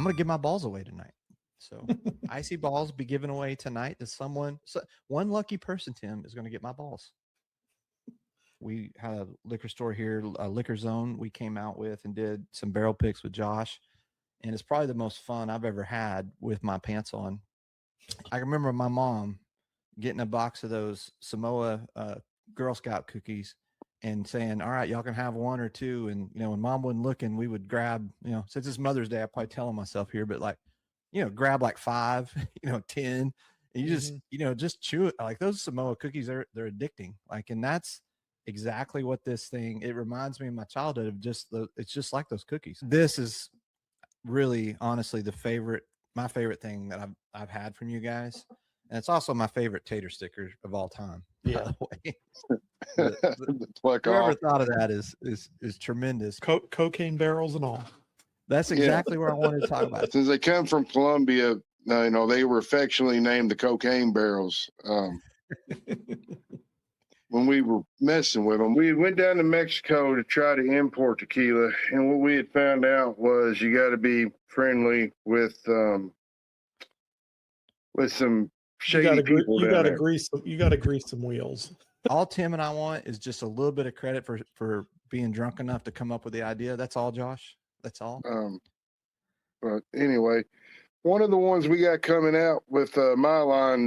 going to give my balls away tonight. So icy balls be given away tonight to someone. So one lucky person, Tim, is going to get my balls. We had a liquor store here, a liquor zone we came out with and did some barrel picks with Josh. And it's probably the most fun I've ever had with my pants on. I remember my mom getting a box of those Samoa Girl Scout cookies and saying, all right, y'all can have one or two. And, when mom wasn't looking, we would grab, since it's Mother's Day, I'm probably telling myself here, but like, grab like 5, 10, and you just, just chew it. Like those Samoa cookies, they're addicting. Like, and that's exactly what this thing, it reminds me of my childhood of it's just like those cookies. This is really honestly my favorite thing that I've had from you guys. And it's also my favorite tater sticker of all time. Yeah. Whoever thought of that is tremendous. Cocaine barrels and all. That's exactly where I wanted to talk about. Since they come from Colombia, they were affectionately named the cocaine barrels. When we were messing with them, we went down to Mexico to try to import tequila. And what we had found out was you got to be friendly with some shady people. You got to grease some wheels. All Tim and I want is just a little bit of credit for being drunk enough to come up with the idea. That's all, Josh. That's all. But anyway, one of the ones we got coming out with my line,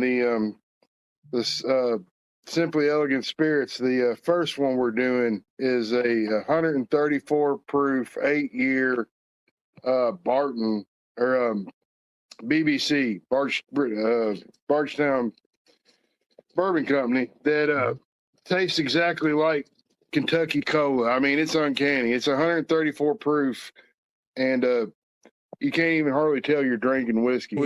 the Simply Elegant Spirits. The first one we're doing is a 134 proof 8-year Barton or BBC Bardstown Bourbon Company that tastes exactly like Kentucky Cola. I mean, it's uncanny. It's 134 proof, and you can't even hardly tell you're drinking whiskey.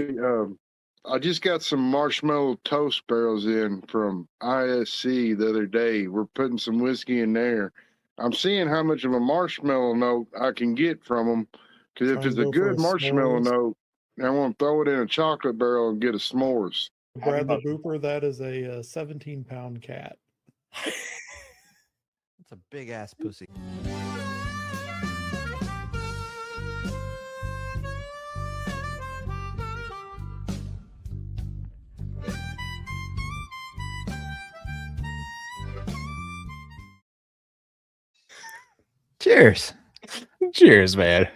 I just got some marshmallow toast barrels in from ISC the other day. We're putting some whiskey in there. I'm seeing how much of a marshmallow note I can get from them, because if it's a good marshmallow note, I want to throw it in a chocolate barrel and get a s'mores. Bradley Booper, that is a 17-pound cat. That's a big ass pussy. Cheers. Cheers, man.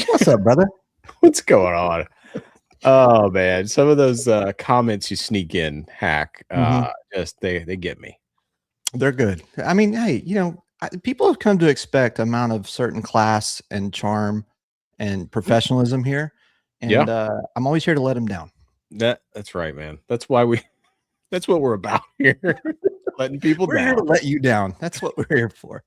What's up, brother? What's going on? Oh, man. Some of those comments you sneak in, Hack, just they get me. They're good. I mean, hey, people have come to expect an amount of certain class and charm and professionalism here. And I'm always here to let them down. That's right, man. That's what we're about here. Letting people down. We're here to let you down. That's what we're here for.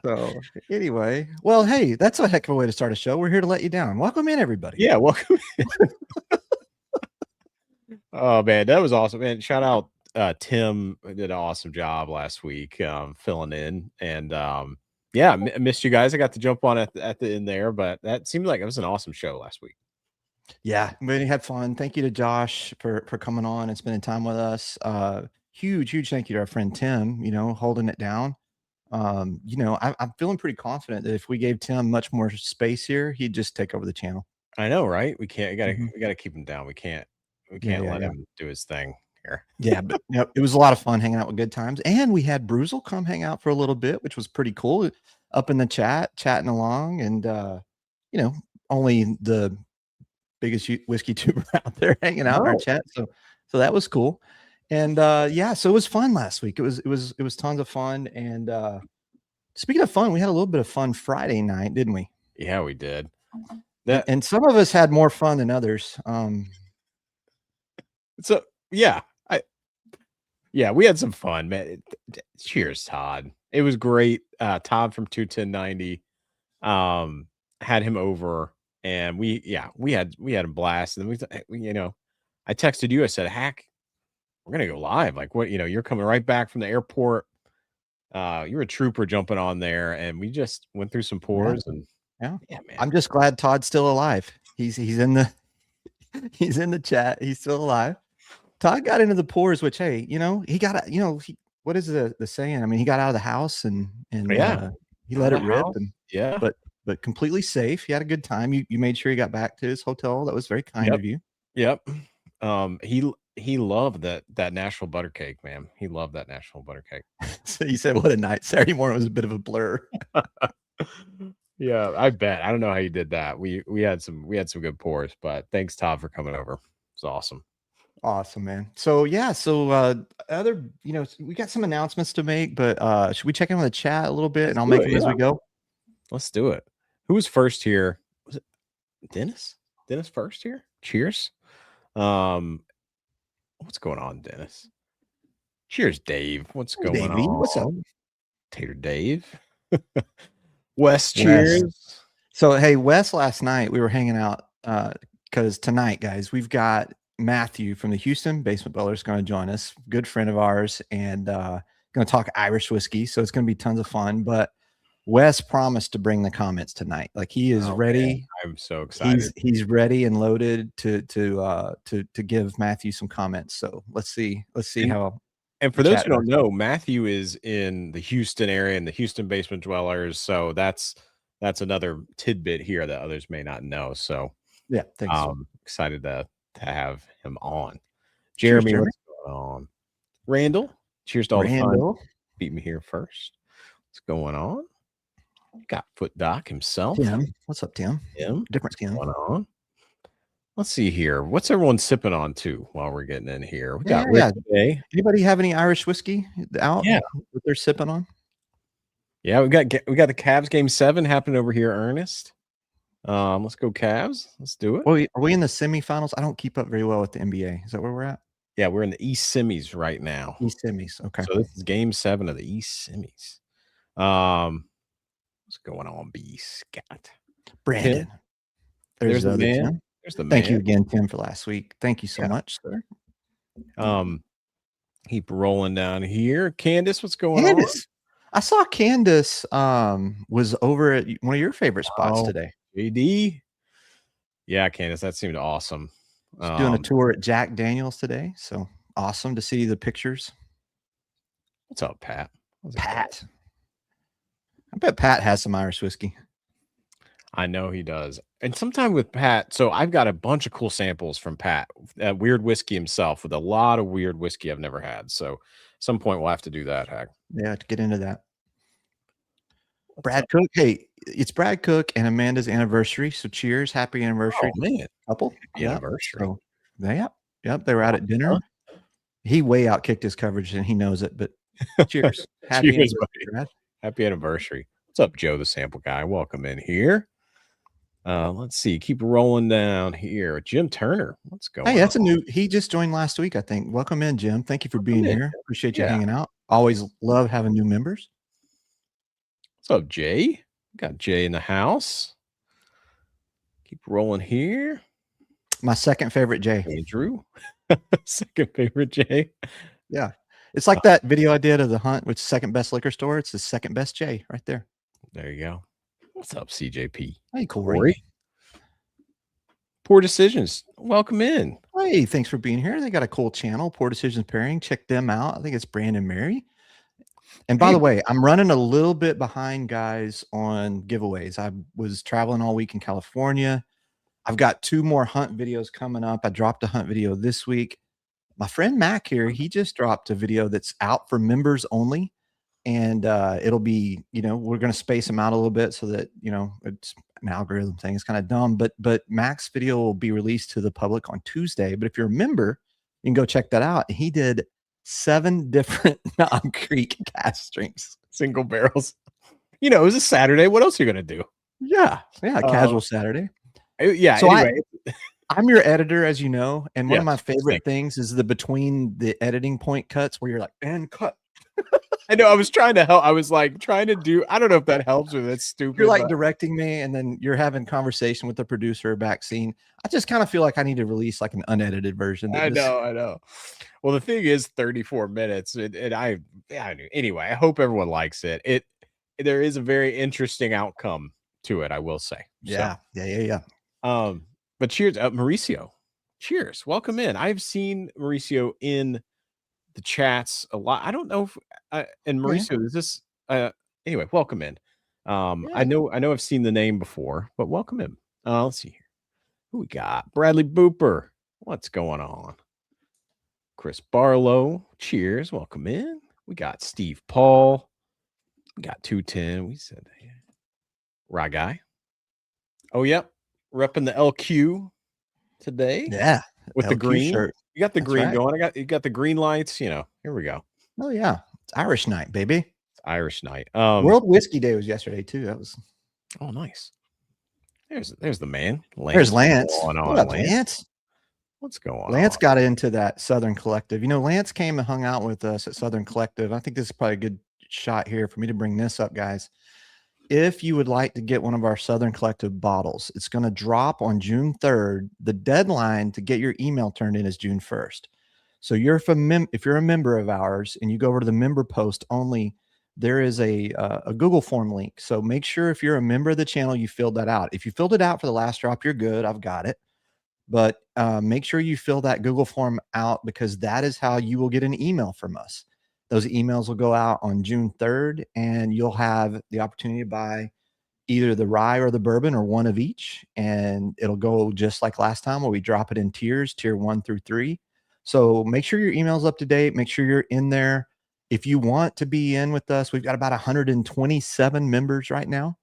So anyway, well, hey, that's a heck of a way to start a show. We're here to let you down. Welcome in, everybody. Yeah, welcome in. Oh, man, that was awesome, man. Shout out Tim. Did an awesome job last week filling in. And I missed you guys. I got to jump on at the end there, but that seemed like it was an awesome show last week. Yeah, we had fun. Thank you to Josh for coming on and spending time with us. Huge thank you to our friend Tim, holding it down. I'm feeling pretty confident that if we gave Tim much more space here, he'd just take over the channel. I know, right? We can't. We gotta keep him down. We can't let him do his thing here. Yeah, but it was a lot of fun hanging out with Good Times, and we had Bruzel come hang out for a little bit, which was pretty cool. Up in the chat, chatting along, and only the biggest whiskey tuber out there hanging out in our chat. So that was cool. And so it was fun last week. It was tons of fun. And speaking of fun, we had a little bit of fun Friday night, didn't we? Yeah, we did. And some of us had more fun than others. We had some fun, man. Cheers, Todd. It was great. Todd from 21090 had him over, and we had a blast. And I texted you. I said, Hack, we're gonna go live. Like, what, you're coming right back from the airport. You're a trooper jumping on there, and we just went through some pours. And man. I'm just glad Todd's still alive. He's in the chat. He's still alive. Todd got into the pours, which, hey, he got what is the saying? I mean, he got out of the house and he let it rip. And but but completely safe. He had a good time. You made sure he got back to his hotel. That was very kind of you. Yep. He loved that Nashville butter cake, man. He loved that Nashville butter cake. So you said, what a night. Saturday morning was a bit of a blur. Yeah, I bet. I don't know how you did that. We had some good pours, but thanks, Todd, for coming over. It's awesome. Awesome, man. So yeah, other, we got some announcements to make, but should we check in on the chat a little bit and I'll make them as we go? Let's do it. Who was first here? Was it Dennis? Dennis first here? Cheers. What's going on, Dennis? Cheers, Dave. What's going Davey, on? what's up? Tater Dave. Wes, cheers. Wes. So hey, Wes, last night we were hanging out because tonight, guys, we've got Matthew from the Houston Basement Dwellers going to join us, good friend of ours, and going to talk Irish whiskey. So it's going to be tons of fun. But Wes promised to bring the comments tonight. Like he is ready. Man, I'm so excited. He's ready and loaded to give Matthew some comments. So let's see how. And for those who don't know, Matthew is in the Houston area and the Houston Basement Dwellers. So that's another tidbit here that others may not know. So yeah, thanks. Excited to have him on. Jeremy, what's going on? Randall, cheers to all the fun. Beat me here first. What's going on? Got Foot Doc himself. Tim, what's up, Tim? Different Tim. What's going on? Let's see here. What's everyone sipping on too while we're getting in here? We got Rick today. Anybody have any Irish whiskey out? Yeah, that they're sipping on. Yeah, we got the Cavs game 7 happening over here, Ernest. Let's go Cavs. Let's do it. Well, are we in the semifinals? I don't keep up very well with the NBA. Is that where we're at? Yeah, we're in the East semis right now. East semis. Okay. So this is game 7 of the East semis. What's going on, B. Scott? Brandon. There's the man. Tim. There's the man. Thank you again, Tim, for last week. Thank you so much, sir. Keep rolling down here. Candace, what's going on? I saw Candace was over at one of your favorite spots today. JD. Yeah, Candace, that seemed awesome. She's doing a tour at Jack Daniels today. So awesome to see the pictures. What's up, Pat? Pat. I bet Pat has some Irish whiskey. I know he does. And sometime with Pat, so I've got a bunch of cool samples from Pat, weird whiskey himself, with a lot of weird whiskey I've never had. So some point we'll have to do that, Hag. Yeah, to get into that. Brad Cook. Hey, it's Brad Cook and Amanda's anniversary. So cheers. Happy anniversary. Oh, man. Couple. Happy anniversary. So, yep. They were out at dinner. He way outkicked his coverage and he knows it, but cheers. Happy cheers, anniversary, Brad. Happy anniversary. What's up, Joe, the sample guy? Welcome in here. Let's see. Keep rolling down here. Jim Turner. What's going on? Hey, that's he just joined last week, I think. Welcome in, Jim. Thank you for being here. Appreciate you hanging out. Always love having new members. What's up, Jay? Got Jay in the house. Keep rolling here. My second favorite Jay. Andrew. Second favorite Jay. Yeah. It's like that video I did of the hunt, which is second best liquor store. It's the second best Jay right there. There you go. What's up, CJP? Hey, Corey. Poor Decisions. Welcome in. Hey, thanks for being here. They got a cool channel, Poor Decisions Pairing. Check them out. I think it's Brandon Mary. And by the way, I'm running a little bit behind, guys, on giveaways. I was traveling all week in California. I've got 2 more hunt videos coming up. I dropped a hunt video this week. My friend Mac here, he just dropped a video that's out for members only. And it'll be, we're going to space them out a little bit so that, it's an algorithm thing. It's kind of dumb, but Mac's video will be released to the public on Tuesday. But if you're a member, you can go check that out. He did 7 different non-creek cast strengths, single barrels. It was a Saturday. What else are you going to do? Yeah. Casual Saturday. Yeah. So anyway. I'm your editor, as you know, and one of my favorite things is the between the editing point cuts where you're like, and cut. I know. I was trying to help. I was like trying to do. I don't know if that helps or that's stupid. You're like directing me, and then you're having conversation with the producer back scene. I just kind of feel like I need to release like an unedited version. I know. Well, the thing is, 34 minutes, and I anyway. I hope everyone likes it. There is a very interesting outcome to it. I will say. Yeah. But cheers, Mauricio. Cheers. Welcome in. I've seen Mauricio in the chats a lot. I don't know if and Mauricio is this anyway, welcome in. I Yeah. know I've seen the name before, but welcome him. Let's see here. Who we got? Bradley Booper. What's going on? Chris Barlow. Cheers. Welcome in. We got Steve Paul. We got 210. We said that. Yeah. Rye guy. Oh, yep. Repping the LQ today. Yeah. With the LQ green. shirt. You got the That's green right. going. You got the green lights. Here we go. Oh yeah. It's Irish night, baby. It's Irish night. World Whiskey Day was yesterday too. That was nice. There's the man. There's Lance. What's going What on, up, Lance? What's going on? Lance got into that Southern Collective. Lance came and hung out with us at Southern Collective. I think this is probably a good shot here for me to bring this up, guys. If you would like to get one of our Southern Collective bottles, it's going to drop on June 3rd. The deadline to get your email turned in is June 1st. So if you're a member of ours and you go over to the member post only, there is a Google form link. So make sure if you're a member of the channel, you filled that out. If you filled it out for the last drop, you're good. I've got it. But make sure you fill that Google form out, because that is how you will get an email from us. Those emails will go out on June 3rd, and you'll have the opportunity to buy either the rye or the bourbon or one of each. And it'll go just like last time, where we drop it in tiers, tier 1 through 3. So make sure your email's up to date. Make sure you're in there. If you want to be in with us, we've got about 127 members right now.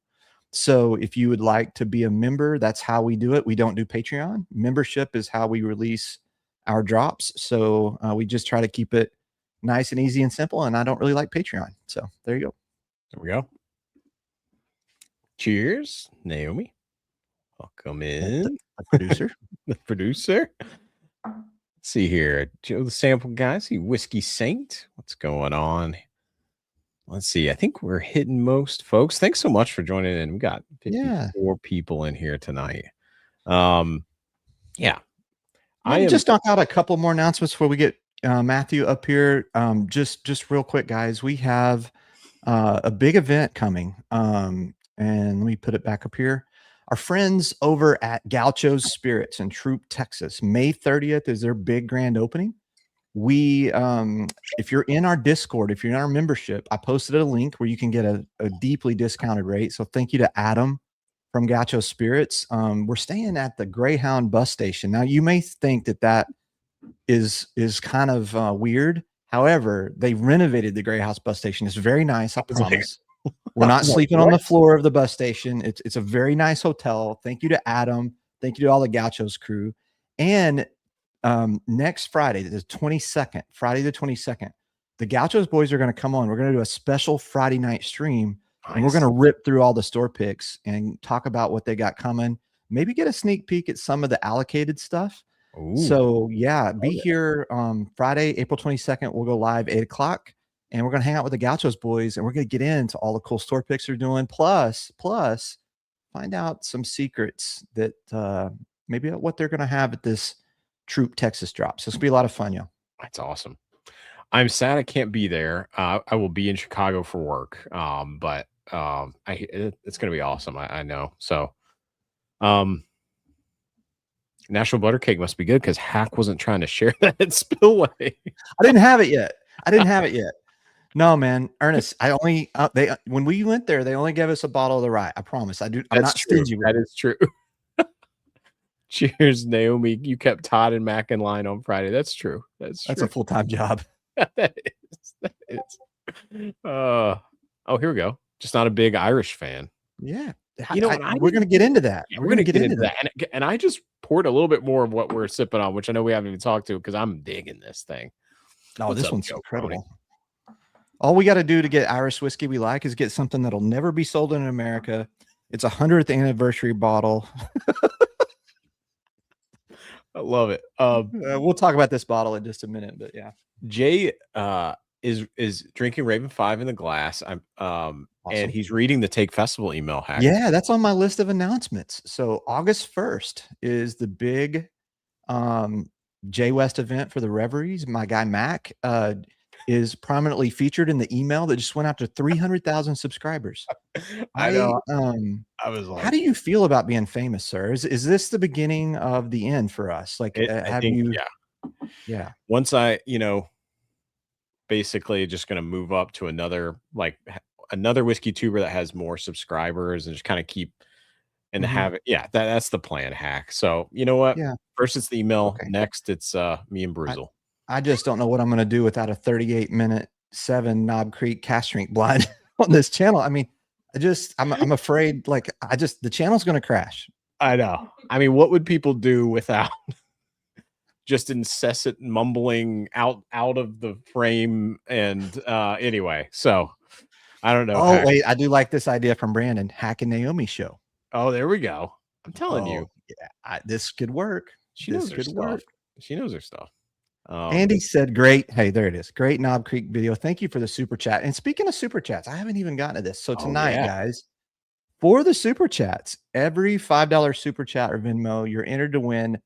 So if you would like to be a member, that's how we do it. We don't do Patreon. Membership is how we release our drops. So we just try to keep it nice and easy and simple. And I don't really like Patreon. So there you go. There we go. Cheers, Naomi. Welcome in. The producer. The producer. Let's see here. Joe the Sample Guy. See Whiskey Saint. What's going on? Let's see. I think we're hitting most folks. Thanks so much for joining in. We got 54 people in here tonight. Yeah. I just knock out a couple more announcements before we get Matthew up here. Just real quick, guys. We have a big event coming. And let me put it back up here. Our friends over at Gaucho's Spirits in Troop, Texas, May 30th is their big grand opening. We, if you're in our Discord, if you're in our membership, I posted a link where you can get a deeply discounted rate. So thank you to Adam from Gaucho Spirits. We're staying at the Greyhound bus station. Now you may think that is kind of weird. However, they renovated the Greyhound bus station. It's very nice. I promise. We're not sleeping on the floor of the bus station. It's a very nice hotel. Thank you to Adam. Thank you to all the Gauchos crew. And next Friday, the 22nd, Friday the 22nd, the Gauchos boys are going to come on. We're going to do a special Friday night stream. Nice. And we're going to rip through all the store picks and talk about what they got coming. Maybe get a sneak peek at some of the allocated stuff. Ooh. So yeah, be here Friday, April 22nd. We'll go live 8 o'clock. And we're going to hang out with the Gauchos boys, and we're going to get into all the cool store picks they're doing. Plus find out some secrets that maybe what they're going to have at this Troop Texas drop. So it's going to be a lot of fun, y'all. That's awesome. I'm sad I can't be there. I will be in Chicago for work. But it's going to be awesome. I know. So National Butter Cake must be good, because Hack wasn't trying to share that at Spillway. I didn't have it yet. No, man, Ernest. I only when we went there, they only gave us a bottle of the rye. I promise. I'm not stingy with that. Is true. Cheers, Naomi. You kept Todd and Mac in line on Friday. That's true. That's a full-time job. That is. Oh, here we go. Just not a big Irish fan. Yeah. We're going to get into that. Yeah, we're going to get into that. And I just poured a little bit more of what we're sipping on, which I know we haven't even talked to, because I'm digging this thing. Oh, this one's incredible. All we got to do to get Irish whiskey we like is get something that'll never be sold in America. It's a 100th anniversary bottle. I love it. We'll talk about this bottle in just a minute, but yeah. Jay is drinking Raven 5 in the glass. Awesome. And he's reading the Take Festival email hack. Yeah, that's on my list of announcements. So August 1st is the big Jay West event for the Reveries. My guy Mac is prominently featured in the email that just went out to 300,000 subscribers. I know. I was like, how do you feel about being famous, sir? Is this the beginning of the end for us? Like, yeah. Once basically just going to move up to another, like, another whiskey tuber that has more subscribers and just kind of keep and Mhm. have it. Yeah, that's the plan hack. So you know what? Yeah. First it's the email. Okay. Next it's me and I, Bruzel. I just don't know what I'm going to do without a 38-minute 7 Knob Creek cast drink blind on this channel. I mean, I'm afraid like the channel's going to crash. I know. I mean, what would people do without just incessant mumbling out of the frame? And anyway, so I don't know. Oh, wait, I do like this idea from Brandon. Hack and Naomi show. Oh, there we go. I'm telling you, Yeah, this could work. she This knows her could stuff. work. She knows her stuff. Andy said, great. Hey, there it is. Great Knob Creek video. Thank you for the super chat. And speaking of super chats, I haven't even gotten to this. So tonight, guys, for the super chats, every $5 super chat or Venmo, you're entered to win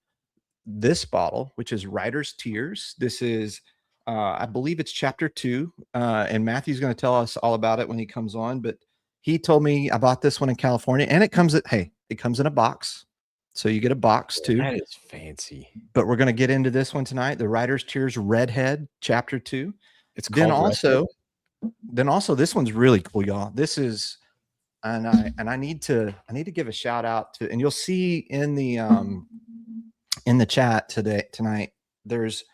this bottle, which is Writer's Tears. This is, I believe it's chapter 2. And Matthew's going to tell us all about it when he comes on. But he told me I bought this one in California, and it comes in a box. So you get a box too. That is fancy. But we're going to get into this one tonight. The Writer's Tears Redhead, chapter 2. It's Then called also this one's really cool, y'all. This is, and I need to give a shout out to, and you'll see in the chat tonight, there's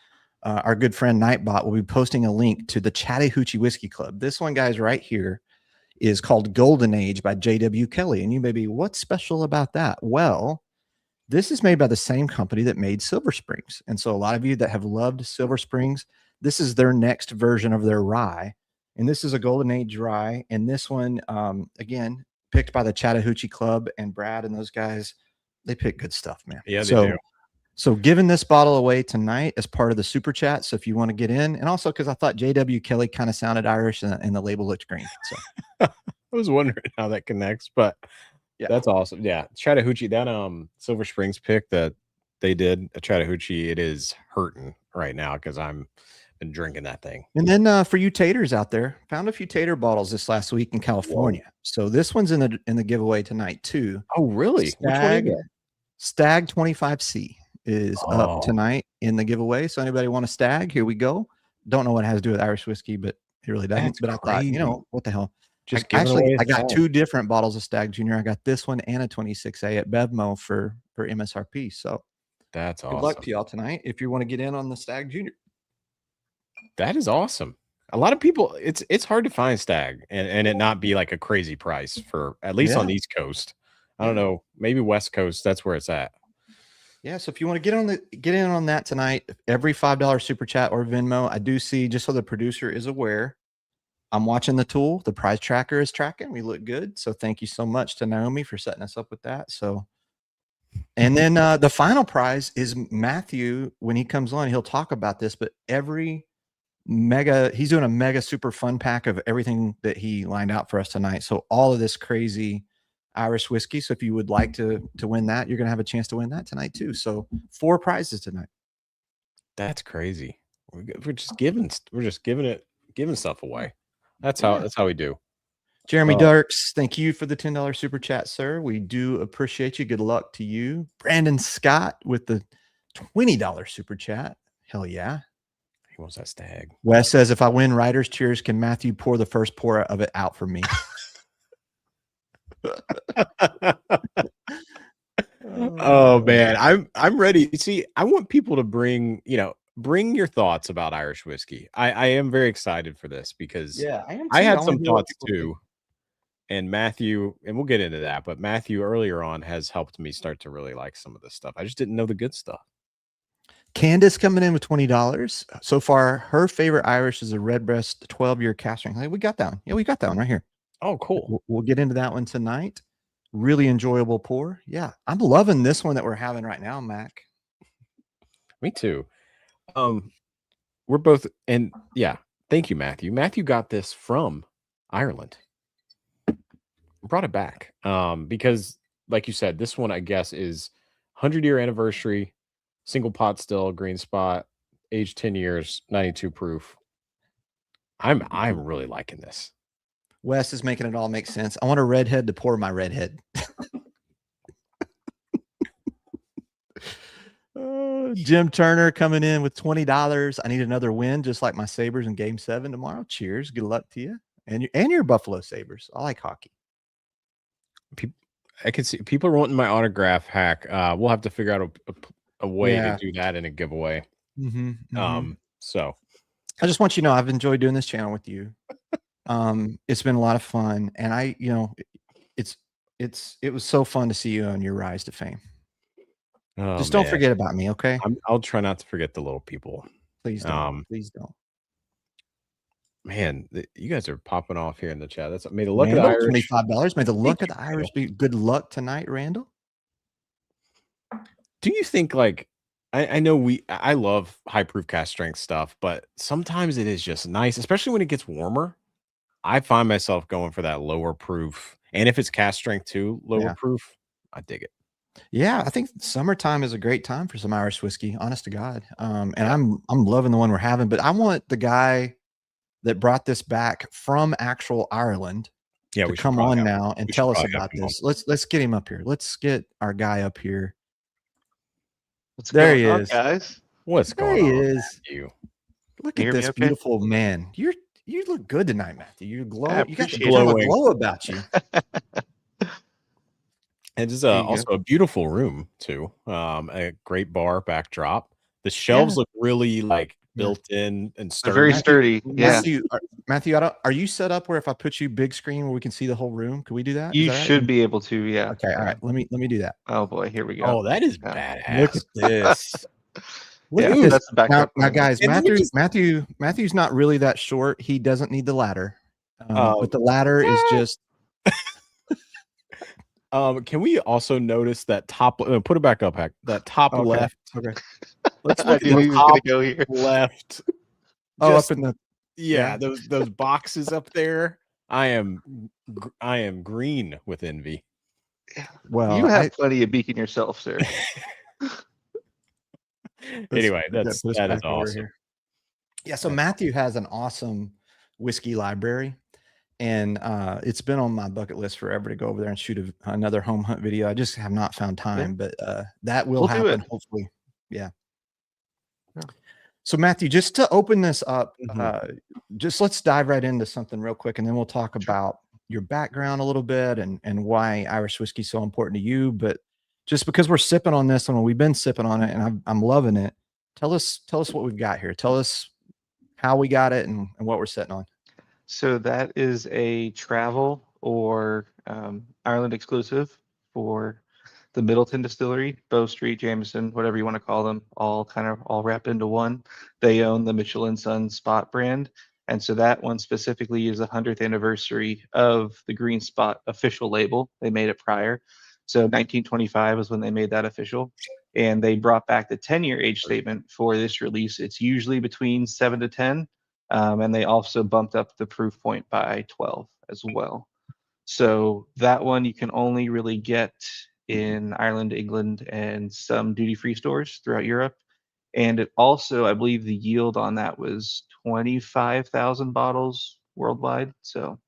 our good friend Nightbot will be posting a link to the Chattahoochee Whiskey Club. This one, guys, right here is called Golden Age by J.W. Kelly. And you may be, what's special about that? Well, this is made by the same company that made Silver Springs. And so a lot of you that have loved Silver Springs, this is their next version of their rye. And this is a Golden Age rye. And this one, again, picked by the Chattahoochee Club, and Brad and those guys, they pick good stuff, man. Yeah, they do. So giving this bottle away tonight as part of the super chat. So if you want to get in, and also because I thought J.W. Kelly kind of sounded Irish and the label looked green. So I was wondering how that connects, but yeah, that's awesome. Yeah, Chattahoochee, that Silver Springs pick that they did at Chattahoochee, it is hurting right now because I'm been drinking that thing. And then for you taters out there, found a few tater bottles this last week in California. Whoa. So this one's in the giveaway tonight too. Oh, really? Stag 25C is up tonight in the giveaway. So anybody want a Stag? Here we go. Don't know what it has to do with Irish whiskey, but it really doesn't. But I thought, what the hell? I got 2 different bottles of Stag Junior. I got this one and a 26A at Bevmo for MSRP. So that's awesome. Good luck to y'all tonight if you want to get in on the Stag Junior. That is awesome. A lot of people, it's hard to find Stag and it not be like a crazy price for at least on the East Coast. I don't know, maybe West Coast. That's where it's at. Yeah. So if you want to get in on that tonight, every $5 super chat or Venmo, I do see, just so the producer is aware, I'm watching the tool. The prize tracker is tracking. We look good. So thank you so much to Naomi for setting us up with that. So, and then the final prize is Matthew. When he comes on, he'll talk about this, but he's doing a mega super fun pack of everything that he lined out for us tonight. So all of this crazy Irish whiskey. So if you would like to win that, you're going to have a chance to win that tonight too. So 4 prizes tonight. That's crazy. We're just giving stuff away. That's how we do. Jeremy Darks, thank you for the $10 super chat, sir. We do appreciate you. Good luck to you. Brandon Scott with the $20 super chat. Hell yeah. He wants that Stag. Wes says, if I win Writer's Cheers, can Matthew pour the first pour of it out for me? Oh man, I'm ready. See, I want people to bring your thoughts about Irish whiskey. I am very excited for this because I had some thoughts too. And Matthew, and we'll get into that, but Matthew earlier on has helped me start to really like some of this stuff. I just didn't know the good stuff. Candace coming in with $20. So far, her favorite Irish is a Redbreast 12-year cask strength. Hey, we got that one. Yeah, we got that one right here. Oh, cool. We'll get into that one tonight. Really enjoyable pour. Yeah, I'm loving this one that we're having right now, Mac. Me too. We're both, and yeah, thank you, Matthew. Matthew got this from Ireland. Brought it back because, like you said, this one I guess is 100-year anniversary, single pot still, green spot, aged 10 years, 92 proof. I'm really liking this. Wes is making it all make sense. I want a redhead to pour my redhead. Jim Turner coming in with $20. I need another win, just like my Sabres in Game 7 tomorrow. Cheers. Good luck to you. and your Buffalo Sabres. I like hockey. I can see people are wanting my autograph hack. We'll have to figure out a way Yeah. to do that in a giveaway. So I just want you to know I've enjoyed doing this channel with you. It's been a lot of fun, and it was so fun to see you on your rise to fame. Just don't forget about me, okay? I'll try not to forget the little people. Please don't. Please don't. Man, you guys are popping off here in the chat. That's may the luck of the Irish. $25. May the luck of the Irish be good luck tonight, Randall. Do you think I know I love high proof cast strength stuff, but sometimes it is just nice, especially when it gets warmer. I find myself going for that lower proof, and if it's cast strength too, lower proof, I dig it. Yeah, I think summertime is a great time for some Irish whiskey, honest to God. And I'm loving the one we're having, but I want the guy that brought this back from actual Ireland to come on now and tell us about this. Let's get him up here. Let's get our guy up here. There he is, guys. What's going on? There he is. Matthew? Look at this beautiful man. You look good tonight, Matthew. You glow. You got a glow about you. And it's also a beautiful room too. A great bar backdrop. The shelves look really built in and sturdy. Very sturdy. Matthew, are you set up where if I put you big screen where we can see the whole room? Can we do that? You should be able to. Yeah. Okay. All right. Let me do that. Oh boy, here we go. Oh, that is badass. Look at this. Look at this. That's the backup. Now, guys, Matthew's not really that short. He doesn't need the ladder, but the ladder is just. Can we also notice that top? Put it back up, Hack. That top left. Okay. Let's look at the top go here. left. Up in the those boxes up there. I am green with envy. Well, you have plenty of beaking yourself, sir. Anyway, that is awesome. Yeah. So Matthew has an awesome whiskey library. And it's been on my bucket list forever to go over there and shoot another home hunt video. I just have not found time, but that will happen hopefully. Yeah. So Matthew, just to open this up, just let's dive right into something real quick, and then we'll talk about your background a little bit and why Irish whiskey is so important to you. But just because we're sipping on this one, we've been sipping on it, and I'm loving it. Tell us what we've got here. Tell us how we got it and what we're sitting on. So that is a travel or Ireland exclusive for the Middleton Distillery, Bow Street, Jameson, whatever you want to call them, all wrapped into one. They own the Michelin Sun Spot brand. And so that one specifically is the 100th anniversary of the Green Spot official label. They made it prior. So 1925 was when they made that official. And they brought back the 10-year age statement for this release. It's usually between 7 to 10. And they also bumped up the proof point by 12 as well. So that one you can only really get in Ireland, England, and some duty-free stores throughout Europe. And it also, I believe the yield on that was 25,000 bottles worldwide. So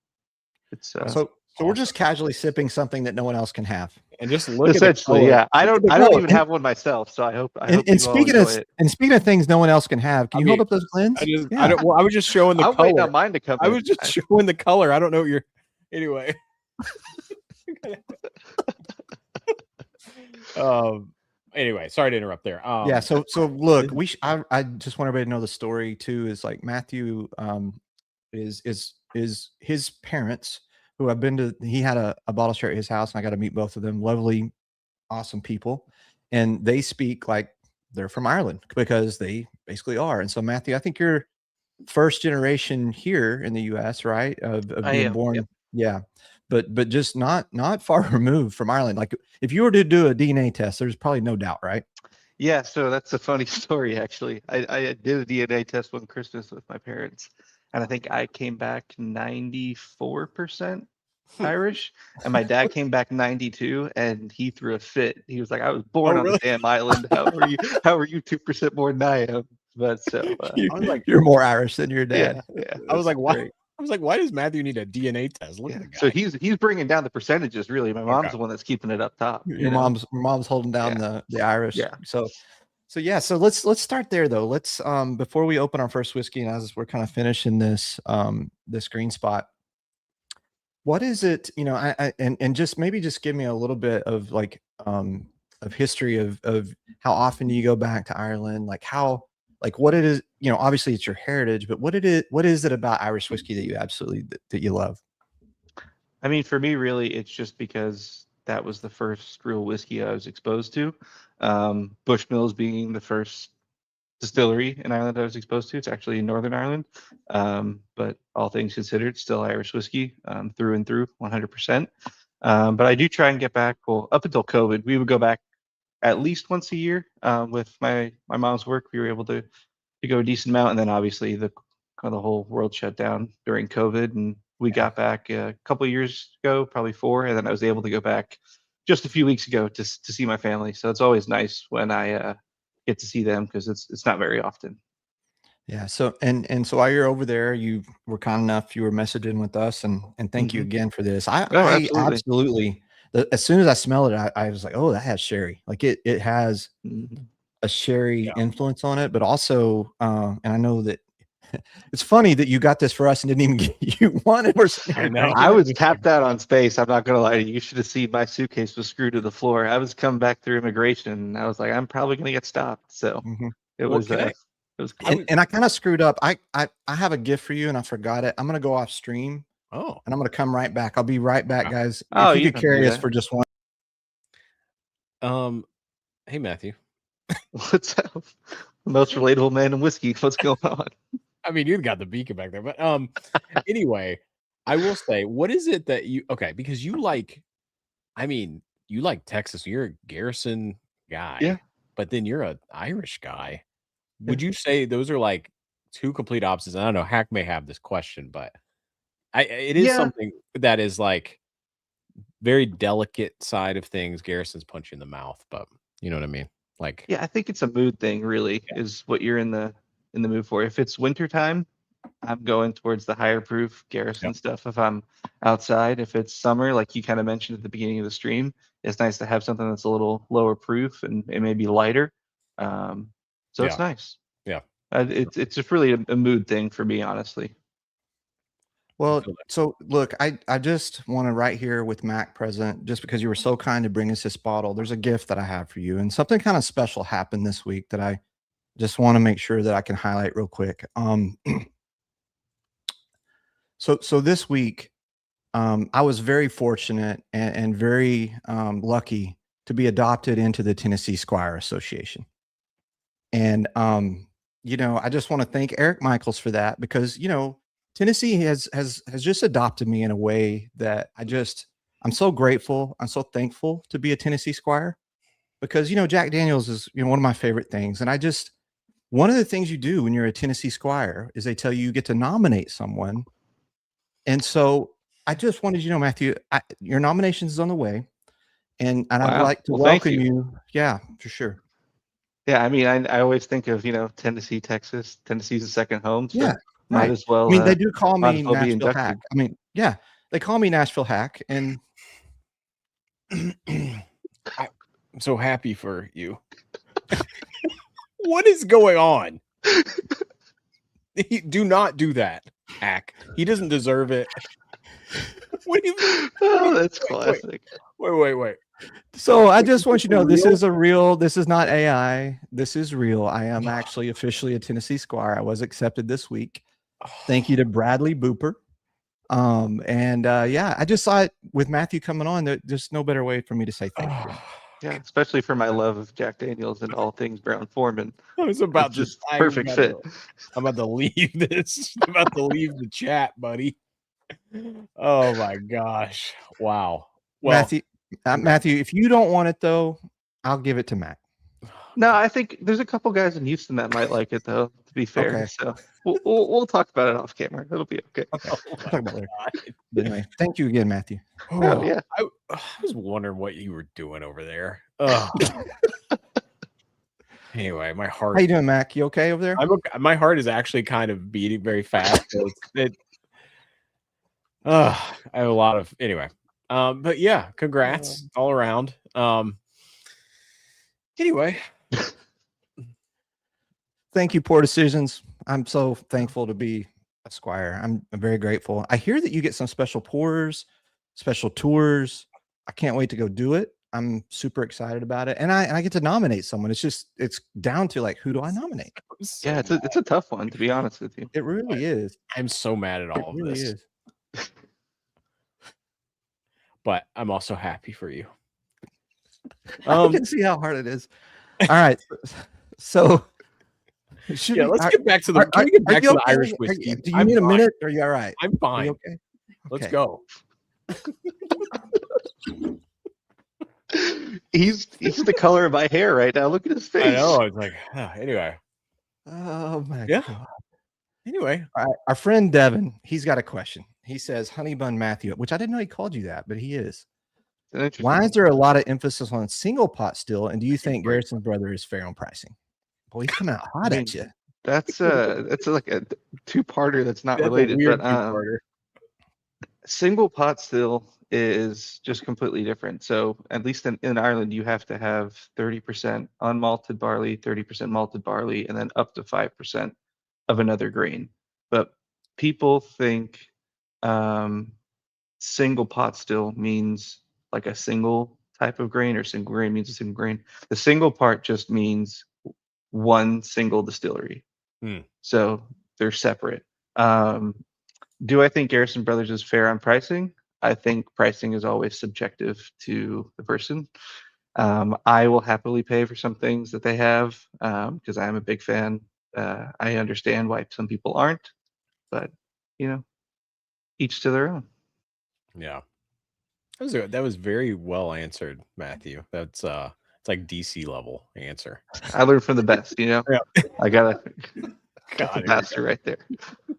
it's so we're just casually sipping something that no one else can have. And just look essentially, at I don't even have one myself, so I hope. Speaking of things no one else can have, can you hold up those blends? I was just showing the color. I'm waiting on mine to come. I was just showing the color. I don't know what you're. Anyway. Anyway, sorry to interrupt there. Yeah. So look, I just want everybody to know the story too. Is like Matthew is his parents. Who I've been to, he had a bottle share at his house, and I got to meet both of them. Lovely, awesome people. And they speak like they're from Ireland because they basically are. And so, Matthew, I think you're first generation here in the US, right? Of being born. Yep. Yeah. But just not far removed from Ireland. Like if you were to do a DNA test, there's probably no doubt, right? Yeah. So that's a funny story, actually. I did a DNA test one Christmas with my parents. And I think I came back 94% Irish, and my dad came back 92, and he threw a fit. He was like, "I was born on the damn island. How are you 2% more than I am?" But so I was like, "You're more Irish than your dad." Yeah. I was like, "Why?" I was like, "Why does Matthew need a DNA test?" Look at the guy. So he's bringing down the percentages. Really, my mom's the one that's keeping it up top. Your mom's holding down the Irish. Yeah. So let's start there though. Let's before we open our first whiskey, and as we're kind of finishing this this Green Spot, What is it? And just maybe just give me a little bit of like of history of how often do you go back to Ireland? Like how like what it is, obviously it's your heritage, but what is it about Irish whiskey that you absolutely that you love? I mean, for me, really, it's just because that was the first real whiskey I was exposed to. Bushmills being the first distillery in Ireland I was exposed to. It's actually in Northern Ireland, but all things considered, still Irish whiskey through and through, 100%. But I do try and get back. Well, up until COVID, we would go back at least once a year with my mom's work. We were able to go a decent amount, and then obviously the kind of the whole world shut down during COVID, and we got back a couple of years ago, probably 4, and then I was able to go back just a few weeks ago to see my family. So it's always nice when I get to see them because it's not very often. Yeah. So and so while you're over there, you were kind enough, you were messaging with us, and thank you Mhm. again for this. Oh, I absolutely. absolutely as soon as I smelled it, I was like, oh, that has sherry. Like it has Mhm. a sherry Yeah. influence on it, but also, and I know that it's funny that you got this for us and didn't even get you one. And we're sitting I here know. drinking I it. was tapped out on space. I'm not gonna lie to you. You should have seen my suitcase was screwed to the floor. I was coming back through immigration, and I was like, I'm probably gonna get stopped. So Mhm. it Well, was can I? it was I cool. was. And I kind of screwed up. I have a gift for you and I forgot it. I'm gonna go off stream Oh, and I'm gonna come right back. I'll be right back, guys. Oh, If you you could don't have to do carry us that. for just one. um. Hey, Matthew. What's up? The most relatable man in whiskey. What's going on? I mean, you got the beacon back there, but anyway, I will say, what is it that you okay? Because you like, I mean, you like Texas. You're a Garrison Yeah. guy, but then you're an Irish guy. Yeah. Would you say those are like two complete opposites? I don't know. Hack may have this question, but it is Yeah. something that is like very delicate side of things. Garrison's punch you in the mouth, but you know what I mean? Like, Yeah, I think it's a mood thing, really, yeah, is what you're in the mood for. If it's wintertime, I'm going towards the higher proof yeah, Garrison stuff. If I'm outside, if it's summer, like you kind of mentioned at the beginning of the stream, it's nice to have something that's a little lower proof and it may be lighter. Um, so it's yeah, nice. yeah. For sure. It's just really a mood thing for me, honestly. I Well, feel that. so look, I just want to right here with Mac present, just because you were so kind to bring us this bottle. There's a gift that I have for you, and something kind of special happened this week that I just want to make sure that I can highlight real quick. So this week, I was very fortunate and very lucky to be adopted into the Tennessee Squire Association. And I just want to thank Eric Michaels for that because Tennessee has just adopted me in a way that I'm so grateful. I'm so thankful to be a Tennessee Squire because Jack Daniels is one of my favorite things. And one of the things you do when you're a Tennessee Squire is they tell you get to nominate someone. And so I just wanted you to know, Matthew, your nomination is on the way. And I'd Wow. like to Well, thank welcome you. you. Yeah, for sure. Yeah, I mean, I always think of, Tennessee, Texas. Tennessee's a second home, Yeah, so might right. as I well mean, they do call might me as well be Nashville Hack. inducted. I mean, yeah, they call me Nashville Hack, and I'm so happy for you. What is going on? Do not do that, Hack. He doesn't deserve it. What do you? Oh, that's Wait, classic. wait. so I Wait, is just want this you to know real? this is not AI. This is real. I am actually officially a Tennessee Squire. I was accepted this week. Thank you to Bradley Booper. And yeah, I just saw it with Matthew coming on. There's no better way for me to say thank you. Yeah, especially for my love of Jack Daniels and all things Brown Foreman. I was It's about to. just perfect fit. I'm about to leave this. I'm about to leave the chat, buddy. Oh my gosh! Wow. Well, Matthew, congrats. Matthew, if you don't want it though, I'll give it to Matt. No, I think there's a couple guys in Houston that might like it though, to be fair. Okay. So we'll talk about it off camera. It'll be okay. Okay. Oh We'll my talk about it later. God. But anyway, thank you again, Matthew. Oh yeah. I was wondering what you were doing over there. Oh. Anyway, my heart. How you doing, Mac? You okay over there? I'm okay. My heart is actually kind of beating very fast. So I have a lot of anyway. But yeah, congrats all around. Anyway, Thank you, Poor Decisions. I'm so thankful to be Squire. I'm very grateful. I hear that you get some special pours, special tours. I can't wait to go do it. I'm super excited about it, and I get to nominate someone. It's down to like, who do I nominate? Yeah, it's a tough one, to be honest with you. It really is. I'm so mad at It all of really this, is. but I'm also happy for you. I can see how hard it is. All right, so Yeah, let's get back to the. Can we get back to the Irish whiskey? Do you need a minute? Are you all right? I'm Are fine. you okay? Let's Okay. go. He's the color of my hair right now. Look at his face. I know. It's like anyway. Oh my Yeah. God. Anyway, All right, our friend Devin, he's got a question. He says, "Honey Bun Matthew," which I didn't know he called you that, but he is. Why is there a lot of emphasis on single pot still? And do you think Garrison's brother is fair on pricing? Boy, he's coming out hot at you. That's like a two-parter that's not that's related, a weird but two-parter. single pot still is just completely different. So at least in Ireland, you have to have 30% unmalted barley, 30% malted barley, and then up to 5% of another grain. But people think single pot still means like a single type of grain, or single grain means a single grain. The single part just means one single distillery. So they're separate. Do I think Garrison Brothers is fair on pricing? I think pricing is always subjective to the person. I will happily pay for some things that they have because I am a big fan. I understand why some people aren't, but each to their own. Yeah, that was very well answered, Matthew. That's it's like DC level answer. I learned from the best. Yeah. I got God, a master right there.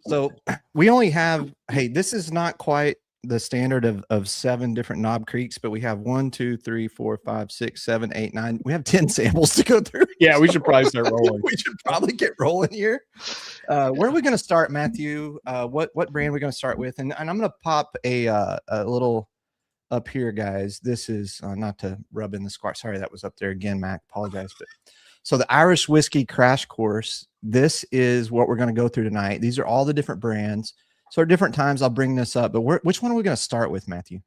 So we only have, hey, this is not quite the standard of 7 different Knob Creeks, but we have 1, 2, 3, 4, 5, 6, 7, 8, 9. We have 10 samples to go through. Yeah, we should probably start rolling. We should probably get rolling here. Where are we going to start, Matthew? What brand are we going to start with? And I'm going to pop a little up here, guys. This is not to rub in the squat. Sorry, that was up there again, Mac. Apologize. But so the Irish Whiskey Crash Course, this is what we're going to go through tonight. These are all the different brands. So at different times, I'll bring this up. But which one are we going to start with, Matthew?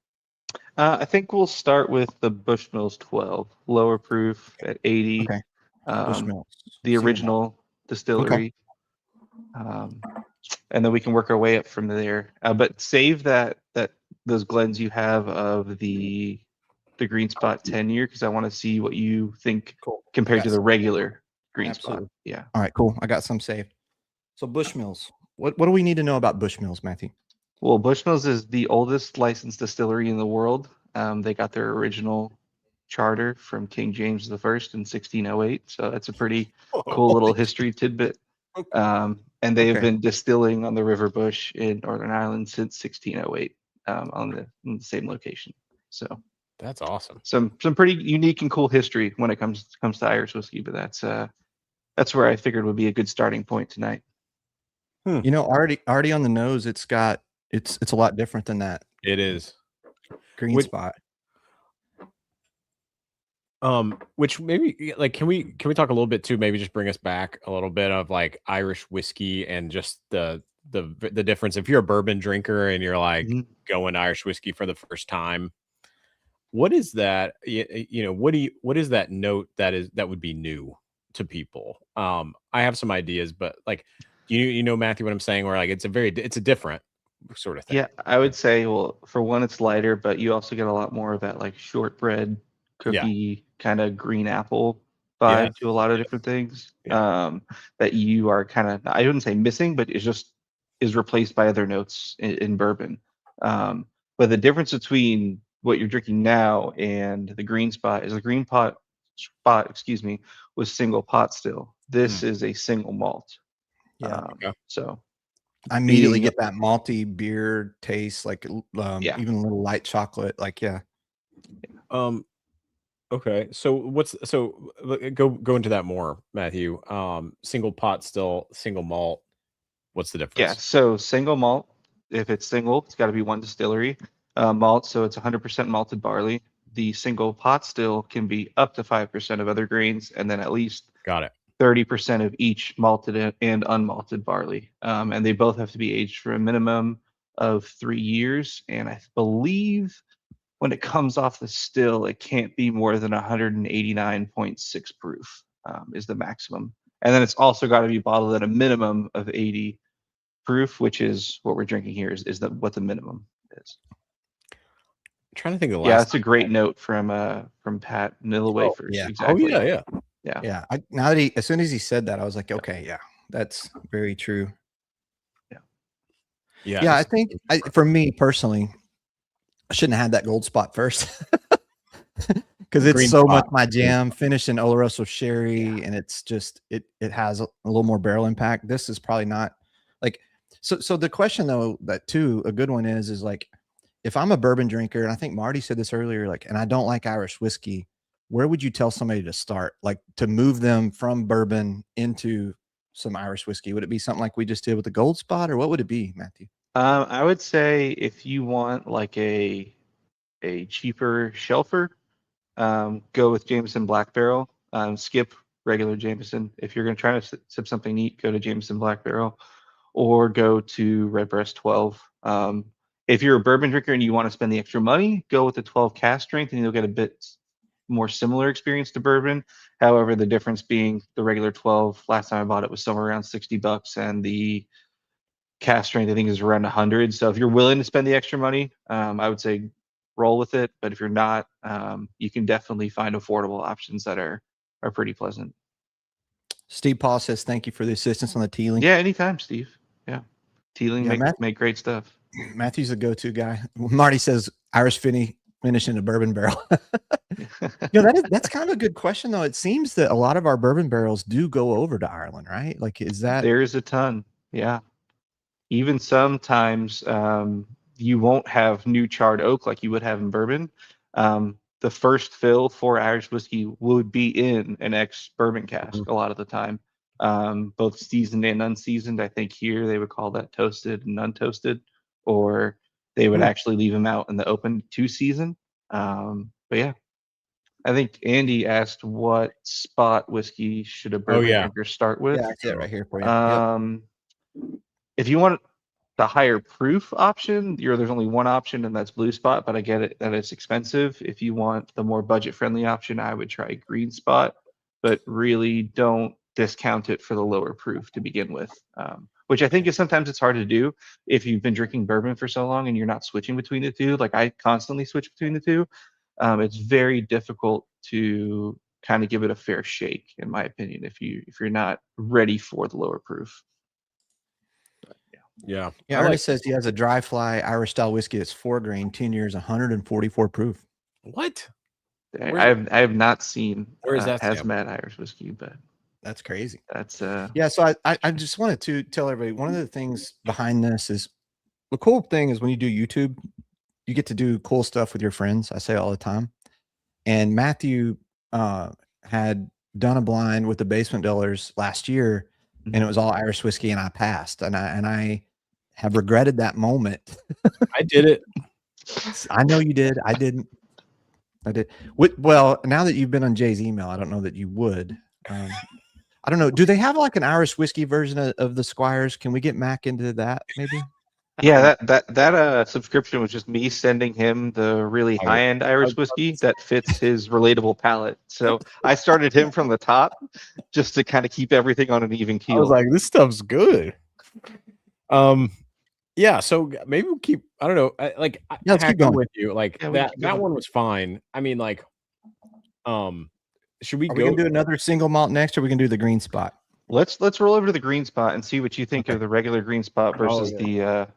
I think we'll start with the Bushmills 12, lower proof at 80. Okay. Bushmills. The original distillery. And then we can work our way up from there. But save those Glens you have of the Green Spot 10 year, because I want to see what you think compared to the regular Green Spot. Yeah. All right, cool. I got some saved. So Bushmills. What do we need to know about Bushmills, Matthew? Well, Bushmills is the oldest licensed distillery in the world. They got their original charter from King James I in 1608. So that's a pretty cool little history tidbit. And they have been distilling on the River Bush in Northern Ireland since 1608 on the same location. So that's awesome. Some pretty unique and cool history when it comes to Irish whiskey, but that's where I figured would be a good starting point tonight. You know, already on the nose, it's a lot different than that. It is. Green Spot. Which maybe like can we talk a little bit too? Maybe just bring us back a little bit of like Irish whiskey and just the difference. If you're a bourbon drinker and you're like going Irish whiskey for the first time, what is that? What is that note that would be new to people? I have some ideas, but like you know, Matthew, what I'm saying, where like it's a different sort of thing. Yeah, I would say, well, for one, it's lighter, but you also get a lot more of that like shortbread cookie kind of green apple vibe to a lot of different things that you are kind of, I wouldn't say missing, but it just is replaced by other notes in bourbon. But the difference between what you're drinking now and the Green Spot is the Green Spot, was single pot still. This is a single malt. So I immediately get that malty beer taste, like even a little light chocolate. Like, okay. So go into that more, Matthew. Single pot still, single malt. What's the difference? Yeah. So single malt, if it's single, it's got to be one distillery. Malt, so it's 100% malted barley. The single pot still can be up to 5% of other grains, and then at least got it 30% of each malted and unmalted barley. And they both have to be aged for a minimum of 3 years. And I believe when it comes off the still, it can't be more than 189.6 proof is the maximum. And then it's also got to be bottled at a minimum of 80 proof, which is what we're drinking here, is what the minimum is. I'm trying to think of the Yeah, last that's a great note from Pat Nilla Wafers. yeah. Exactly. Oh yeah. Yeah. Now that as soon as he said that, I was like, okay, yeah, that's very true. Yeah, I think for me personally, I shouldn't have had that gold spot first because it's Green so much spot. my jam. Finished in Oloroso sherry, and it's just it has a little more barrel impact. This is probably not like so. The question though, that too, a good one is like, if I'm a bourbon drinker, and I think Marty said this earlier, like, and I don't like Irish whiskey, where would you tell somebody to start, like to move them from bourbon into some Irish whiskey? Would it be something like we just did with the gold spot, or what would it be, Matthew? I would say if you want like a cheaper shelfer, go with Jameson Black Barrel. Skip regular Jameson. If you're going to try to sip something neat, go to Jameson Black Barrel, or go to Redbreast 12. If you're a bourbon drinker and you want to spend the extra money, go with the 12 cask strength, and you'll get a bit more similar experience to bourbon. However, the difference being the regular 12, last time I bought it was somewhere around $60, and the cask strength I think is around 100. So if you're willing to spend the extra money, I would say roll with it. But if you're not, you can definitely find affordable options that are pretty pleasant. Steve Paul says thank you for the assistance on the Teeling. Yeah, anytime, Steve. Yeah, Teeling Yeah, make great stuff. Matthew's a go-to guy. Marty says Irish finish in a bourbon barrel. That's kind of a good question though. It seems that a lot of our bourbon barrels do go over to Ireland, right? Like, is that There's a ton. Yeah. Even sometimes you won't have new charred oak like you would have in bourbon. The first fill for Irish whiskey would be in an ex-bourbon cask a lot of the time, both seasoned and unseasoned. I think here they would call that toasted and untoasted, or they would actually leave them out in the open to season. But yeah, I think Andy asked what spot whiskey should a bourbon drinker start with. Yeah, I see it right here for you. Yep. If you want the higher proof option, there's only one option, and that's Blue Spot, but I get it that it's expensive. If you want the more budget-friendly option, I would try Green Spot, but really don't discount it for the lower proof to begin with, which I think is sometimes it's hard to do if you've been drinking bourbon for so long and you're not switching between the two. Like I constantly switch between the two. It's very difficult to kind of give it a fair shake, in my opinion, if you're not ready for the lower proof. Yeah. Ernest says he has a dry fly Irish style whiskey that's 4 grain, 10 years, 144 proof. What? I have not seen where is that hazmat Irish whiskey, but that's crazy. That's yeah. So I just wanted to tell everybody one of the things behind this is the cool thing is when you do YouTube, you get to do cool stuff with your friends. I say all the time. And Matthew had done a blind with the Basement Dwellers last year, and it was all Irish whiskey, and I passed, and I have regretted that moment. I did it. I know you did. I didn't. I did. Well, now that you've been on Jay's email, I don't know that you would. I don't know. Do they have like an Irish whiskey version of the Squires? Can we get Mac into that maybe? Yeah, that subscription was just me sending him the really high-end Irish whiskey that fits his relatable palate. So I started him from the top just to kind of keep everything on an even keel. I was like, this stuff's good. Yeah, so maybe we'll keep, I don't know, let's keep going with you. Like that one was fine. I mean, like, should we Are go? we gonna do another single malt next, or we can do the green spot? Let's roll over to the green spot and see what you think of the regular green spot versus the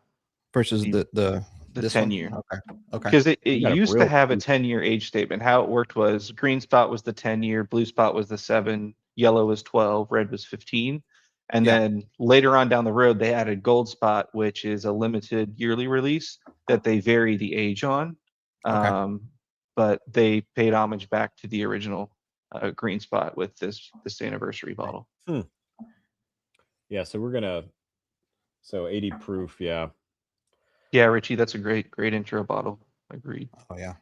10-year. Okay. Because it used to have a 10-year age statement. How it worked was green spot was the 10-year, blue spot was the 7, yellow was 12, red was 15. And then later on down the road, they added gold spot, which is a limited yearly release that they vary the age on. But they paid homage back to the original green spot with this anniversary bottle. Yeah, so we're gonna 80 proof, yeah. Yeah, Richie, that's a great intro bottle. Agreed. Oh yeah.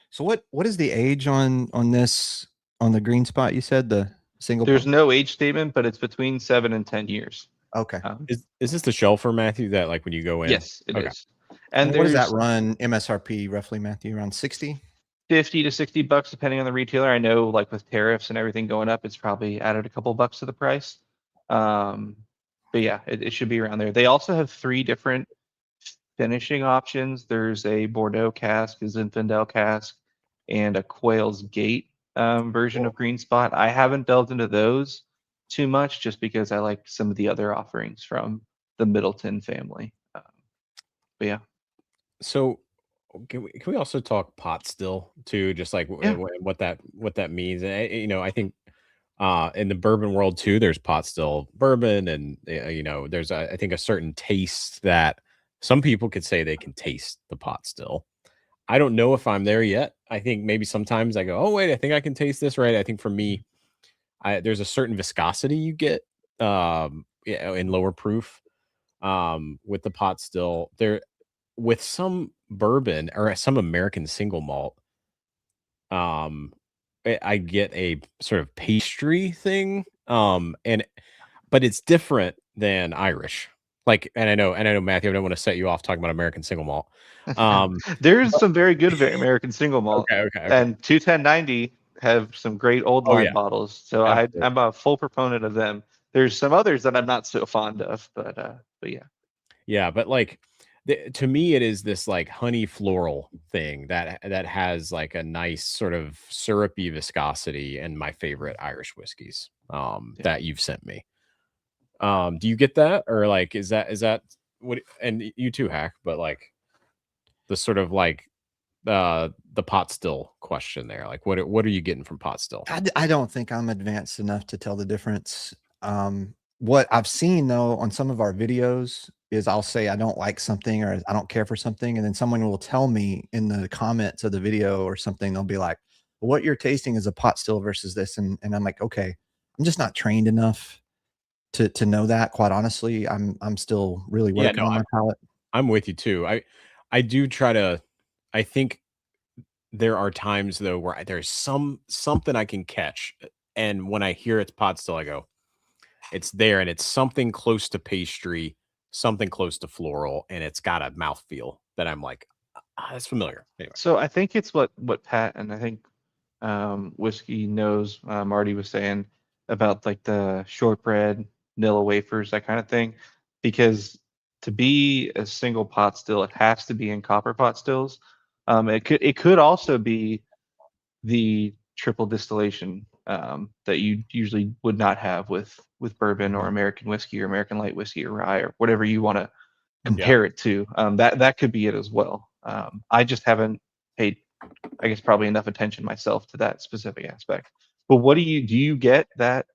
So what is the age on this, on the green spot? You said the Single. There's pot? no age statement, but it's between 7 and 10 years. Okay. Is this the shelfer, Matthew? That like when you go in? Yes, it Okay. is. And what does that there's run MSRP roughly, Matthew? Around 60? 50 to 60 bucks depending on the retailer. I know like with tariffs and everything going up, it's probably added a couple bucks to the price. But yeah, it should be around there. They also have 3 different finishing options. There's a Bordeaux cask, a Zinfandel cask, and a Quail's Gate version of Green Spot. I haven't delved into those too much just because I like some of the other offerings from the Middleton family. But yeah. So can we also talk pot still too? Just like Yeah. what that means. And I think in the bourbon world too, there's pot still bourbon, and there's I think a certain taste that some people could say they can taste the pot still. I don't know if I'm there yet. I think maybe sometimes I go, oh wait, I think I can taste this, right? I think for me, there's a certain viscosity you get in lower proof with the pot still. There with some bourbon or some American single malt, I get a sort of pastry thing, but it's different than Irish. Like, and I know, Matthew, I don't want to set you off talking about American single malt. There's some very good American single malt, Okay. and 21090 have some great old Oh, line yeah. bottles. So Absolutely. I'm a full proponent of them. There's some others that I'm not so fond of, but yeah. Yeah, but like to me, it is this like honey floral thing that has like a nice sort of syrupy viscosity, and my favorite Irish whiskeys that you've sent me. Do you get that, or like is that what? And you too, Hack, but like the sort of like the pot still question there, like what are you getting from pot still? I don't think I'm advanced enough to tell the difference. What I've seen though on some of our videos is I'll say I don't like something or I don't care for something, and then someone will tell me in the comments of the video or something. They'll be like, "What you're tasting is a pot still versus this," and I'm like, "Okay, I'm just not trained enough to know that." Quite honestly, I'm still really Yeah, working no, on my palate. I'm with you too. I do try to. I think there are times though where there's something I can catch, and when I hear it's pot still, I go, it's there, and it's something close to pastry, something close to floral, and it's got a mouthfeel that I'm like, that's familiar. Anyway, So I think it's what Pat and I think Whiskey knows. Marty was saying about like the shortbread, vanilla wafers, that kind of thing, because to be a single pot still, it has to be in copper pot stills. It could also be the triple distillation that you usually would not have with bourbon or American whiskey or American light whiskey or rye or whatever you want to compare it to. That could be it as well. I just haven't paid, I guess, probably enough attention myself to that specific aspect. But what do you get that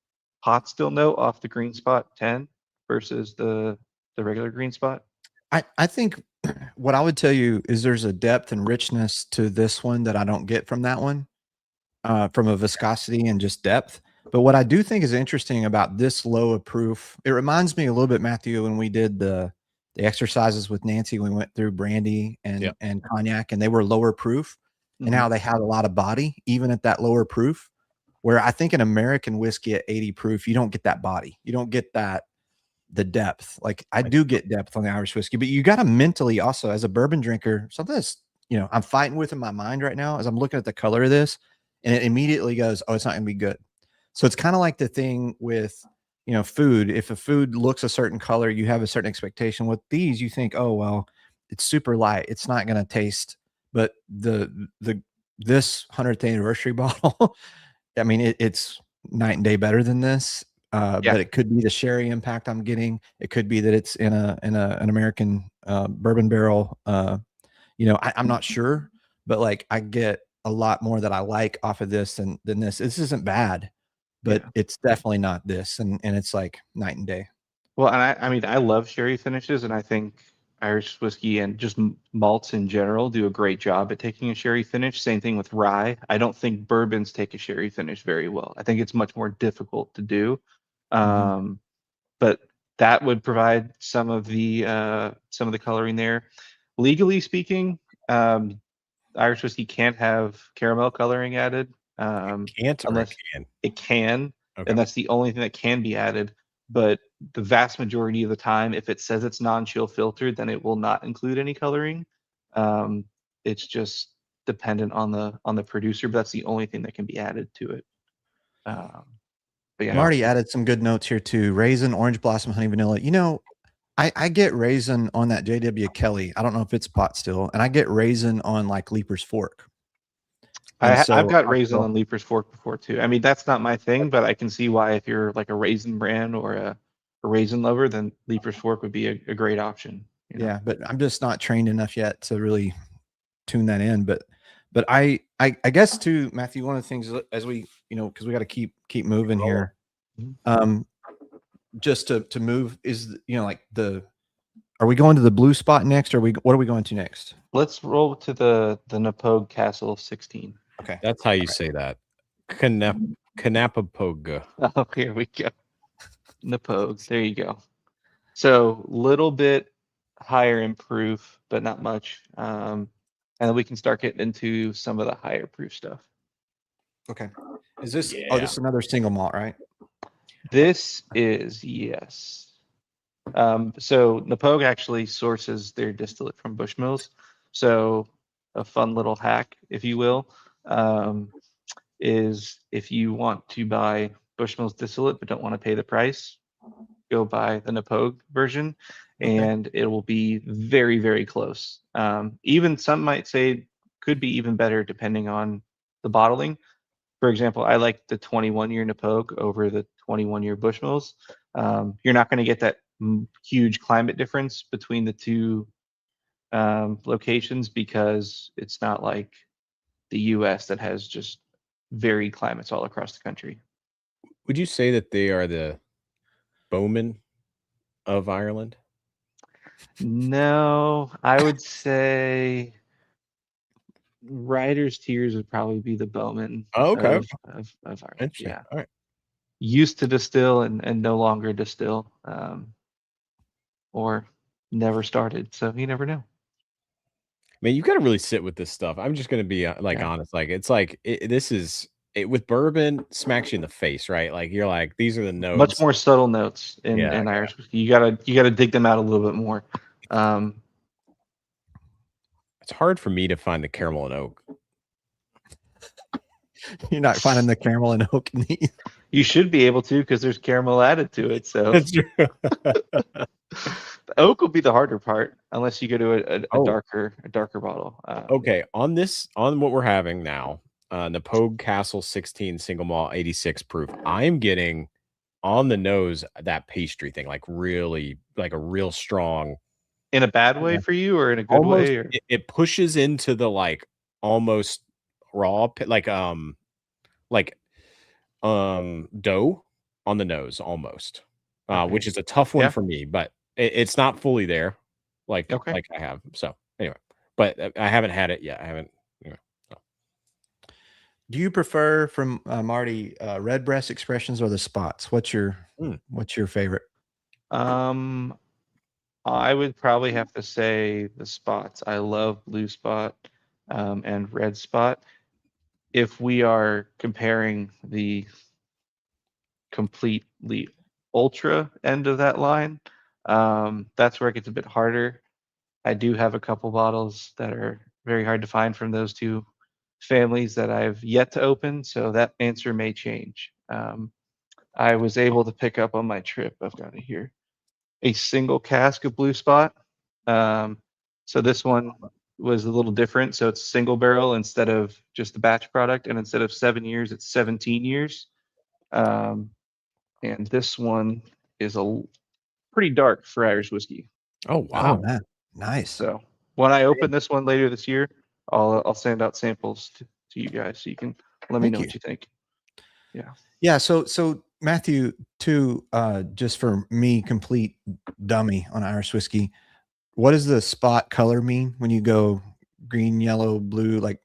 pot still note off the Green Spot 10 versus the regular Green Spot? I think what I would tell you is there's a depth and richness to this one that I don't get from that one, from a viscosity and just depth. But what I do think is interesting about this low of proof, it reminds me a little bit, Matthew, when we did the exercises with Nancy. We went through brandy and cognac, and they were lower proof, and how they had a lot of body even at that lower proof. Where I think an American whiskey at 80 proof, you don't get that body, you don't get that the depth. Like I do get depth on the Irish whiskey, but you got to mentally also, as a bourbon drinker, something that's I'm fighting with in my mind right now as I'm looking at the color of this, and it immediately goes, oh, it's not gonna be good. So it's kind of like the thing with food. If a food looks a certain color, you have a certain expectation. With these, you think, oh well, it's super light, it's not gonna taste. But this 100th anniversary bottle, I mean, it's night and day better than this. But it could be the sherry impact I'm getting. It could be that it's in an American bourbon barrel. I'm not sure, but like I get a lot more that I like off of this than this. This isn't bad, but it's definitely not this, and it's like night and day. Well, and I mean, I love sherry finishes, and I think Irish whiskey and just malts in general do a great job at taking a sherry finish. Same thing with rye. I don't think bourbons take a sherry finish very well. I think it's much more difficult to do. But that would provide some of the coloring there. Legally speaking, Irish whiskey can't have caramel coloring added. can't or Unless can? it can. Okay. and that's the only thing that can be added. But the vast majority of the time, if it says it's non-chill filtered, then it will not include any coloring. It's just dependent on the producer, but that's the only thing that can be added to it. But yeah, Marty added some good notes here too. Raisin, orange blossom, honey vanilla. You know, I get raisin on that JW Kelly. I don't know if it's pot still, and I get raisin on like Leaper's Fork. And I've so got I raisin feel- on Leaper's Fork before too. I mean, that's not my thing, but I can see why if you're like a raisin brand or a raisin lover, then Leaper's Fork would be a great option. You know? Yeah, but I'm just not trained enough yet to really tune that in. But I guess too, Matthew, one of the things as we, you know, because we got to keep moving here. Mhm. Just to move is, you know, like are we going to the blue spot next, or what are we going to next? Let's roll to the Napogue Castle 16. Okay. That's how you say that. Kanapapog. Oh, here we go. Napogue. There you go. So little bit higher in proof, but not much. And then we can start getting into some of the higher proof stuff. Okay. Is this Yeah. this is another single malt, right? This is, yes. So Napogue actually sources their distillate from Bushmills. So a fun little hack, if you will, is if you want to buy Bushmills distillate but don't want to pay the price, go buy the Napogue version, Okay. and it will be very, very close. Even some might say could be even better depending on the bottling. For example, I like the 21-year Napogue over the 21-year Bushmills. You're not going to get that huge climate difference between the two locations because it's not like the U.S. that has just varied climates all across the country. Would you say that they are the Bowman of Ireland? No, I would say Riders Tears would probably be the Bowman Oh, okay. of Ireland. Interesting. Yeah. All right. Used to distill and no longer distill, or never started. So you never know. Man, you got to really sit with this stuff. I'm just going to be Yeah. honest. Like, it's like this is it with bourbon smacks you in the face, right? Like, you're like, these are the notes. Much more subtle notes in Yeah, Irish whiskey. You gotta dig them out a little bit more. It's hard for me to find the caramel and oak. You're not finding the caramel and oak in these. You should be able to because there's caramel added to it. So That's true. the oak will be the harder part unless you go to a Oh. darker bottle. Okay, on what we're having now, Napogue Castle 16 single malt 86 proof. I'm getting on the nose that pastry thing, like really, like a real strong. In a bad way for you or in a good Almost, way? Or? it pushes into the like almost raw, like dough on the nose almost, Okay. which is a tough one Yeah. for me, but it's not fully there, like Okay. like I have. So anyway, but I haven't had it yet. I haven't. Do you prefer from Marty Redbreast expressions or the spots? What's your favorite? I would probably have to say the spots. I love blue spot and red spot. If we are comparing the completely ultra end of that line, that's where it gets a bit harder. I do have a couple bottles that are very hard to find from those two families that I've yet to open, so that answer may change. I was able to pick up on my trip, I've got it here, a single cask of Blue Spot. So this one was a little different. So it's single barrel instead of just the batch product, and instead of 7 years, it's 17 years. And this one is pretty dark for Irish whiskey. Oh wow! Oh, man. Nice. So when I open this one later this year, I'll send out samples to you guys so you can let me Thank know you. what you think. Yeah. Yeah. So Matthew, too, just for me, complete dummy on Irish whiskey, what does the spot color mean when you go green, yellow, blue? Like,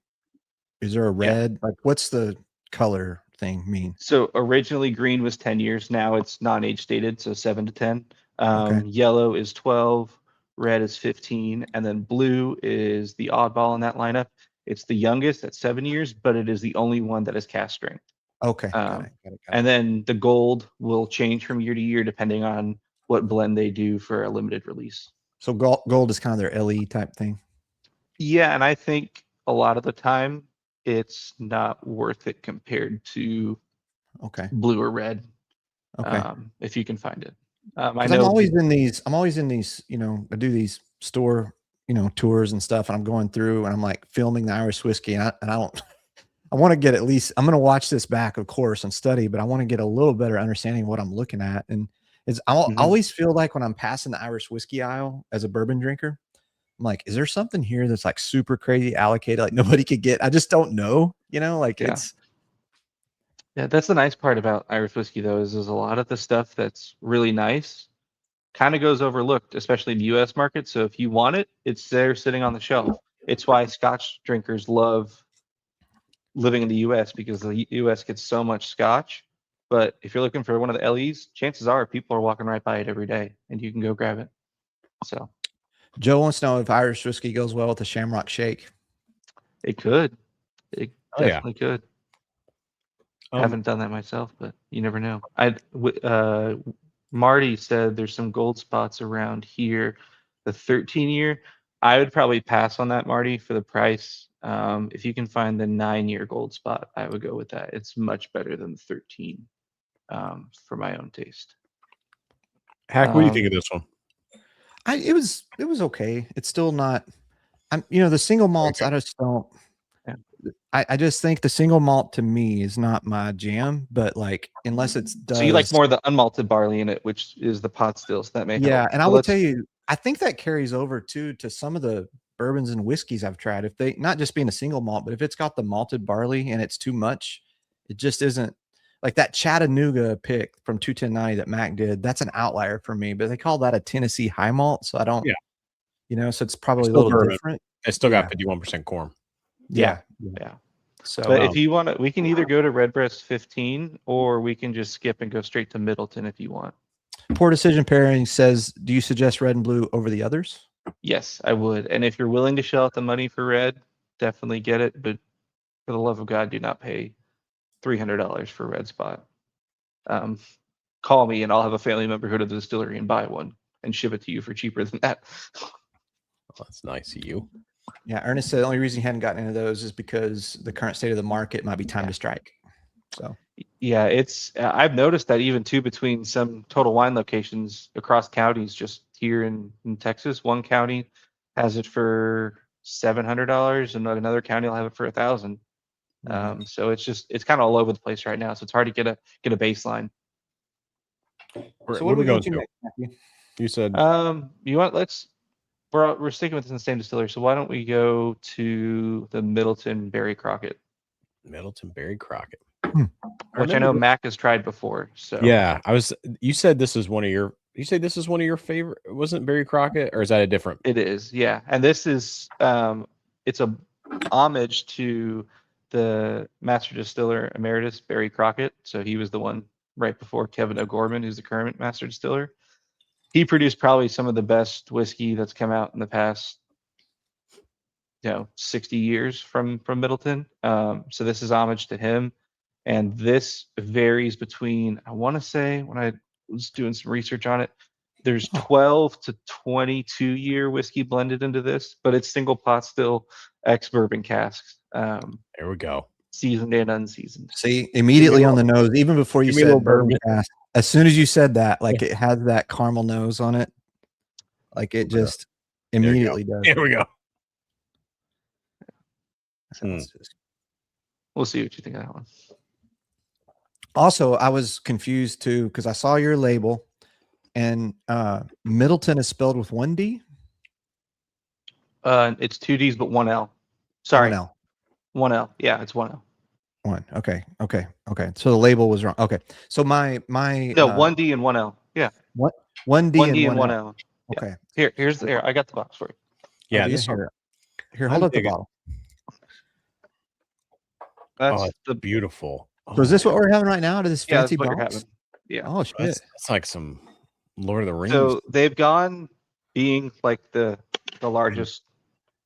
is there a red? Like, what's the color thing mean? So originally green was 10 years. Now it's non-age stated, so 7 to 10. Okay. Yellow is 12, red is 15, and then blue is the oddball in that lineup. It's the youngest at 7 years, but it is the only one that is cast strength. Okay, got Um, it. Got it. Got And it. then the gold will change from year to year depending on what blend they do for a limited release. So gold is kind of their LE type thing. Yeah, and I think a lot of the time it's not worth it compared to Okay. blue or red. Okay. If you can find it. I Because know. I'm always in these, you know, I do these store, you know, tours and stuff, and I'm going through and I'm like filming the Irish whiskey, and I don't, I want to get at least, I'm going to watch this back, of course, and study, but I want to get a little better understanding of what I'm looking at. And I always feel like when I'm passing the Irish whiskey aisle as a bourbon drinker, I'm like, is there something here that's like super crazy allocated, like nobody could get? I just don't know, you know, like Yeah. Yeah, that's the nice part about Irish whiskey, though, is there's a lot of the stuff that's really nice kind of goes overlooked, especially in the U.S. market. So if you want it, it's there sitting on the shelf. It's why Scotch drinkers love living in the U.S. because the U.S. gets so much Scotch. But if you're looking for one of the LEs, chances are people are walking right by it every day, and you can go grab it. So Joe wants to know if Irish whiskey goes well with the Shamrock Shake. it could. It Oh, yeah. definitely could. Haven't done that myself, but you never know. Marty said there's some gold spots around here. The 13-year, I would probably pass on that, Marty, for the price. If you can find the 9-year gold spot, I would go with that. It's much better than the 13, for my own taste. Hack, what do you think of this one? It was okay. It's still not. You know, the single malts. I just don't. Yeah. I just think the single malt to me is not my jam. But like, unless it's does. So you like more of the unmalted barley in it, which is the pot still, so that may Yeah, help. and I will tell you, I think that carries over too to some of the bourbons and whiskeys I've tried. If they not just being a single malt, but if it's got the malted barley and it's too much, it just isn't like that Chattanooga pick from 21090 that Mac did. That's an outlier for me, but they call that a Tennessee high malt. So I don't, Yeah. You know, so it's probably a still little bourbon. different. It's still got 51% corn. Yeah. So, But if you want to, we can either go to Redbreast 15 or we can just skip and go straight to Middleton if you want. Poor Decision Pairing says, do you suggest red and blue over the others? Yes, I would. And if you're willing to shell out the money for red, definitely get it. But for the love of God, do not pay $300 for red spot. Call me and I'll have a family member go to the distillery and buy one and ship it to you for cheaper than that. Oh, that's nice of you. Yeah, Ernest said the only reason he hadn't gotten into those is because the current state of the market might be time to strike. So yeah, it's I've noticed that even too between some Total Wine locations across counties, just here in Texas, one county has it for $700 and another county will have it for $1,000. So it's kind of all over the place right now. So it's hard to get a baseline. what are we going to next, Matthew? You said You want we're sticking with the same distillery, so why don't we go to the Middleton Barry Crockett? Middleton Barry Crockett. Which I know Mac has tried before. So yeah, you said this is one of your favorite, wasn't Barry Crockett, or is that a different? It is, yeah. And this is it's a homage to the master distiller emeritus Barry Crockett. So he was the one right before Kevin O'Gorman, who's the current master distiller. He produced probably some of the best whiskey that's come out in the past 60 years from Middleton. So this is homage to him. And this varies between, I want to say, when I was doing some research on it, there's 12 to 22 year whiskey blended into this, but it's single pot still, ex-bourbon casks. There we go. Seasoned and unseasoned. See, immediately on the nose, even before you said bourbon cast. As soon as you said that, like it has that caramel nose on it. Like it just immediately does. Here we go. We'll see what you think of that one. Also, I was confused too because I saw your label and Middleton is spelled with 1 D. It's 2 Ds but 1 L. Sorry. 1 L. 1 L. Yeah, it's 1 L. 1. Okay. So the label was wrong. Okay. So my no 1 D and 1 L. Yeah. What 1 D and 1 L. Yeah. Okay. Here. I got the box for you. Yeah, this one. Here, hold up the bottle. That's beautiful. So is this what we're having right now? To this fancy box? Yeah. Oh shit. That's like some Lord of the Rings. So they've gone being like the largest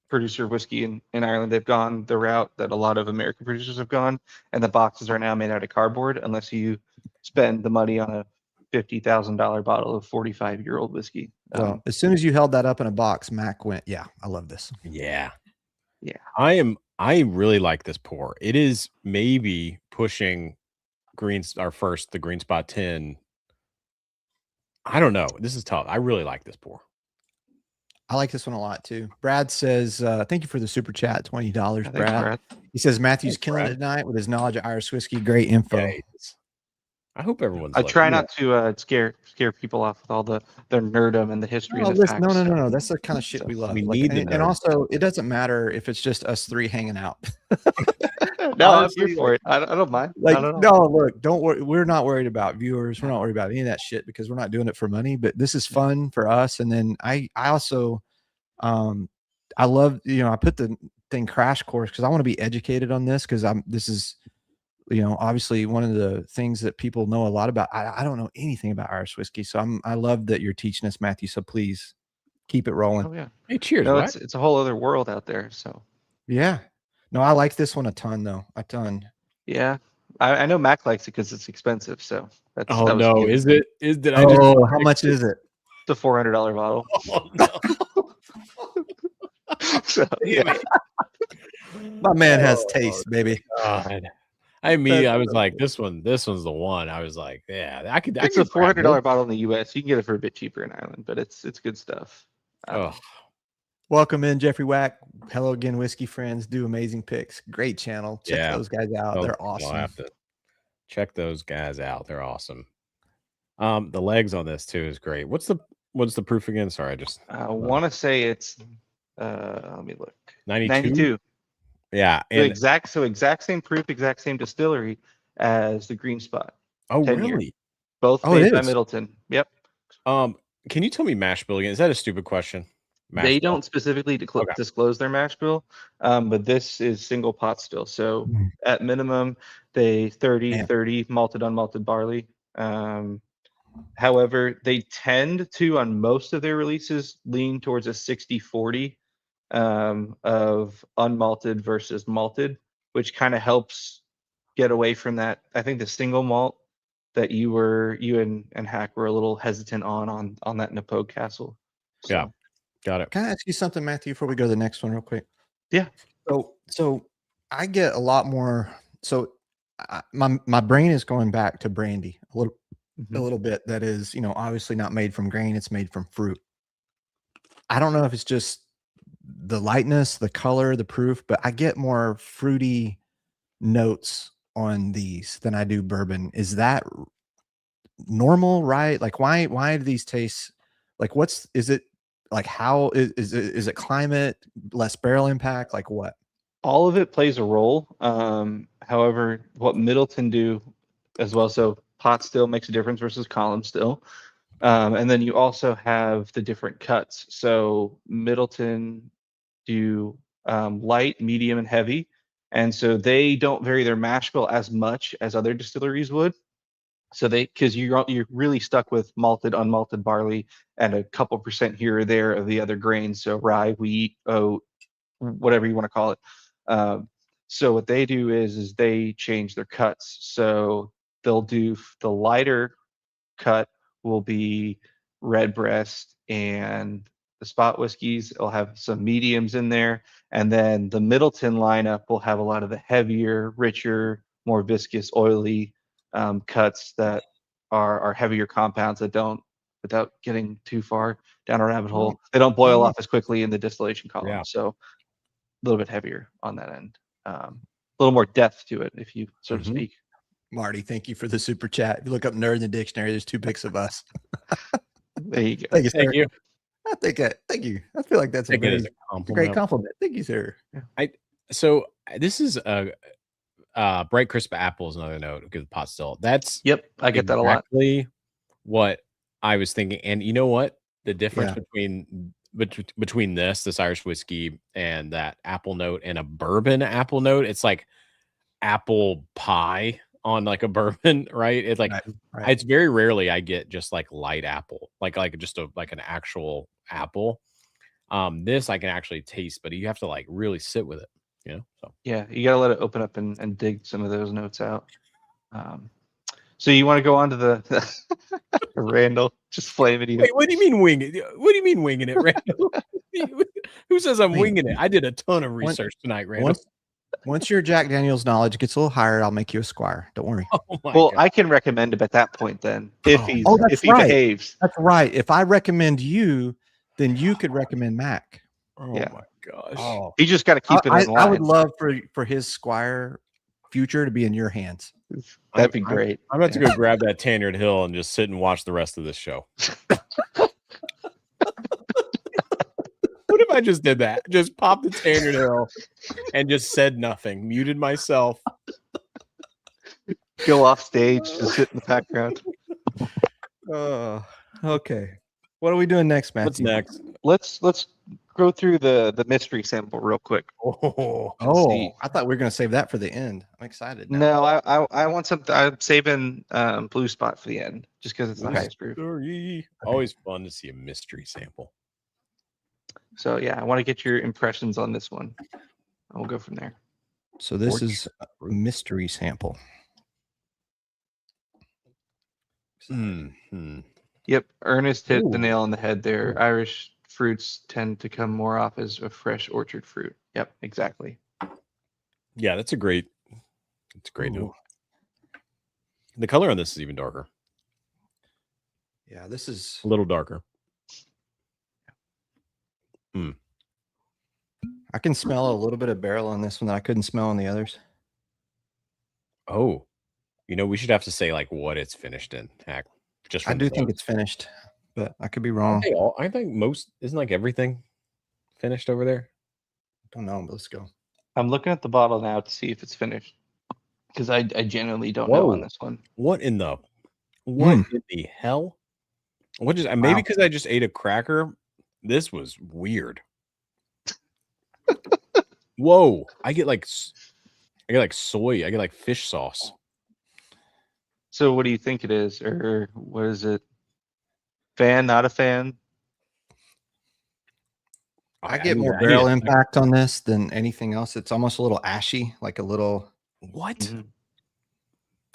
producer of whiskey in Ireland. They've gone the route that a lot of American producers have gone, and the boxes are now made out of cardboard unless you spend the money on a $50,000 bottle of 45-year-old whiskey. Well, as soon as you held that up in a box, Mac went, "Yeah, I love this." Yeah. Yeah. I really like this pour. It is maybe pushing the Green Spot 10. I don't know. This is tough. I really like this pour. I like this one a lot too. Brad says, "Thank you for the super chat, $20, Thanks, Brad." Brad. He says Matthew's Thanks, killing Brad. it tonight with his knowledge of Irish whiskey. Great info. Yeah, it is. I hope everyone's. I try listening. not to scare people off with all their nerdum and the history No, and the listen, facts. no. That's the kind of shit So, we love. we Like, need the and nerd. also, it doesn't matter if it's just us three hanging out. No, I'm Honestly, here for it. I don't mind. Like, Not at all. no, look, don't worry. We're not worried about viewers. We're not worried about any of that shit because we're not doing it for money. But this is fun for us. And then I also, I love, I put the thing crash course because I want to be educated on this because this is, obviously one of the things that people know a lot about. I don't know anything about Irish whiskey, so I love that you're teaching us, Matthew. So please keep it rolling. Oh yeah. Hey, cheers. No, What? it's a whole other world out there. So Yeah. No, I like this one a ton though. A ton. yeah, I know Mac likes it because it's expensive. So that Oh was no, given. is it? Did I just? Oh, how much is it? The $400 bottle. Oh no. So yeah. My man has Oh, taste, baby. God. I was like, this one's the one. I was like, yeah, I could. It's a $400 bottle in the US. You can get it for a bit cheaper in Ireland, but it's good stuff. Oh, Welcome in, Jeffrey Wack. Hello again, whiskey friends. Do amazing picks. Great channel. Check Yeah. those guys out. They're I'll awesome. have to check those guys out. They're awesome. The legs on this too is great. What's the proof again? Sorry, I just I want to say it's let me look. 92. Yeah, The and exact same proof, exact same distillery as the Green Spot. oh 10 year. really? Both Oh, it made by is? Middleton. Yep. Can you tell me mash bill again? Is that a stupid question? They don't specifically disclose their mash bill, but this is single pot still. So at minimum, they 30 malted unmalted barley. However, they tend to, on most of their releases, lean towards a 60-40 of unmalted versus malted, which kind of helps get away from that. I think the single malt that you and Hack were a little hesitant on that Napoe Castle. So. Yeah. Got it. Can I ask you something, Matthew, before we go to the next one real quick? Yeah. So I get a lot more. So my brain is going back to brandy a little bit. That is, obviously not made from grain. It's made from fruit. I don't know if it's just the lightness, the color, the proof, but I get more fruity notes on these than I do bourbon. Is that normal, right? Like why do these taste like is it like how is it climate, less barrel impact, like what? All of it plays a role. However, what Middleton do as well, so pot still makes a difference versus column still. And then you also have the different cuts. So Middleton do light, medium, and heavy. And so they don't vary their mash bill as much as other distilleries would. So because you're really stuck with malted, unmalted barley and a couple percent here or there of the other grains. So rye, wheat, oat, whatever you want to call it. So what they do is they change their cuts. So they'll do the lighter cut will be Redbreast and the spot whiskeys. It'll have some mediums in there. And then the Middleton lineup will have a lot of the heavier, richer, more viscous, oily cuts that are heavier compounds that don't, without getting too far down a rabbit hole, they don't boil off as quickly in the distillation column. Yeah. So a little bit heavier on that end. A little more depth to it, if you so to speak. Marty, thank you for the super chat. If you look up nerd in the dictionary, there's 2 pics of us. There you go. Thank you, sir. Thank you. I think thank you. I feel like that's a great compliment. Thank you, sir. So this is bright crisp apple is another note. Good pot still. That's I get that a lot. Exactly what I was thinking. And you know what? The difference between this Irish whiskey and that apple note and a bourbon apple note, it's like apple pie on like a bourbon, right? It's like right. It's very rarely I get just like light apple, like just like an actual apple. This I can actually taste, but you have to like really sit with it, you know. So Yeah, you gotta let it open up and dig some of those notes out. So you want to go on to the Randall just flaming you. wait, what do you mean winging it? What do you mean winging it, Randall? Who says I'm Wait. winging it? I did a ton of research tonight, Randall. Once your Jack Daniel's knowledge gets a little higher, I'll make you a squire. Don't worry. Oh my Well, god! I can recommend him at that point then if he's Oh, that's if he right. behaves. That's right. If I recommend you, then you could recommend Mac. Oh Yeah. my gosh! Oh, You just got to keep it in line. I would love for his squire future to be in your hands. That'd be great. I'm about to go grab that Tanyard Hill and just sit and watch the rest of this show. What if I just did that? Just popped the Tanyard Hill and just said nothing, muted myself. Go off stage, just sit in the background. Okay. What are we doing next, Matthew? What's next? Let's go through the mystery sample real quick. Oh, see. I thought we were going to save that for the end. I'm excited now. No, I want something. I'm saving Blue Spot for the end just because it's the Okay. highest proof. Sorry. Always fun to see a mystery sample. So yeah, I want to get your impressions on this one. I'll go from there. So this is a mystery sample. Mm-hmm. Yep, Ernest hit the Ooh. nail on the head there. Irish fruits tend to come more off as a fresh orchard fruit. Yep, exactly. Yeah, it's a great Ooh. note. The color on this is even darker. Yeah, this is A little darker. I can smell a little bit of barrel on this one that I couldn't smell on the others. Oh, we should have to say like what it's finished in. Heck, just I from do the think nose. it's finished, but I could be wrong. I think most isn't like everything finished over there. Don't know, but let's go. I'm looking at the bottle now to see if it's finished because I genuinely don't know on Whoa. this one. What in the hell? What is maybe Wow. because I just ate a cracker? This was weird. Whoa! I get like soy. I get like fish sauce. So what do you think it is, or what is it? Fan, not a fan? I get more barrel impact on this than anything else. It's almost a little ashy, like a little. What? Mhm.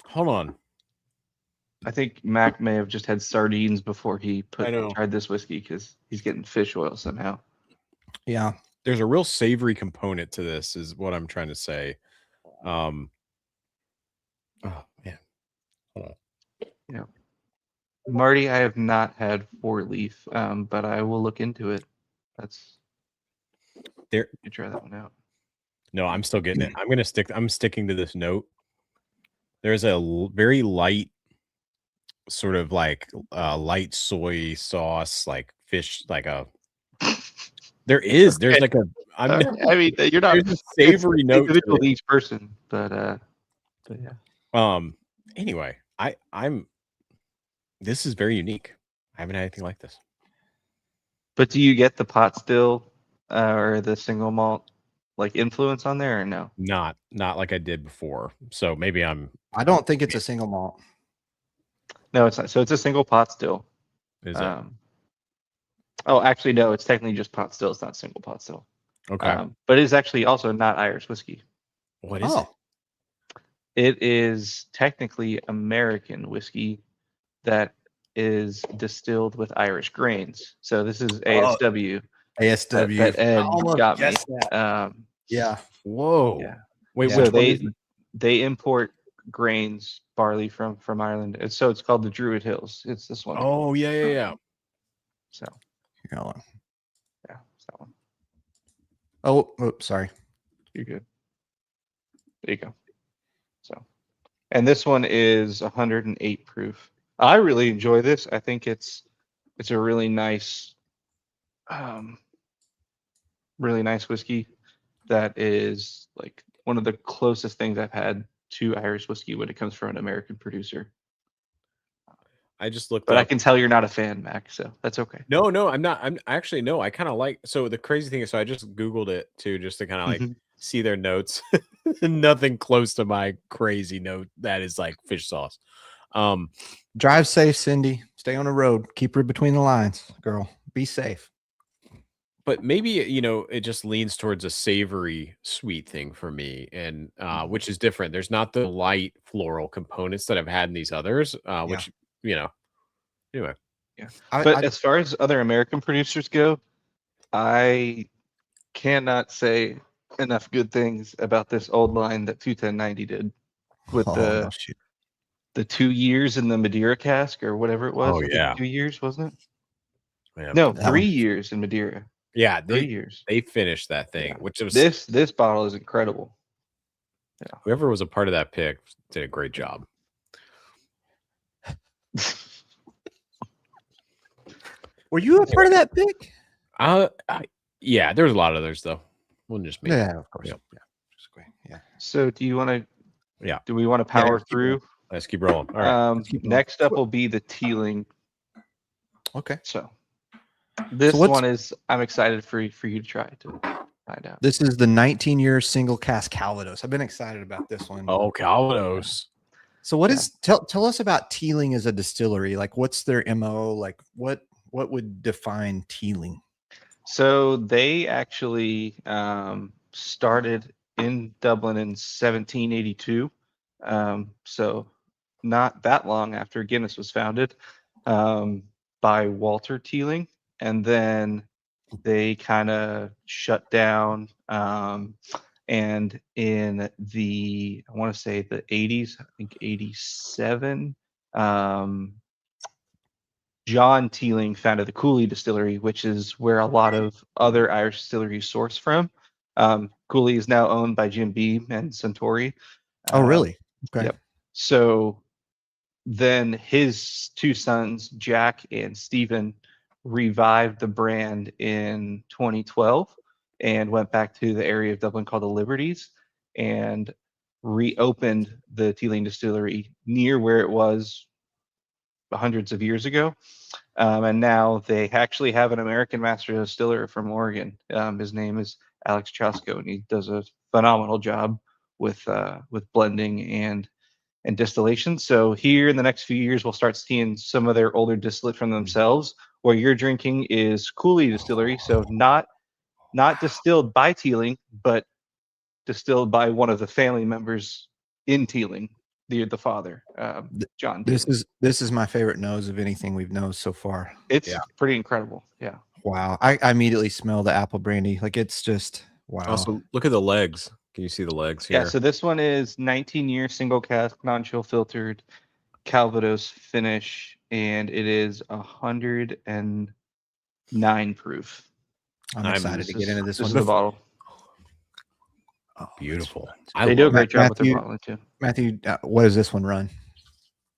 Hold on. I think Mac may have just had sardines before he I know. tried this whiskey because he's getting fish oil somehow. Yeah. There's a real savory component to this, is what I'm trying to say. Oh man. Hold on. Marty, I have not had 4-leaf, but I will look into it. That's There. you try that one out. No, I'm still getting it. I'm sticking to this note. There's a very light, sort of like light soy sauce, like fish, like a. There's like a. I mean, you're not There's a savory it's note to individual it. to each person, but yeah. Anyway, I'm. This is very unique. I haven't had anything like this. But do you get the pot still or the single malt like influence on there or no? Not like I did before. So maybe I'm. I don't think it's a single malt. No, it's not. So it's a single pot still. Is it Oh, actually, no. It's technically just pot still. It's not single pot still. okay? But it is actually also not Irish whiskey. What is it? It is technically American whiskey that is distilled with Irish grains. So this is ASW. ASW. That Ed I almost got me. guessed that. Yeah. Whoa. Yeah. Wait, Yeah. which So one is it? they import grains, barley from Ireland. So it's called the Druid Hills. It's this one. Oh yeah. So Here, hold on. yeah, it's that one. Oh, sorry. You're good. There you go. So, and this one is 108 proof. I really enjoy this. I think it's a really nice whiskey that is like one of the closest things I've had to Irish whiskey when it comes from an American producer. I just looked But up. I can tell you're not a fan, Mac, so that's okay. No, I'm not. I'm actually no. I kind of like. So the crazy thing is, so I just Googled it too, just to kind of like see their notes. Nothing close to my crazy note that is like fish sauce. Drive safe, Cindy. Stay on the road. Keep her between the lines, girl. Be safe. but maybe it just leans towards a savory sweet thing for me, and which is different. There's not the light floral components that I've had in these others, which anyway. Yeah. I, But I as far as other American producers go, I cannot say enough good things about this old line that 21090 did with oh no shoot. the 2 years in the Madeira cask or whatever it was. Oh, I think yeah. 2 years, wasn't it? Yeah. No, That 3 one. years in Madeira. Yeah, 3 years. they finished that thing, Yeah. which was This bottle is incredible. whoever was a part of that pick did a great job. Were you a part of that pick? Yeah, there's a lot of others though. Wasn't just me. Yeah, of course. Yep. Yeah. Just great. Yeah. So do you want to? Yeah. Do we want to power let's keep through? Let's keep rolling. All right. let's keep going. Next up will be the Teeling. Okay. So this what's- one is I'm excited for you to try to find out. This is the 19-year single cask Calvados. I've been excited about this one. Oh, Calvados. So what is tell us about Teeling as a distillery? Like what's their MO? Like what would define Teeling? So they actually started in Dublin in 1782. So not that long after Guinness was founded, by Walter Teeling, and then they kind of shut down. And in the, I want to say the 80s, I think 87, John Teeling founded the Cooley Distillery, which is where a lot of other Irish distilleries source from. Cooley is now owned by Jim Beam and Suntory. Oh, really? Okay. Yep. So then his two sons, Jack and Stephen, revived the brand in 2012 and went back to the area of Dublin called the Liberties and reopened the Teeling Distillery near where it was hundreds of years ago. And now they actually have an American master distiller from Oregon. His name is Alex Chasko, and he does a phenomenal job with blending and distillation. So here in the next few years, we'll start seeing some of their older distillate from themselves. What you're drinking is Cooley Distillery, so not distilled by Teeling, but distilled by one of the family members in Teeling, the father, John. This is my favorite nose of anything we've nosed so far. It's pretty incredible. Yeah. Wow. I immediately smell the apple brandy. Like it's just wow. Also, look at the legs. Can you see the legs here? Yeah. So this one is 19-year single cask, non-chill filtered, Calvados finish, and it is 109 proof. I'm excited to get into this This one. is the bottle. Oh, Beautiful. They do a love great job with Matthew- their bottling too. Matthew, what does this one run?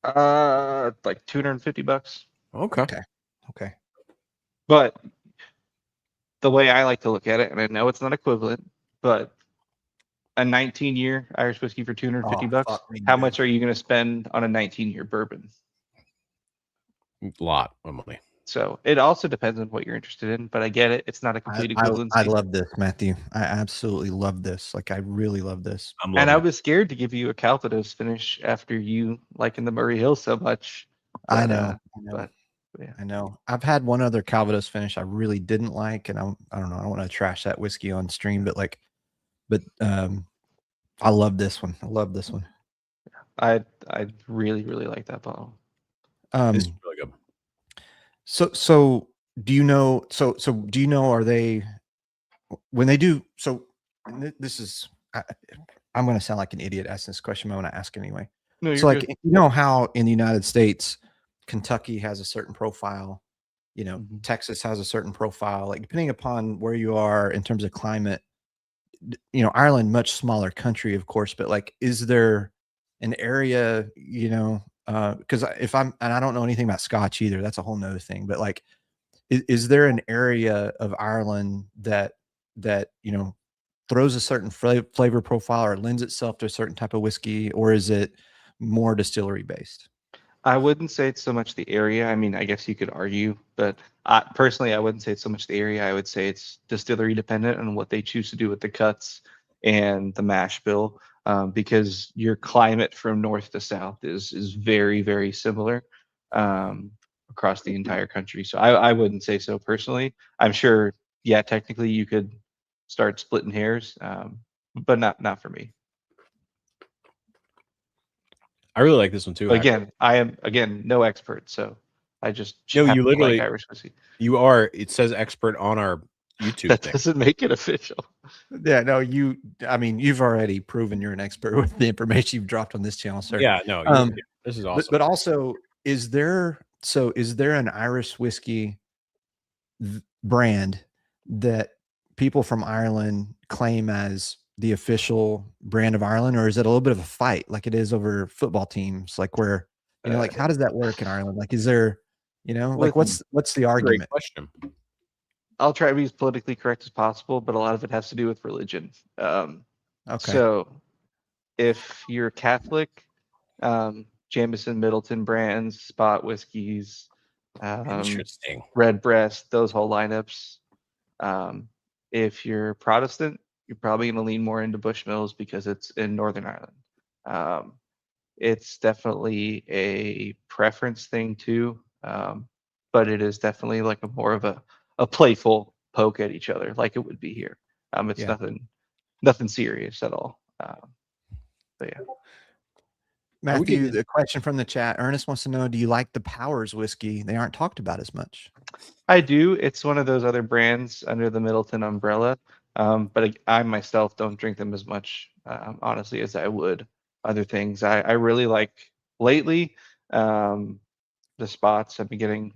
Like $250. it. Okay. Okay. But the way I like to look at it, and I know it's not equivalent, but a 19-year Irish whiskey for $250 Oh, bucks. fuck me, How dude. much are you going to spend on a 19-year bourbon? Lot of money. So it also depends on what you're interested in, but I get it. It's not a complete equivalency. I love this, Matthew. I absolutely love this. Like I really love this. I'm And loving I it. was scared to give you a Calvados finish after you liking the Murray Hill so much. I But, know. but yeah. I know. I've had one other Calvados finish I really didn't like, and I don't know. I don't want to trash that whiskey on stream, but I love this one. I love this one. I really, really like that bottle. It's really good. So do you know? So do you know? Are they when they do? So and this is. I'm going to sound like an idiot asking this question, but I want to ask anyway. No, So like you know how in the United States, Kentucky has a certain profile. You know, Mhm. Texas has a certain profile. Like depending upon where you are in terms of climate. You know, Ireland, much smaller country, of course, but like, is there an area? You know, because if I'm and I don't know anything about Scotch either. That's a whole nother thing. But like, is there an area of Ireland that you know throws a certain flavor profile or lends itself to a certain type of whiskey, or is it more distillery based? I wouldn't say it's so much the area. I mean, I guess you could argue, but personally, I wouldn't say it's so much the area. I would say it's distillery dependent on what they choose to do with the cuts and the mash bill, because your climate from north to south is very, very similar across the entire country. So I wouldn't say so personally. I'm sure yeah, technically you could start splitting hairs, but not for me. I really like this one too. But actually. again, I am no expert, so I just No, happen you to like literally Irish whiskey. you are. It says expert on our YouTube That thing. doesn't make it official. Yeah, no, I mean, you've already proven you're an expert with the information you've dropped on this channel, sir. Yeah, no, Um, this is awesome. But also, is there an Irish whiskey brand that people from Ireland claim as the official brand of Ireland, or is it a little bit of a fight like it is over football teams? Like where, like how does that work in Ireland? Like, is there, like what's the Great argument? question. I'll try to be as politically correct as possible, but a lot of it has to do with religion. Okay. So if you're Catholic, Jameson, Middleton brands, Spot whiskeys, Interesting. Redbreast, those whole lineups. If you're Protestant, you're probably going to lean more into Bushmills because it's in Northern Ireland. It's definitely a preference thing too, but it is definitely like a more of a playful poke at each other, like it would be here. It's Yeah. nothing serious at all. But yeah. Matthew, the question from the chat, Ernest wants to know, do you like the Powers whiskey? They aren't talked about as much. I do. It's one of those other brands under the Middleton umbrella. But I myself don't drink them as much, honestly, as I would other things. I really like lately the Spots I've been getting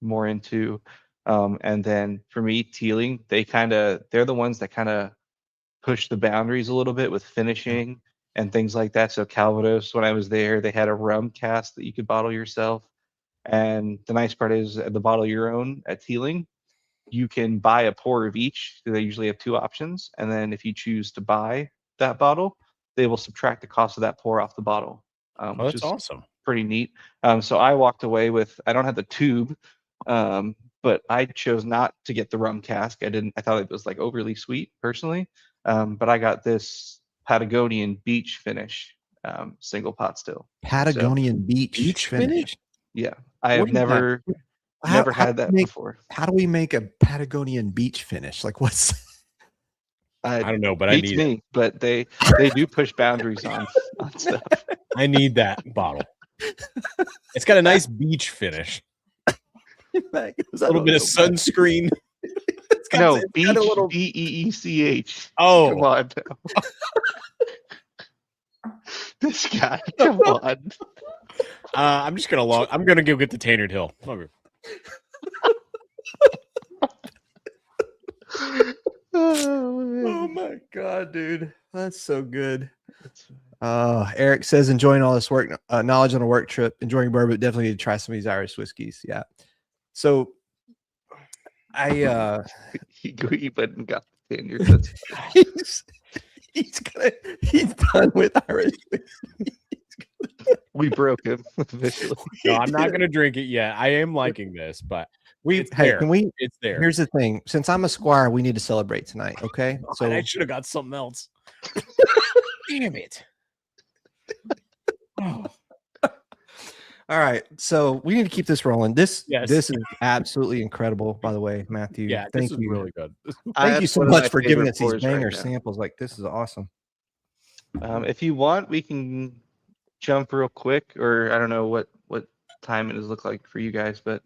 more into. And then for me, Teeling, they're the ones that kind of push the boundaries a little bit with finishing and things like that. So Calvados, when I was there, they had a rum cask that you could bottle yourself. And the nice part is at the bottle your own at Teeling, you can buy a pour of each. They usually have two options. And then if you choose to buy that bottle, they will subtract the cost of that pour off the bottle, which That's is awesome. pretty neat. So I walked away with, I don't have the tube, but I chose not to get the rum cask. I thought it was like overly sweet personally. But I got this Patagonian beach finish single pot still. Patagonian beach finish. Yeah, I What have is that? never had that before. How do we make a Patagonian beach finish? Like what's I don't know, but I beats need me. But they do push boundaries on stuff. I need that bottle. It's got a nice beach finish. A little bit of sunscreen. No, beach, BEECH. Oh, come on. This guy, come on. I'm just gonna I'm gonna go get the Tainted Hill. Oh my god, dude, that's so good. Eric says enjoying all this work, knowledge on a work trip, enjoying bourbon. Definitely need to try some of these Irish whiskeys. Yeah. So he went and got the tenure. he's done with Irish whiskey. We broke him officially. No, I'm not gonna drink it yet. I am liking this, but it's there. Here's the thing. Since I'm a squire, we need to celebrate tonight. Okay. So I should have got something else. Damn it. Oh. All right. So we need to keep this rolling. This is absolutely incredible, by the way, Matthew. Yeah, thank you. Really good. Thank you so much for giving us these banger samples. Like this is awesome. If you want, we can jump real quick, or I don't know what time it does look like for you guys, but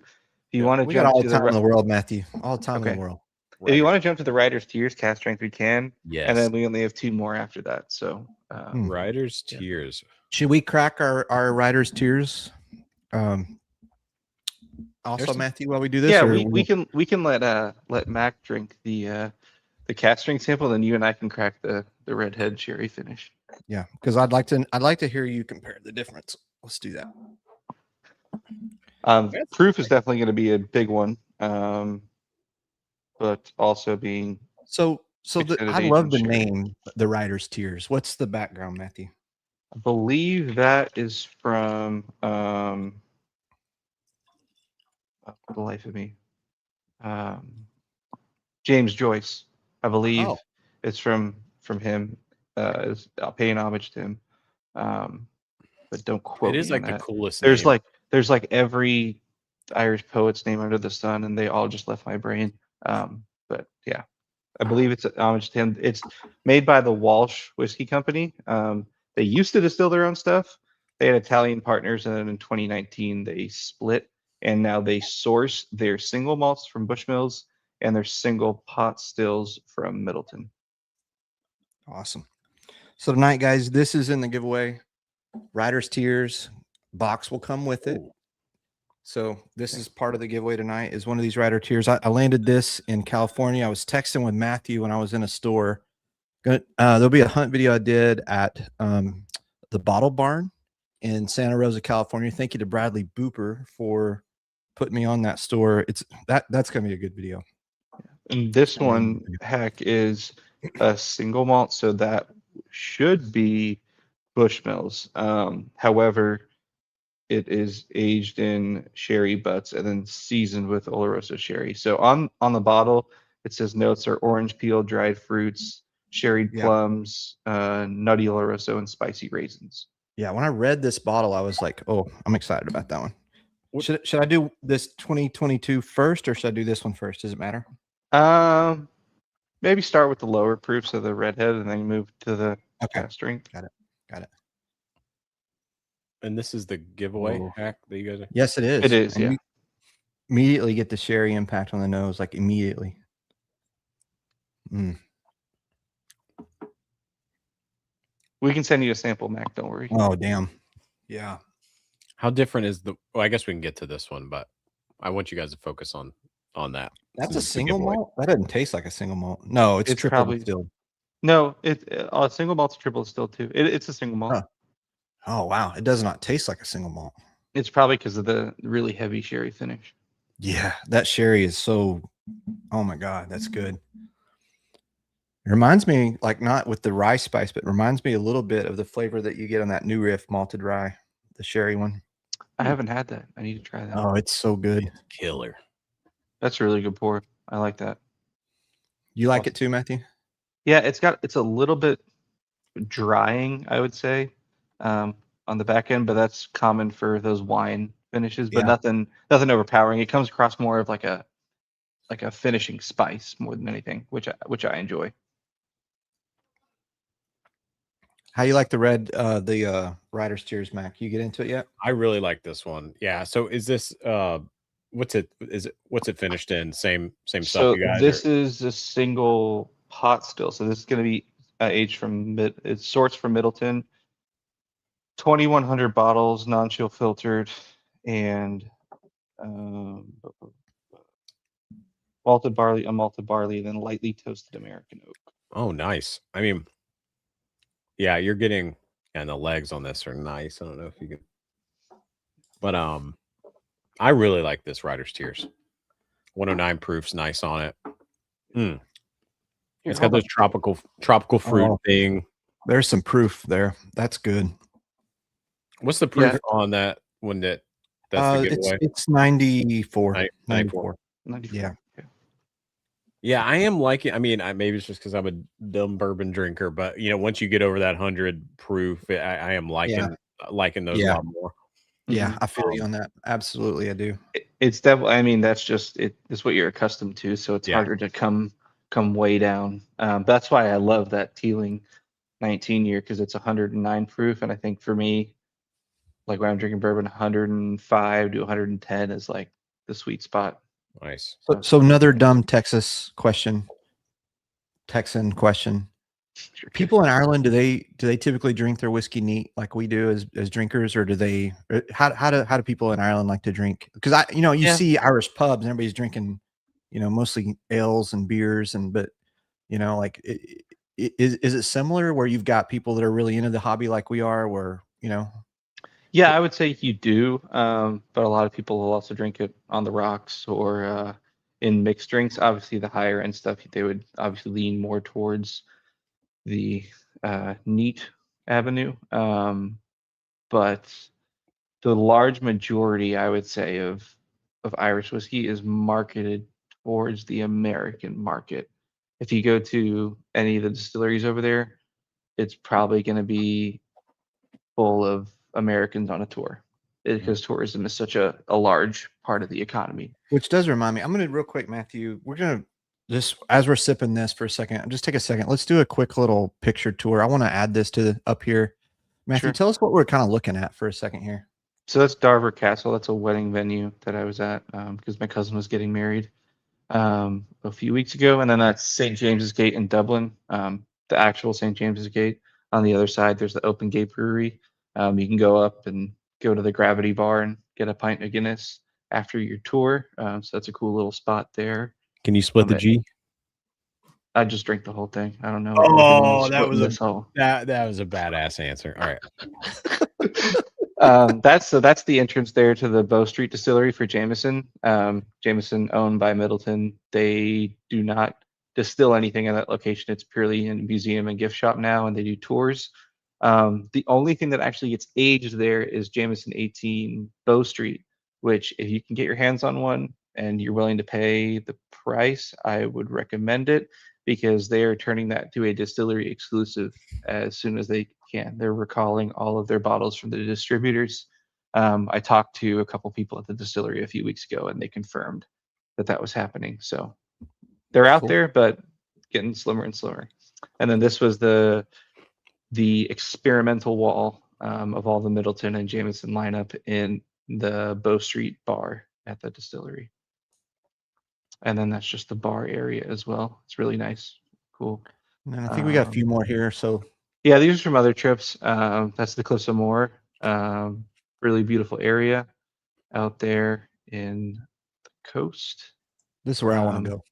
if you want to jump all to the time in the world, Matthew. All the time in the world. If you want to jump to the Writer's Tears cast strength, we can. Yes. And then we only have 2 more after that. So Writer's Tears. Should we crack our Writer's Tears? Also, Matthew, while we do this, yeah, we can let Mac drink the cast strength sample, then you and I can crack the redhead cherry finish. Yeah, because I'd like to hear you compare the difference. Let's do that. Proof is definitely going to be a big one, but also being I love the name, the Writer's Tears. What's the background, Matthew? I believe that is from for the life of me, James Joyce. I believe it's from him. Paying homage to him, but don't quote. It is me like on the that. coolest. There's like every Irish poet's name under the sun, and they all just left my brain. But but yeah, I believe it's a homage to him. It's made by the Walsh Whiskey Company. They used to distill their own stuff. They had Italian partners, and then in 2019 they split, and now they source their single malts from Bushmills and their single pot stills from Middleton. Awesome. So tonight, guys, this is in the giveaway. Riders Tiers box will come with it. So this is part of the giveaway tonight. Is one of these Rider Tiers. I landed this in California. I was texting with Matthew when I was in a store. There'll be a hunt video I did at the Bottle Barn in Santa Rosa, California. Thank you to Bradley Booper for putting me on that store. That's gonna be a good video. And this one, heck, is a single malt, so that should be Bushmills. However, it is aged in sherry butts and then seasoned with Oloroso sherry. So on the bottle, it says notes are orange peel, dried fruits, sherried plums, nutty Oloroso, and spicy raisins. Yeah, when I read this bottle, I was like, "Oh, I'm excited about that one." Should I do this 2022 first, or should I do this one first? Does it matter? Maybe start with the lower proofs of the redhead and then move to the cast strength. Got it. And this is the giveaway hack that you guys are. Yes, it is. It is, and yeah. You immediately get the sherry impact on the nose, like immediately. We can send you a sample, Mac. Don't worry. Oh, damn. Yeah. How different is the? Well, I guess we can get to this one, but I want you guys to focus on that. That's a single malt. That doesn't taste like a single malt. No, it's triple probably distilled. No, single malt's triple distilled too. It's a single malt. Huh. Oh wow, it does not taste like a single malt. It's probably because of the really heavy sherry finish. Yeah, that sherry is so. Oh my god, that's good. It reminds me, like not with the rye spice, but reminds me a little bit of the flavor that you get on that New Riff malted rye, the sherry one. I haven't had that. I need to try that. Oh, it's so good. It's killer. That's a really good pour. I like that. You like it too, Matthew? Yeah, it's a little bit drying, I would say, on the back end, but that's common for those wine finishes. But nothing overpowering. It comes across more of like a finishing spice more than anything, which I enjoy. How you like the Riders Tiers, Mac? You get into it yet? I really like this one. Yeah. So is this what's it finished in? Same stuff, So you guys? This is a single pot still. So this is going to be aged from it sorts from Middleton. 2,100 bottles, non-chill filtered, and malted barley, unmalted barley, then lightly toasted American oak. Oh, nice. I mean, yeah, you're getting, and the legs on this are nice. I don't know if you can, but I really like this Riders Tiers. 109 proofs, nice on it. It's got those tropical fruit thing. There's some proof there. That's good. What's the proof on that one? That's the giveaway. It's 94. 94. 94. Yeah. Yeah, I am liking. I mean, maybe it's just because I'm a dumb bourbon drinker, but once you get over that 100 proof, I am liking those a lot more. Yeah, I feel you on that. Absolutely, I do. It's definitely. I mean, that's just it. It's what you're accustomed to, so it's harder to come way down. That's why I love that Teeling 19 year, because it's 109 proof, and I think for me, like when I'm drinking bourbon, 105 to 110 is like the sweet spot. Nice. So another dumb Texan question. People in Ireland, do they typically drink their whiskey neat like we do as drinkers, or do they? How do people in Ireland like to drink? Because you see Irish pubs and everybody's drinking, mostly ales and beers, but like is it similar where you've got people that are really into the hobby like we are, where Yeah, I would say you do, but a lot of people will also drink it on the rocks or in mixed drinks. Obviously, the higher end stuff, they would obviously lean more towards the neat avenue. But the large majority, I would say, of Irish whiskey is marketed towards the American market. If you go to any of the distilleries over there, it's probably going to be full of Americans on a tour, because tourism is such a large part of the economy. Which does remind me, I'm going to real quick, Matthew, we're going to just as we're sipping this for a second, just take a second. Let's do a quick little picture tour. I want to add this to up here. Matthew, Sure. tell us what we're kind of looking at for a second here. So that's Darver Castle. That's a wedding venue that I was at because my cousin was getting married a few weeks ago. And then that's St. James's Gate in Dublin, the actual St. James's Gate. On the other side, there's the Open Gate Brewery. You can go up and go to the Gravity Bar and get a pint of Guinness after your tour. So that's a cool little spot there. Can you split the G? I just drink the whole thing. I don't know. Oh, that was this whole. that was a badass answer. All right. That's the entrance there to the Bow Street Distillery for Jameson. Jameson owned by Middleton. They do not distill anything in that location. It's purely a museum and gift shop now, and they do tours. The only thing that actually gets aged there is Jameson 18 Bow Street, which if you can get your hands on one and you're willing to pay the price, I would recommend it because they are turning that to a distillery exclusive as soon as they can. They're recalling all of their bottles from the distributors. I talked to a couple people at the distillery a few weeks ago, and they confirmed that was happening. So they're out there, but getting slimmer and slimmer. And then this was the experimental wall of all the Middleton and Jameson lineup in the Bow Street bar at the distillery. And then that's just the bar area as well. It's really nice. Cool. And I think we got a few more here. So yeah, these are from other trips. That's the Cliffs of Moher. Really beautiful area out there in the coast. This is where I want to go.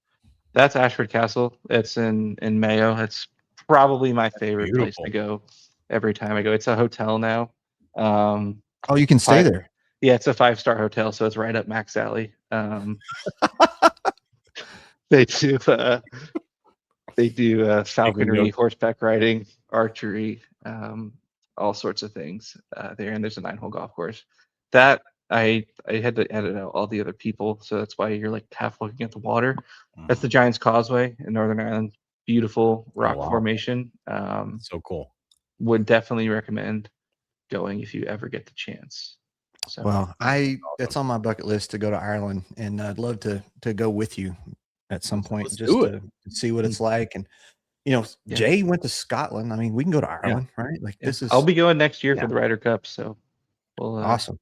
That's Ashford Castle. It's in Mayo. It's probably my favorite place to go every time I go. It's a hotel now. Oh, you can stay there. Yeah, it's a 5-star hotel, so it's right up Max Alley. They do falconry, horseback riding, archery, all sorts of things there. And there's a 9-hole golf course. That I had to edit out all the other people, so that's why you're like half looking at the water. That's the Giant's Causeway in Northern Ireland. Beautiful rock formation. So cool. Would definitely recommend going if you ever get the chance. So, well, it's on my bucket list to go to Ireland, and I'd love to go with you at some point just to see what it's like. And Jay went to Scotland. I mean, we can go to Ireland, right? Like this is. I'll be going next year for the Ryder Cup, so awesome.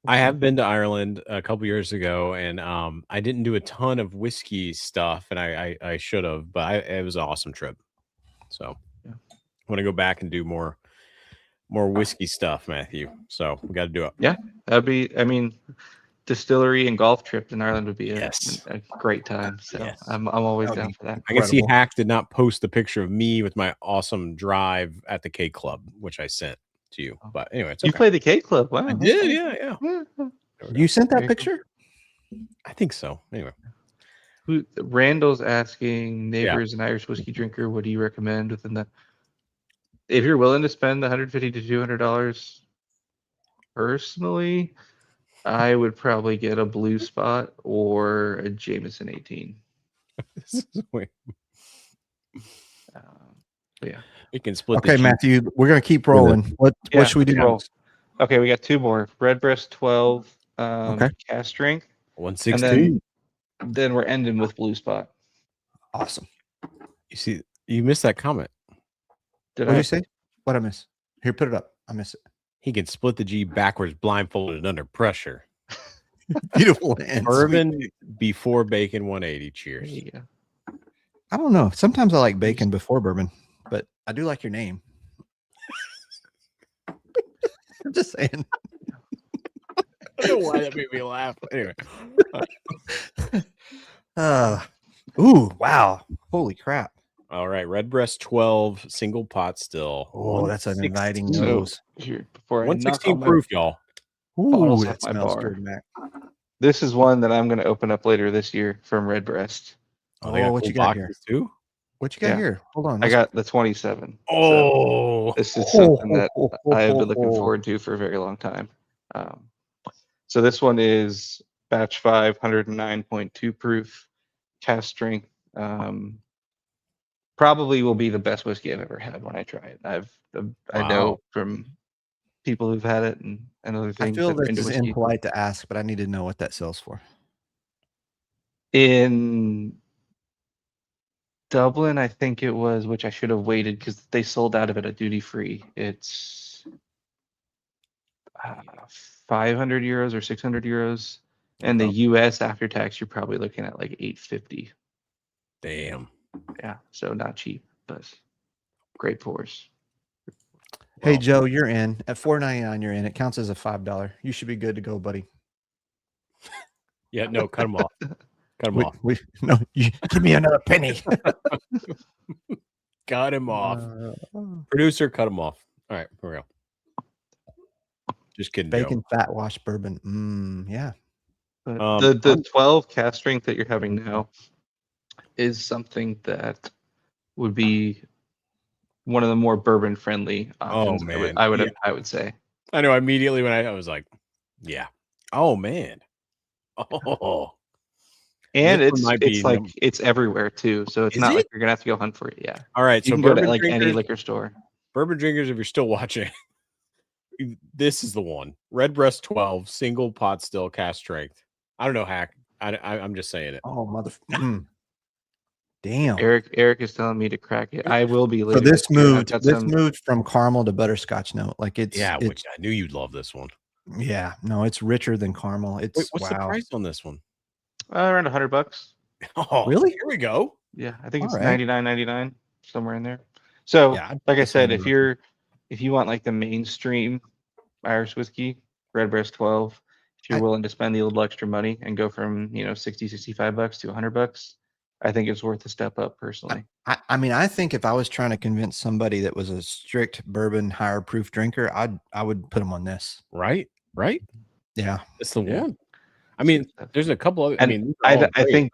I have been to Ireland a couple years ago, and I didn't do a ton of whiskey stuff, and I should have, but it was an awesome trip. So I want to go back and do more whiskey stuff, Matthew. So we got to do it. Yeah, that'd be. I mean, distillery and golf trip in Ireland would be a great time. So I'm always down for that. I can see Hack did not post the picture of me with my awesome drive at the K Club, which I sent to you. But anyway, it's okay. You played the K Club. Wow. I did. Yeah. You sent that picture? I think so. Anyway. Randall's asking, neighbors an Irish whiskey drinker, what do you recommend within the, if you're willing to spend the $150 to $200 personally, I would probably get a Blue Spot or a Jameson 18. Yeah. You can split. Okay, Matthew, we're going to keep rolling. What should we do? Next? Okay, we got 2 more. Redbreast 12 cast strength. 116. And then we're ending with Blue Spot. Awesome. You see, you missed that comment. What did you say? What I miss? Here, put it up. I miss it. He can split the G backwards, blindfolded under pressure. Beautiful. Bourbon before bacon 180. Cheers. Yeah. I don't know. Sometimes I like bacon before bourbon, but I do like your name. I'm just saying. I don't know why that made me laugh. Anyway. Ooh, wow. Holy crap. All right. Redbreast 12 single pot still. Oh, that's an inviting nose. Here, before 116 proof, y'all. Ooh, that smells good, Mac. This is one that I'm going to open up later this year from Redbreast. Oh, what you got here? Too? What you got here? Hold on. I got the 27. Oh, so this is something that I have been looking forward to for a very long time. So this one is batch 5, 109.2 proof, cast strength. Probably will be the best whiskey I've ever had when I try it. I know from people who've had it and other things. I feel this is impolite to ask, but I need to know what that sells for. In Dublin, I think it was, which I should have waited because they sold out of it at duty free. It's 500 euros or 600 euros. And the Okay. US after tax, you're probably looking at like 850. Damn. Yeah, so not cheap, but great pours. Hey Well, Joe, you're in at $4.99. You're in. It counts as a $5. You should be good to go, buddy. yeah, no, cut them off. Cut him off. No, you, give me another penny. Cut him off. Producer, cut him off. All right, here we go. Just kidding. Bacon fat wash bourbon. Yeah. But the 12 cast strength that you're having now is something that would be one of the more bourbon friendly options. man. I would say. I know immediately when I was like, yeah. Oh man. Oh. And This one might be it's everywhere too. So it's Is not like it? you're gonna have to go hunt for it. Yeah. All right. You So can go to bourbon like any drinkers, liquor store. bourbon drinkers, if you're still watching, this is the one. Redbreast 12, single pot still cast strength. I don't know, Hack. I'm just saying it. Oh mother. Damn. Eric is telling me to crack it. I will be So later. this year. I've moved. got This some- moved from caramel to butterscotch note. Like it's Which I knew you'd love this one. yeah. No, it's richer than caramel. It's Wait, what's the wow. price on this one? around $100. Oh, Really? Here we go. Yeah, I think it's All right. $99.99 somewhere in there. So, Yeah, I'd like I this said, one if you want like the mainstream Irish whiskey, Redbreast 12, if you're I- willing to spend the little extra money and go from, $60-65 to $100, I think it's worth a step up personally. I mean, I think if I was trying to convince somebody that was a strict bourbon higher proof drinker, I would put them on this. Right? Yeah. It's the Yeah. one. I mean, there's a couple of. And these are all I great. think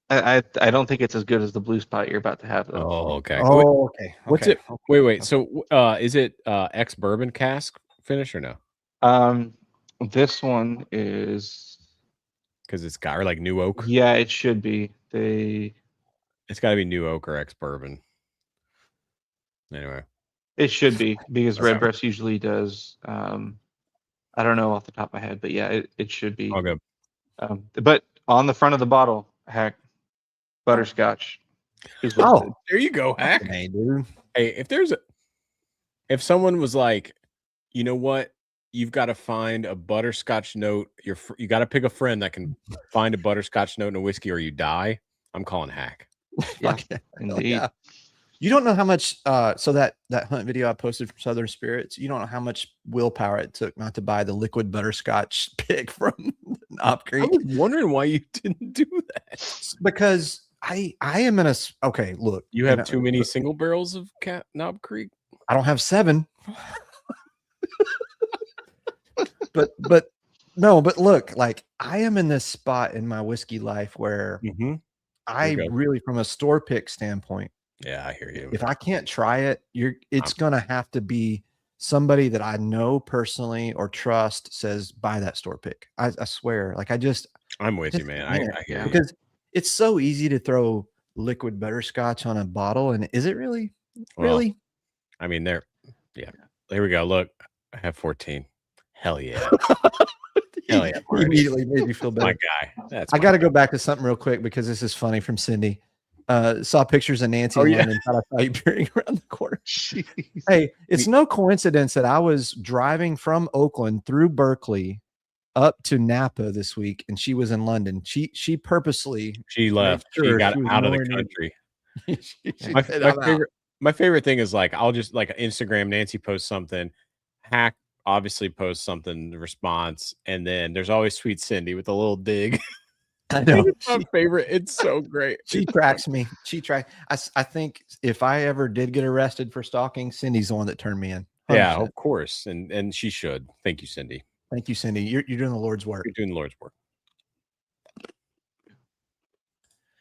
I don't think it's as good as the blue spot you're about to have though. Oh, okay. Oh, okay. What's okay, it? okay, Wait. okay. So, is it ex bourbon cask finish or no? This one is Because it's got or like new oak. yeah, it should be. It's got to be new oak or ex bourbon. Anyway, It should be because Okay. Redbreast usually does. I don't know off the top of my head, but yeah, it should be. all good. But on the front of the bottle, heck, butterscotch is what Oh, There you go, Hack. hey, dude. Hey, if someone was like, you know what, you've got to find a butterscotch note. You got to pick a friend that can find a butterscotch note in a whiskey, or you die. I'm calling Hack. Yeah, Fuck yeah. indeed. Yeah. You don't know how much so that hunt video I posted from Southern Spirits, you don't know how much willpower it took not to buy the liquid butterscotch pick from Knob I Creek. was wondering why you didn't do that. Because I am in a okay, look. You and have too many single barrels of Knob Creek. I don't have 7. but no, but look, like I am in this spot in my whiskey life where Mm-hmm. I Okay. really, from a store pick standpoint, Yeah, I hear you. if I can't try it, it's gonna have to be somebody that I know personally or trust says buy that store pick. I swear, like I'm with you, just man. can't, I hear you. because it's so easy to throw liquid butterscotch on a bottle, and is it really? Well, Really? I mean, yeah. Here we go. Look, I have 14. Hell yeah. Hell yeah, He Marty. immediately made me feel My better. guy. That's I my got to go back to something real quick because this is funny from Cindy. Saw pictures of Nancy Oh, in yeah. London. Thought I saw you peering around the corner. Jeez. Hey, it's no coincidence that I was driving from Oakland through Berkeley up to Napa this week, and she was in London. She purposely She left. She sure got she was out of the nowhere near- country. she My, said, my "I'm out." favorite thing is like I'll just like Instagram. Nancy posts something. Hack obviously posts something. The response, and then there's always Sweet Cindy with a little dig. I know. It's my favorite. It's so great. She tracks me. I think if I ever did get arrested for stalking, Cindy's the one that turned me in. Yeah, 100%. of course, and she should. Thank you, Cindy. Thank you, Cindy. You're doing the Lord's work. You're doing the Lord's work.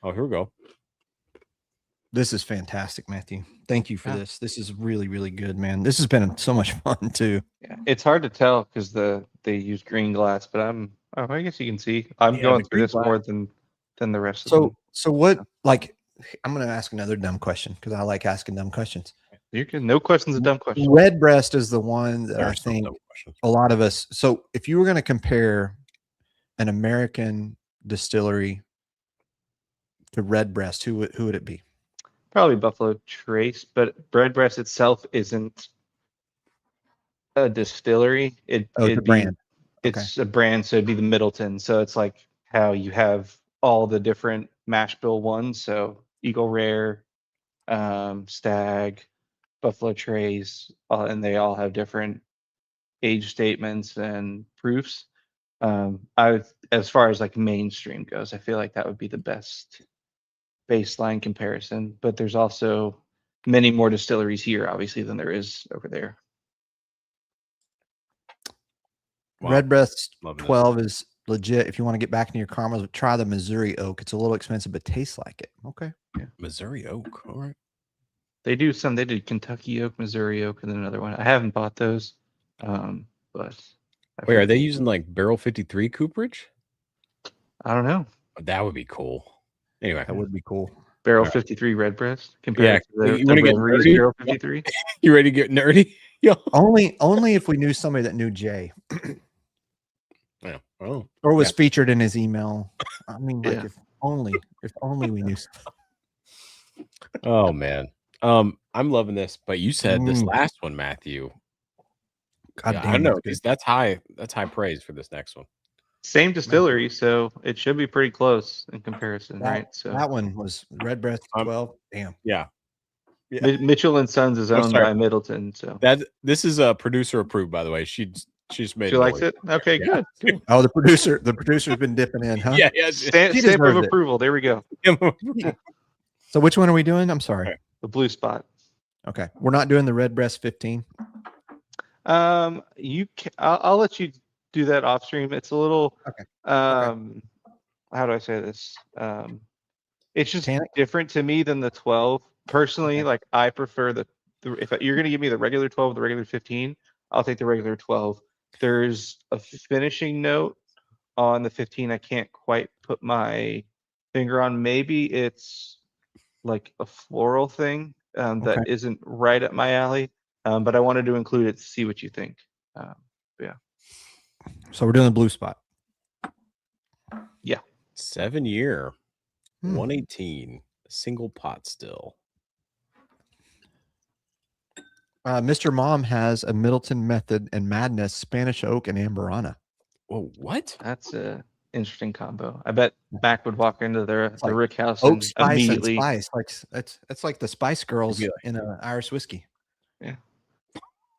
Oh, here we go. This is fantastic, Matthew. Thank you for Yeah. this. This is really, really good, man. This has been so much fun too. Yeah, it's hard to tell because they use green glass, but I guess you can see. I'm Yeah, going the through green this glass. more than the rest of them. So what? Like, I'm going to ask another dumb question because I like asking dumb questions. You can no question's a dumb question. Redbreast is the one that There I are some think dumb questions. a lot of us. So if you were going to compare an American distillery to Redbreast, who would it be? Probably Buffalo Trace, but Redbreast itself isn't a distillery. Oh, it's a It'd be brand. it's a brand, so it'd be the Middleton. So it's like how you have all the different mash bill ones. So Eagle Rare, Stag, Buffalo Trace, and they all have different age statements and proofs. As far as like mainstream goes, I feel like that would be the best baseline comparison. But there's also many more distilleries here, obviously, than there is over there. Wow. Redbreast Loving this. 12 is legit. If you want to get back into your caramels, try the Missouri Oak. It's a little expensive, but tastes like it. Okay. Missouri Oak. All right. They do some. They did Kentucky Oak, Missouri Oak, and then another one. I haven't bought those, but Wait, are they using like barrel 53 cooperage? I don't know. That would be cool. Anyway, That would be cool. Barrel Right. 53 Redbreast compared to the, you wanna get Redbreast nerdy? Barrel 53. You ready to get nerdy? Yo. Only if we knew somebody that knew Jay Yeah. Oh. or was featured in his email. I mean, like Yeah. if only we knew. Oh man. I'm loving this, but you said this Mm. last one, Matthew. God Yeah, damn, I don't know. that's good. That's high. That's high praise for this next one. Same distillery, so it should be pretty close in comparison, right? So That one was Redbreast Um, 12. Damn. Yeah. Mitchell and Sons is Oh, owned sorry. by Middleton, so This is a producer approved, by the way. She's made she likes noise. it. Okay, Yeah. good. Oh, the producer's been dipping in, huh? Yeah, yeah. Stamp She of deserves it. approval. There we go. So which one are we doing? I'm sorry. Okay. The blue spot. Okay. We're not doing the Redbreast 15. I'll let you do that off stream. It's a little Okay. how do I say this? It's just Tannic? different to me than the 12. Personally, Okay. like I prefer the if you're gonna give me the regular 12, the regular 15, I'll take the regular 12. There's a finishing note on the 15 I can't quite put my finger on. Maybe it's like a floral thing that Okay. isn't right up my alley. But I wanted to include it to see what you think. So we're doing the blue spot. 7 year, Hmm. 118, single pot still. Mr. Mom has a Middleton Method and Madness, Spanish Oak, and Amberana. Whoa, what? That's a interesting combo. I bet Mac would walk into the like Rick House Oak and spice immediately. and spice. Like it's like the Spice Girls be like- in an Irish whiskey.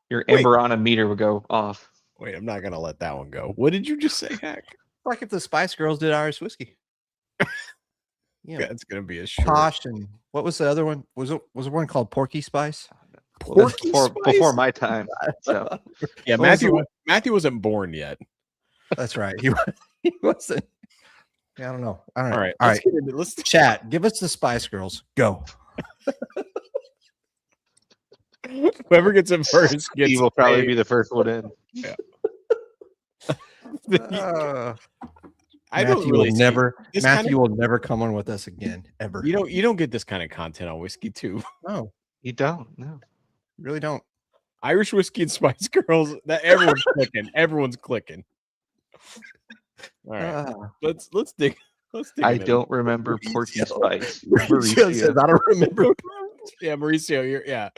Your Wait. Amberana meter would go off. Wait, I'm not gonna let that one go. What did you just say, Hack? Like if the Spice Girls did Irish whiskey. Yeah. That's gonna be a short. Posh and what was the other one? Was there one called Porky Spice? Well, that's Porky before Spice? my time. So Yeah, What was the one? Matthew wasn't born yet. That's right. He wasn't. Yeah, I don't know. All right. All right, All let's right. get into let's Chat. Give us the Spice Girls. Go. whoever gets it first gets he will probably a- be the first one in. I don't Matthew really will see- never. this Matthew kinda- will never come on with us again, ever. You don't get this kind of content on whiskey too. No, You don't. No. really don't. Irish whiskey and Spice Girls. That everyone's clicking. Everyone's clicking. All right, let's dig. Let's dig. I into don't remember Porky Mauricio. Spice. Mauricio says, I don't remember. Yeah, Mauricio, you're yeah.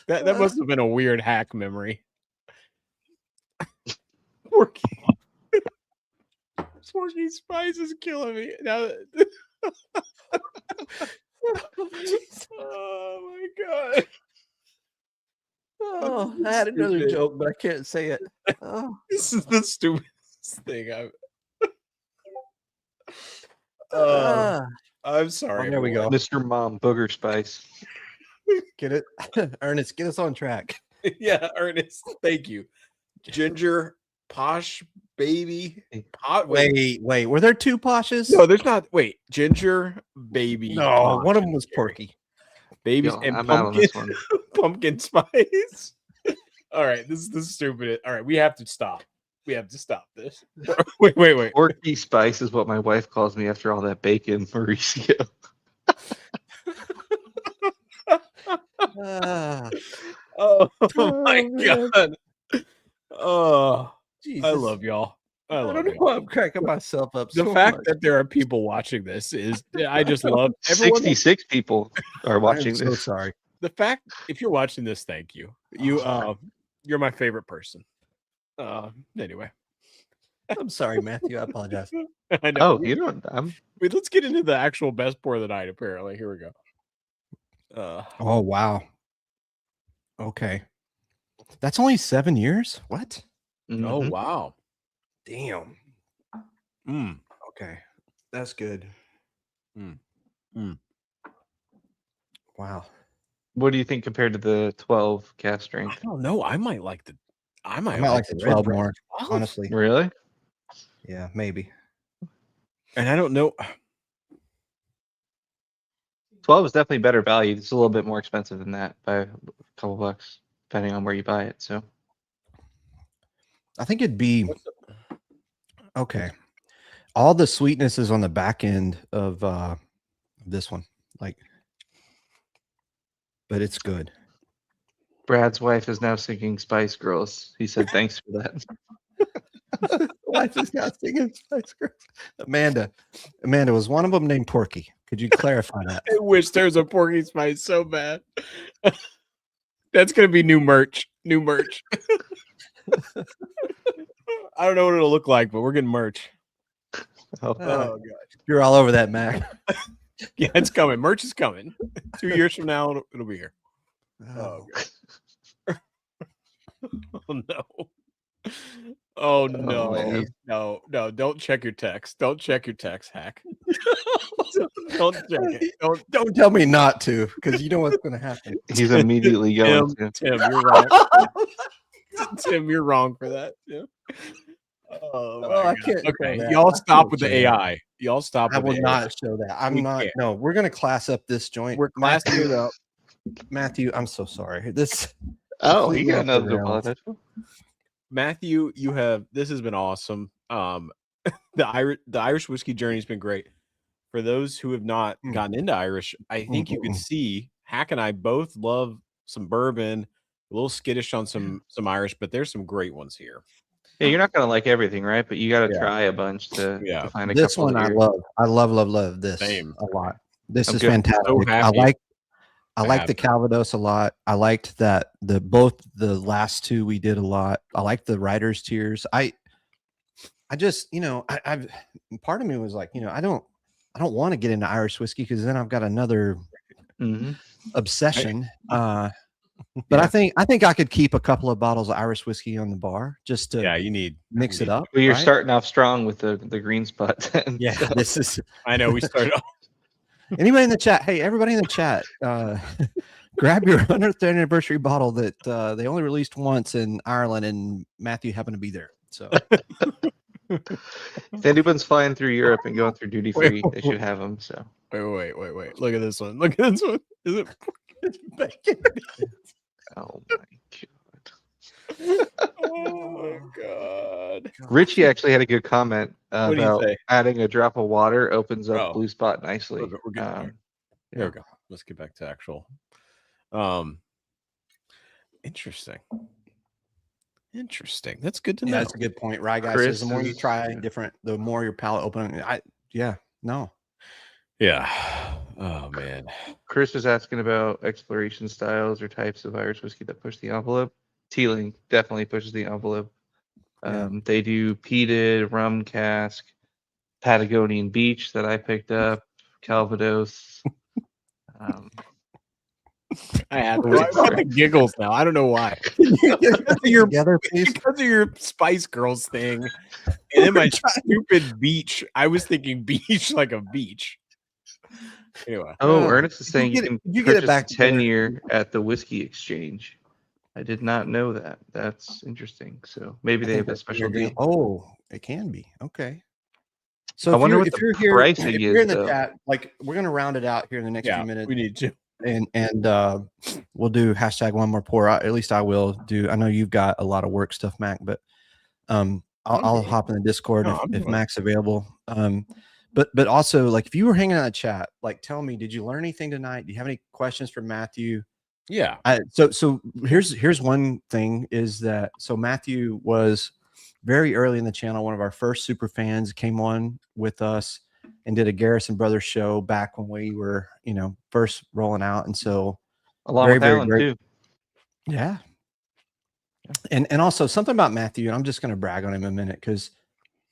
That must have been a weird hack memory. Porky Spice is killing me now. Oh my god! Oh, I had another Stupid. joke, but I can't say it. Oh. This is the stupidest thing I've. I'm sorry. there we go. everyone. Mr. Mom Booger Spice. Get it? Ernest, get us on track. Yeah, Ernest. Thank you. Ginger, posh, baby, pot. Wait. Were there two poshes? No, there's not. Wait, ginger, baby. No, posh, one of them was Porky. babies, Yo, and I'm out on pumpkin, this one. pumpkin spice. All right, this is the stupid. All right, we have to stop. We have to stop this. Wait. Porky Spice is what my wife calls me after all that bacon, Mauricio. Ah, Oh, my man. god. Oh, Jesus. I love y'all. I I love don't know you. why I'm cracking myself up. The so fact much. that there are people watching this is I just love everyone. 66 people are I'm watching so this. sorry. The fact if you're watching this, thank you. You you're my favorite person. Anyway. I'm sorry, Matthew. I apologize. I know. Oh, you don't. Wait, let's get into the actual best pour of the night, apparently. Here we go. Oh wow. Okay. That's only 7 years? What? Oh Mhm. wow. Damn. Okay. That's good. Wow. What do you think compared to the 12 cast strength? I don't know. I might like the I might like the 12 more, honestly. Really? Yeah, maybe. And I don't know. 12 is definitely better value. It's a little bit more expensive than that by a couple bucks, depending on where you buy it. So I think it'd be okay. All the sweetness is on the back end of this one. Like, but it's good. Brad's wife is now singing Spice Girls. He said thanks for that. Wife is now singing Spice Girls. Amanda, was one of them named Porky? Could you clarify that? I wish there was a Porky Spice so bad. That's gonna be new merch. New merch. I don't know what it'll look like, but we're getting merch. Oh, God. You're all over that, Mac. Yeah, it's coming. Merch is coming. 2 years from now, it'll be here. Oh, God. Oh no. Oh no. man. No, don't check your text. Don't check your text, hack. Don't check it. Don't tell me not to, because you know what's going to happen. He's immediately going to. Tim, you're wrong. Tim, you're wrong for that. Yeah. Oh, Oh, I can't. Okay, man. y'all I stop can't with the show that. AI. Y'all stop. I with will the not AI. show that. I'm We not. can't. No, we're going to class up this joint. We're classing it up. Matthew, I'm so sorry. This. Oh, he completely got off the another rails. apologize for. Matthew, this has been awesome. The Irish whiskey journey has been great. For those who have not gotten into Irish, I think you can see Hack and I both love some bourbon, a little skittish on some Irish, but there's some great ones here. Yeah, you're not gonna like everything, right? But you got to Yeah. try a bunch to find a This couple. one I love. I love this Same. a lot. This I'm is good. fantastic. So happy I like the Calvados a lot. I liked that both the last two we did a lot. I like the Writer's Tears. I just, I've part of me was like, I don't want to get into Irish whiskey because then I've got another obsession. But I think I could keep a couple of bottles of Irish whiskey on the bar just to you need mix it up. Well, you're right? starting off strong with the green spot. Yeah, this is. I know we started off. Anybody in the chat? Hey, everybody in the chat, grab your 100th anniversary bottle that they only released once in Ireland, and Matthew happened to be there. So, if anyone's flying through Europe and going through duty free, they should have them. So, Wait. Look at this one. Look at this one. Is it bacon? oh my Oh God. Richie actually had a good comment What did he about say? adding a drop of water opens up Oh. blue spot nicely. We're getting there. There we go. Let's get back to actual. Interesting. That's good to know. that's a good point, right, guys? Chris The more you is- try different, the more your palate open. Yeah. Oh man. Chris was asking about exploration styles or types of Irish whiskey that push the envelope. Teeling definitely pushes the envelope. Yeah. They do peated, rum cask, Patagonian Beach that I picked up, Calvados. I have the giggles now. I don't know why. Together, please. Because of your Spice Girls thing, and then my stupid beach. I was thinking beach like a beach. Anyway. Oh, Oh, Ernest is saying you you get can it back purchase together. 10-year at the Whiskey Exchange. I did not know that. That's interesting. So maybe they have a special deal. Oh, it can be. Okay. So I if wonder you're, what if the you're here, pricing if you're in is, the though. chat, like we're gonna round it out here in the next few minutes. We need to. And we'll do hashtag one more pour. At least I will do. I know you've got a lot of work stuff, Mac, but I'll hop in the Discord if Mac's available. But also, like, if you were hanging out in the chat, like, tell me, did you learn anything tonight? Do you have any questions for Matthew? Yeah. So here's one thing is that so Matthew was very early in the channel. One of our first super fans came on with us and did a Garrison Brothers show back when we were, first rolling out. And so Along very, with very Alan great. too. Yeah. And also something about Matthew, and I'm just going to brag on him a minute because,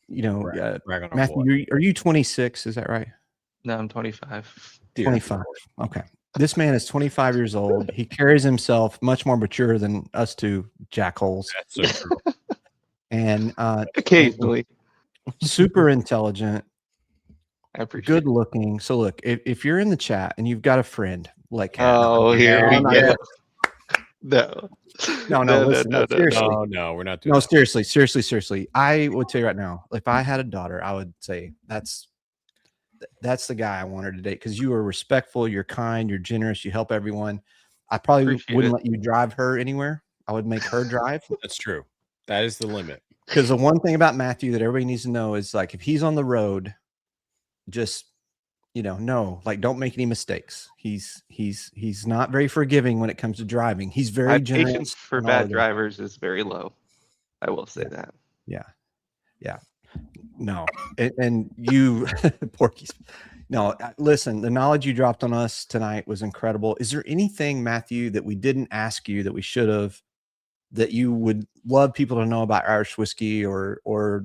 Brag on Matthew, are you 26? Is that right? No, I'm 25. 25. Okay. This man is 25 years old. He carries himself much more mature than us two jackholes. That's so true. And Occasionally. super intelligent, I appreciate good looking. So look, if you're in the chat and you've got a friend like Kat, Oh, here we go. No. Listen, seriously. No, we're not doing No, that. seriously. I would tell you right now, if I had a daughter, I would say that's the guy I want her to date because you are respectful, you're kind, you're generous, you help everyone. I probably wouldn't let you drive her anywhere. I would make her drive. That's true. That is the limit. Because the one thing about Matthew that everybody needs to know is like if he's on the road, just don't make any mistakes. He's not very forgiving when it comes to driving. He's very My generous. patience for bad drivers is very low. I will say that. Yeah. No, and you, Porky's. No, listen. The knowledge you dropped on us tonight was incredible. Is there anything, Matthew, that we didn't ask you that we should have, that you would love people to know about Irish whiskey, or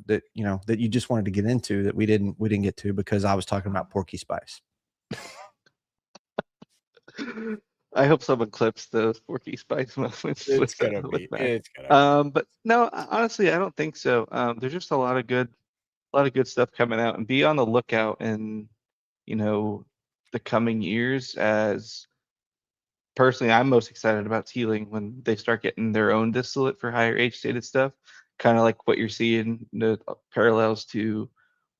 that that you just wanted to get into that we didn't get to because I was talking about Porky Spice? I hope someone clips those Porky Spice moments. It's gonna be. It's gonna. But no, honestly, I don't think so. There's just a lot of good stuff coming out, and be on the lookout in the coming years. As personally, I'm most excited about Teeling when they start getting their own distillate for higher age stated stuff, kind of like what you're seeing, the parallels to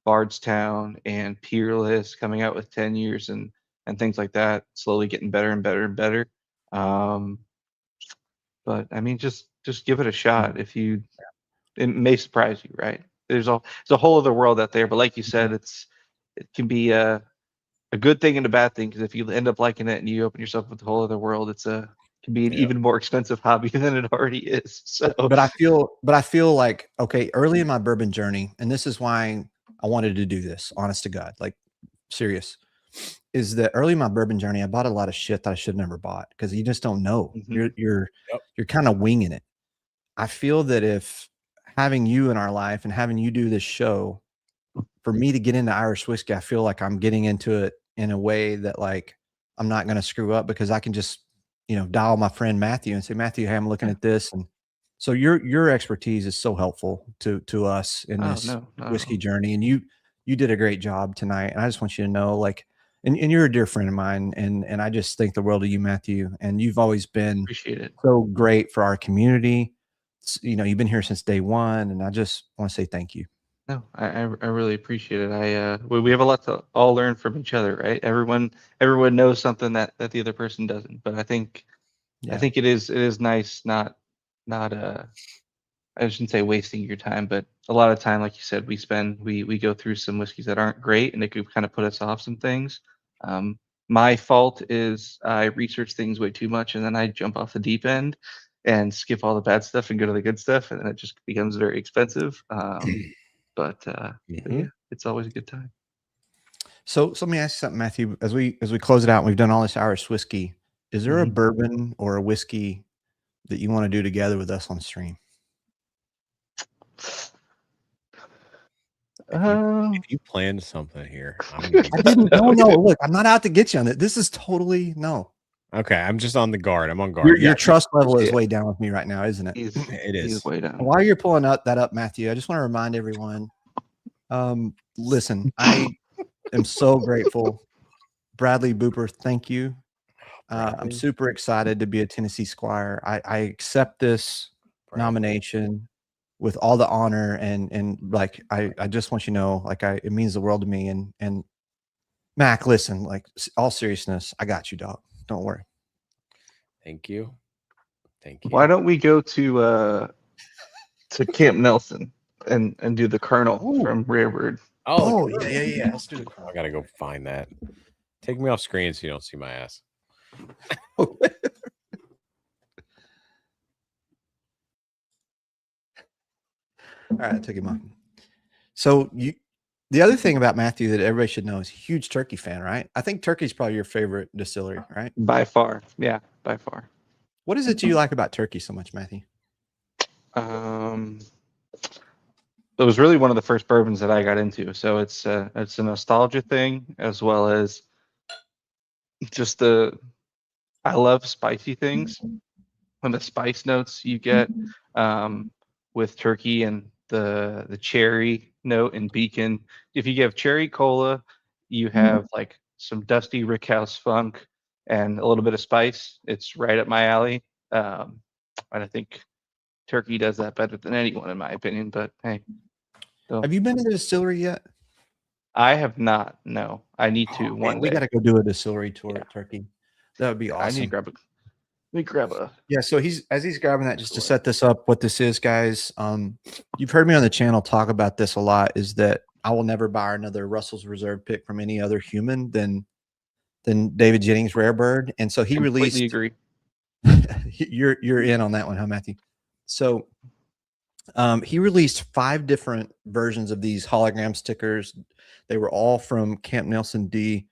Bardstown and Peerless coming out with 10 years and things like that, slowly getting better and better and better. But I mean, just give it a shot. It may surprise you, right? There's a whole other world out there, but like you said, it can be a good thing and a bad thing, because if you end up liking it and you open yourself up with the whole other world, can be an even more expensive hobby than it already is. So, but I feel like, okay, early in my bourbon journey, and this is why I wanted to do this, honest to God, like serious, is that early in my bourbon journey, I bought a lot of shit that I should have never bought because you just don't know. You're kind of winging it. I feel that if having you in our life and having you do this show, for me to get into Irish whiskey, I feel like I'm getting into it in a way that like I'm not going to screw up, because I can just dial my friend Matthew and say, Matthew, hey, I'm looking at this. And so your expertise is so helpful to us in this whiskey journey, and you did a great job tonight. And I just want you to know, like, and you're a dear friend of mine, and I just think the world of you, Matthew, and you've always been so great for our community. You've been here since day one, and I just want to say thank you. No, I really appreciate it. We have a lot to all learn from each other, right? Everyone knows something that the other person doesn't. But I think it is nice, not I shouldn't say wasting your time, but a lot of time, like you said, we go through some whiskeys that aren't great, and it could kind of put us off some things. My fault is I research things way too much, and then I jump off the deep end and skip all the bad stuff and go to the good stuff, and then it just becomes very expensive. But yeah, it's always a good time. So let me ask you something, Matthew. As we close it out, and we've done all this Irish whiskey. Is there a bourbon or a whiskey that you want to do together with us on stream? If you planned something here, I didn't. No. Look, I'm not out to get you on it. This is totally no. Okay, I'm just on the guard. I'm on guard. Your trust level is way down with me right now, isn't it? It is. He's way down. While you're pulling that up, Matthew, I just want to remind everyone. Listen, I am so grateful. Bradley Booper, thank you. I'm super excited to be a Tennessee Squire. I accept this nomination with all the honor, and like I just want you to know, like it means the world to me. And Mac, listen, like all seriousness, I got you, dog. Don't worry. Thank you. Why don't we go to Camp Nelson and do the Colonel from Redbreast? Oh yeah. Let's do the Colonel. I gotta go find that. Take me off screen so you don't see my ass. All right, I took him off. So the other thing about Matthew that everybody should know is huge turkey fan, right? I think turkey's probably your favorite distillery, right? By far. Yeah, by far. What is it you like about turkey so much, Matthew? It was really one of the first bourbons that I got into. So it's a nostalgia thing as well as just I love spicy things. And the spice notes you get with turkey and the cherry note and beacon. If you give cherry cola, you have like some dusty rickhouse funk and a little bit of spice. It's right up my alley. And I think turkey does that better than anyone, in my opinion. But hey, Have you been to the distillery yet? I have not. No, I need to Man, one we day. got to go do a distillery tour Yeah. at Turkey. That would be I need to awesome. grab a. Let me grab a. Yeah, so as he's grabbing that, just to set this up, what this is, guys. You've heard me on the channel talk about this a lot. Is that I will never buy another Russell's Reserve pick from any other human than David Jennings Rare Bird, and so he Completely released. agree. You're in on that one, huh, Matthew? So he released 5 different versions of these hologram stickers. They were all from Camp Nelson D.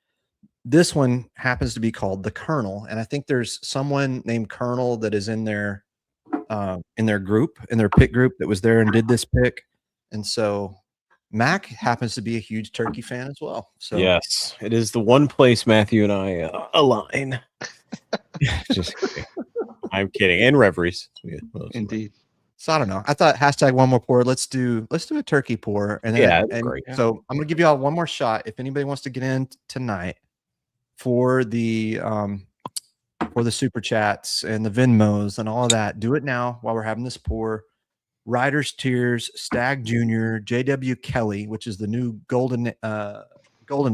This one happens to be called the Colonel, and I think there's someone named Colonel that is in their group, in their pick group, that was there and did this pick. And so Mac happens to be a huge turkey fan as well. So yes, it is the one place Matthew and I align. Just kidding. I'm kidding. And Reveries. Yeah, Indeed. So I don't know. I thought hashtag one more pour. Let's do a turkey pour, and then Yeah, that's great. So I'm gonna give you all one more shot. If anybody wants to get in tonight for the super chats and the Venmos and all of that, do it now while we're having this pour. Riders Tears, Stag Jr., J.W. Kelly, which is the new golden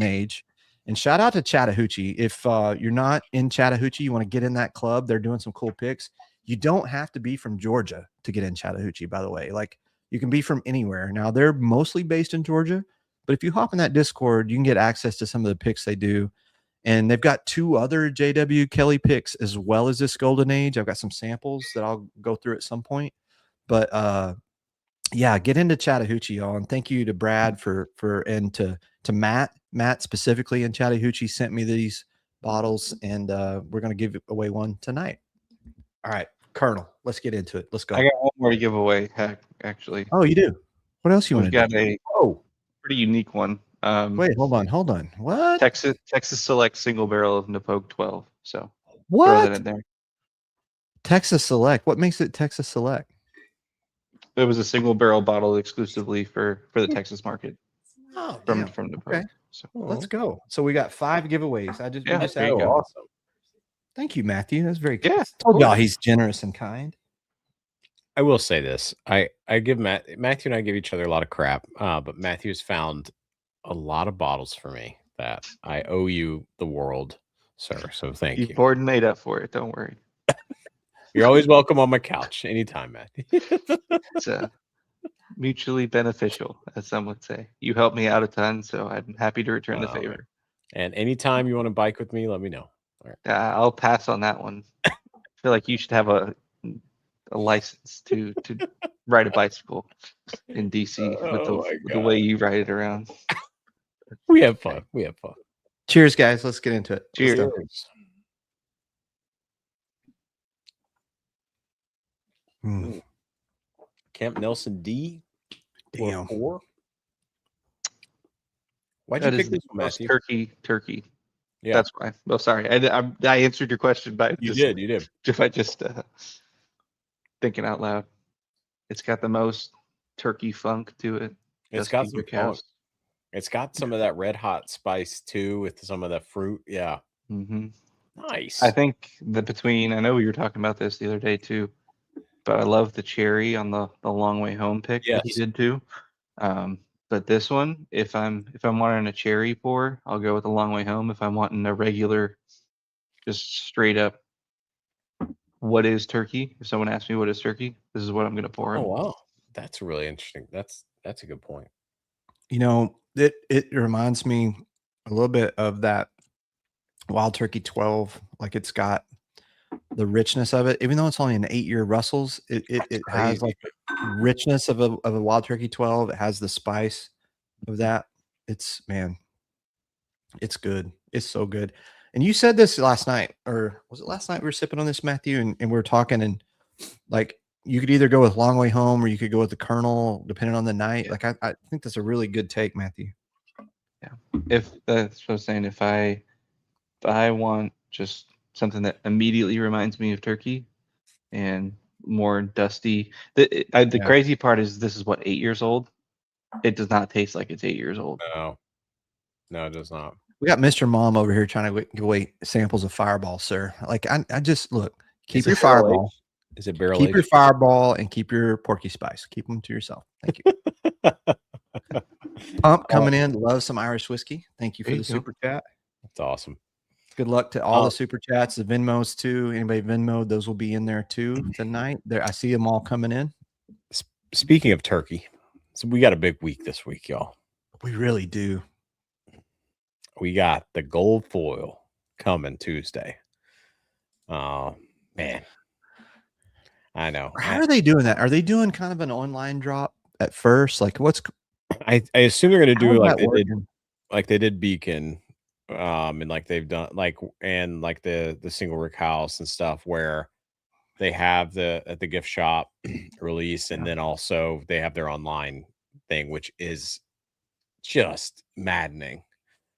age. And shout out to Chattahoochee. If you're not in Chattahoochee, you want to get in that club. They're doing some cool picks. You don't have to be from Georgia to get in Chattahoochee, by the way. Like, you can be from anywhere. Now, they're mostly based in Georgia, but if you hop in that Discord, you can get access to some of the picks they do. And they've got 2 other J.W. Kelly picks as well as this golden age. I've got some samples that I'll go through at some point. But yeah, get into Chattahoochee, y'all. And thank you to Brad and to Matt specifically in Chattahoochee sent me these bottles, and we're gonna give away one tonight. All right, Colonel, let's get into it. Let's go. I got one more to give away. Heck, actually. Oh, you do? What else you want We've to got a pretty unique one. Wait, hold on. What? Texas Select single barrel of Napoke 12. So throw What? that in there. Texas Select. What makes it Texas Select? It was a single barrel bottle exclusively for the Texas market Oh, from damn. Napoke. Okay. So Let's go. So we got 5 giveaways. We just there added you go. one. Thank you, Matthew. That's very good. Yeah, Told y'all he's generous and kind. I will say this. I give Matthew and I give each other a lot of crap, but Matthew's found a lot of bottles for me that I owe you the world, sir. So thank you. You've more than made up for it. Don't worry. You're always welcome on my couch anytime, Matthew. It's mutually beneficial, as some would say. You helped me out a ton, so I'm happy to return the favor. And anytime you want to bike with me, let me know. All right. I'll pass on that one. I feel like you should have a license to ride a bicycle in DC with the way you ride it around. We have fun. Cheers, guys. Let's get into it. Cheers. Camp Nelson D. Damn. 4. Why'd That you is pick this the one, most Matthew? turkey. Yeah, That's why. Oh, sorry. I answered your question by you did. If I just thinking out loud, it's got the most turkey funk to it. It's got some funk. It's got some of that red hot spice too, with some of the fruit. Yeah. Mm-hmm. Nice. I think I know we were talking about this the other day too, but I love the cherry on the long way home pick that he Yes. did too. But this one, if I'm wanting a cherry pour, I'll go with the long way home. If I'm wanting a regular, just straight up, what is turkey? If someone asks me what is turkey, this is what I'm gonna pour. Oh wow, that's really interesting. That's a good point. You know, it reminds me a little bit of that Wild Turkey 12. Like, it's got the richness of it, even though it's only an 8-year Russell's. It has like richness of a Wild Turkey 12. It has the spice of that. It's it's good. It's so good. And you said this last night, or was it last night we were sipping on this, Matthew, and we were talking, and like you could either go with Long Way Home or you could go with the Colonel, depending on the night. Like I think that's a really good take, Matthew. Yeah. If that's what I was saying, if I want just something that immediately reminds me of turkey and more dusty. The Yeah. crazy part is this is what, 8 years old? It does not taste like it's 8 years old. No, it does not. We got Mr. Mom over here trying to give away samples of Fireball, sir. Like I just look, keep Is your it barrel Fireball. aged? Is it barrel Keep your aged? Fireball and keep your Porky Spice. Keep them to yourself. Thank you. Pump coming in. Love some Irish whiskey. Thank you for There the you go. super chat. That's awesome. Good luck to all the super chats, the Venmos too. Anybody Venmo, those will be in there too tonight. There, I see them all coming in. Speaking of turkey, so we got a big week this week, y'all. We really do. We got the gold foil coming Tuesday. Oh man, I know. How are they doing that? Are they doing kind of an online drop at first? Like what's I assume they're going to do how's like that they did Beacon, and like they've done like the single rick house and stuff where they have at the gift shop release, and then also they have their online thing, which is just maddening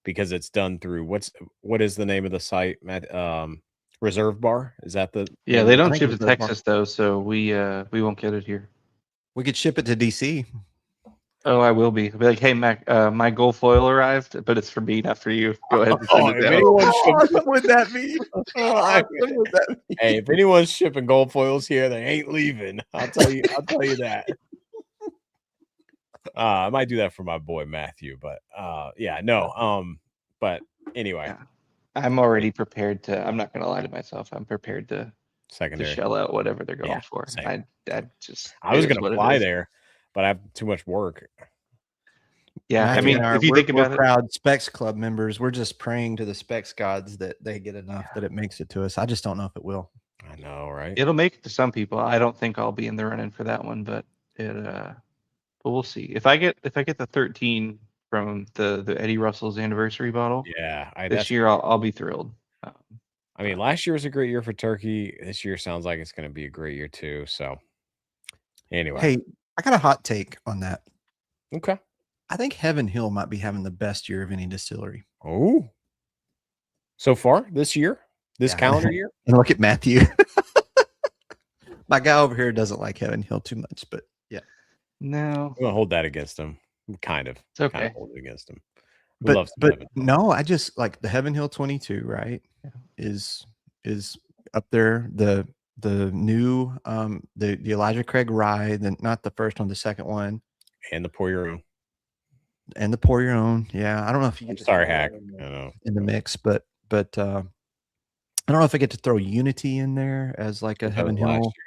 because it's done through what is the name of the site, Matt? Reserve Bar, is that the Yeah, they don't think ship to Reserve Bar. Texas though, so we won't get it here. We could ship it to DC. Oh, I will be. I'll be like, hey, Mac, my gold foil arrived, but it's for me, not for you. Go ahead and send it if down. anyone What would that be? What would that be? Hey, if anyone's shipping gold foils here, they ain't leaving. I'll tell you that. I might do that for my boy Matthew, but yeah, no. But anyway, Yeah. I'm already prepared to. I'm not gonna lie to myself. I'm prepared to secondary. shell out whatever they're going Yeah, for. same. I was it is gonna what it fly is. there, but I have too much work. Yeah, Matthew I mean, and I if you we're- think about we're it, proud Specs Club members. We're just praying to the Specs gods that they get enough that it makes it to us. I just don't know if it will. I know, right? it'll make it to some people. I don't think I'll be in the running for that one, but but we'll see. If I get the 13 from the Eddie Russell's anniversary bottle Yeah, this year, I'll be thrilled. I mean, last year was a great year for turkey. This year sounds like it's going to be a great year too. So, anyway, Hey, I got a hot take on that. okay. I think Heaven Hill might be having the best year of any distillery. Oh, so far this year, this Yeah. calendar year. And look at Matthew. My guy over here doesn't like Heaven Hill too much, but yeah. No, I'm gonna hold that against him. Kind of. it's okay. Kind of hold it against him. We love But some Heaven Hill. no, I just like the Heaven Hill 22, right? Yeah. Is up there. The new the Elijah Craig rye, not the first one, the second one, And the pour your own. and the pour your own. Yeah, I don't know if you I'm get to sorry, throw Hack. that I know. in the mix, but I don't know if I get to throw Unity in there as like a That was Heaven last Hill. year.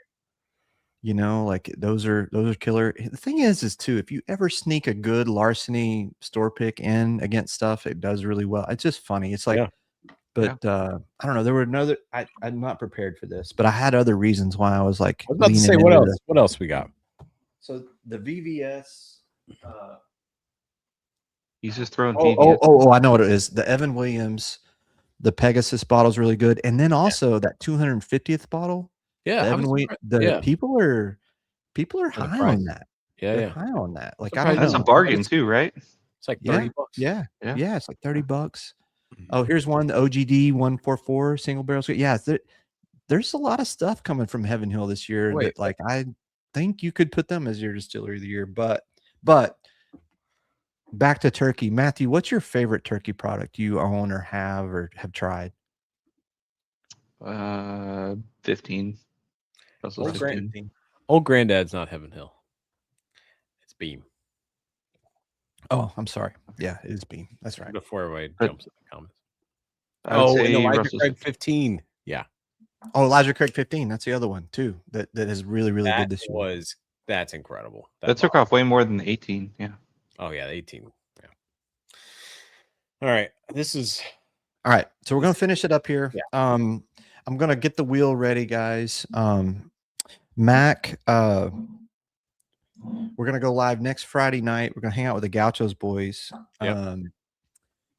You know, like those are killer. The thing is too, if you ever sneak a good larceny store pick in against stuff, it does really well. It's just funny. It's like, Yeah. but I don't know. There were I'm not prepared for this, but I had other reasons why I was like I was about to leaning say what into else? What else we got? So the VVS. He's just throwing Oh, TVS. I know what it is. The Evan Williams, the Pegasus bottle is really good, and then also that 250th bottle. Yeah, The I Evan was Williams, surprised. Yeah. people are the high price. on that. Yeah, They're yeah. high on that. Like I Surprised. don't That's know. a bargain It's- too, right? It's like $30. Yeah. Yeah. It's like $30. Mhm. Oh, here's one, the OGD 144 single barrel. Yeah, there's a lot of stuff coming from Heaven Hill this year Wait, that like I think you could put them as your distillery of the year. But back to turkey. Matthew, what's your favorite turkey product you own or have tried? 15. Russell's Old 15. Old Granddad's not Heaven Hill. It's Beam. Oh, I'm sorry. Yeah, it is Beam. That's right. Before everybody But- jumps in the comments. I would Oh, and say Elijah Russell's Craig 15. Yeah. Oh, Elijah Craig 15. That's the other one too. That is really, really good this year. That's incredible. That took off way more than the 18. Yeah. Oh yeah, the 18. Yeah. All right. This is All right, so we're gonna finish it up here. Yeah. I'm gonna get the wheel ready, guys. Mac, We're gonna go live next Friday night. We're gonna hang out with the Gauchos boys. Yep.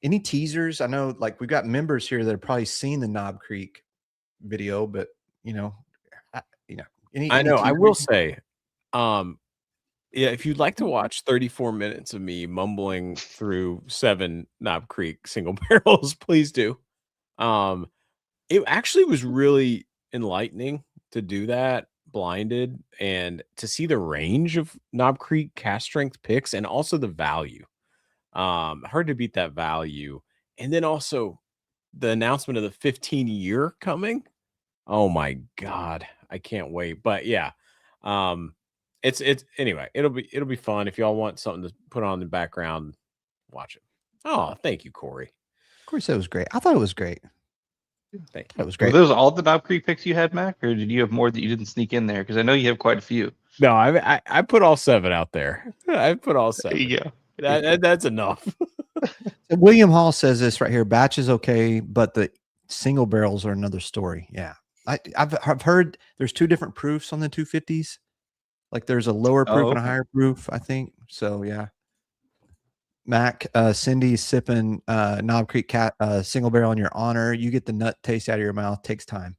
Any teasers? I know, like, we've got members here that have probably seen the Knob Creek video, but you know, any I know. I teasers? will say, yeah, if you'd like to watch 34 minutes of me mumbling through 7 Knob Creek single barrels, please do. It actually was really enlightening to do that blinded and to see the range of Knob Creek cast strength picks and also the value. Hard to beat that value. And then also the announcement of the 15-year coming. Oh my God. I can't wait. But yeah. It's anyway, it'll be fun. If y'all want something to put on in the background, watch it. Oh, thank you, Corey. Corey said it was great. I thought it was great. Thank you. That was Were great. those all the Knob Creek picks you had, Mac, or did you have more that you didn't sneak in there? Because I know you have quite a few. No, I put all 7 out there. I put all 7. Yeah. That's enough. William Hall says this right here: batch is okay, but the single barrels are another story. Yeah, I've heard there's 2 different proofs on the 250s. Like there's a lower proof and a okay. higher proof, I think. So yeah. Mac, Cindy sipping Knob Creek cat single barrel in your honor. You get the nut taste out of your mouth. Takes time.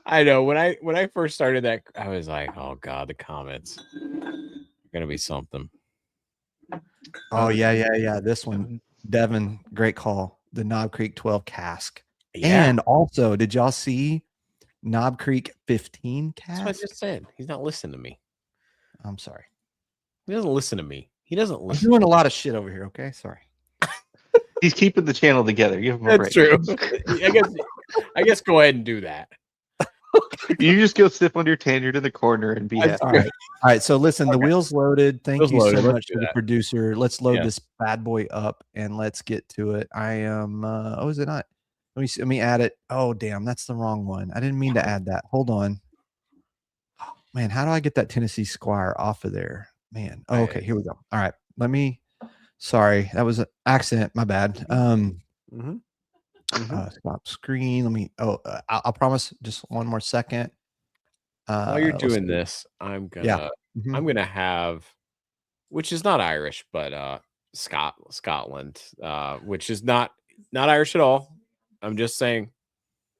I know when I first started that, I was like, oh God, the comments are gonna be something. Oh yeah. This one, Devin, great call. The Knob Creek 12 cask. Yeah, And also, did y'all see Knob Creek 15 that's what I cask? just said. He's not listening to me. I'm sorry. He doesn't listen to me. He doesn't I'm listen. doing a lot of shit over here. Okay, sorry. He's keeping the channel together. Give him a That's break. true. I guess go ahead and do that. You just go sip on your Tanyard in the corner and be happy. All right. So listen, the wheel's loaded. Thank Wheel's you loaded. so Let's much do to the that. producer. Let's load Yeah. this bad boy up and let's get to it. I am. Oh, is it not? Let me see. Let me add it. Oh, damn, that's the wrong one. I didn't mean to add that. Hold on. Oh, man, how do I get that Tennessee Squire off of there? Man. Oh, okay, here we go. All right. Let me. Sorry, that was an accident. My bad. Stop screen. Let me. Oh, I'll promise. Just one more second. While you're let's doing see. this, I'm Yeah. gonna have, which is not Irish, but Scotland, which is not Irish at all. I'm just saying.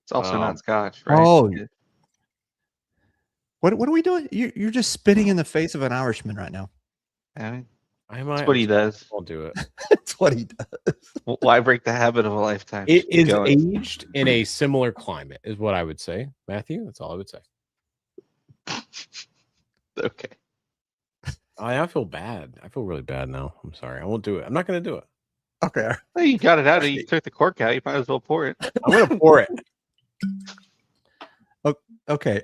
It's also not Scotch, right? Oh, what are we doing? You're just spitting in the face of an Irishman right now. I mean, I that's what he does. I'll do it. That's what he does. Why break the habit of a lifetime? It Just keep is going. aged in a similar climate, is what I would say, Matthew. That's all I would say. Okay. I feel bad. I feel really bad now. I'm sorry. I won't do it. I'm not going to do it. Okay. Well, you got it out. You took the cork out. You might as well pour it. I'm going to pour it. Okay.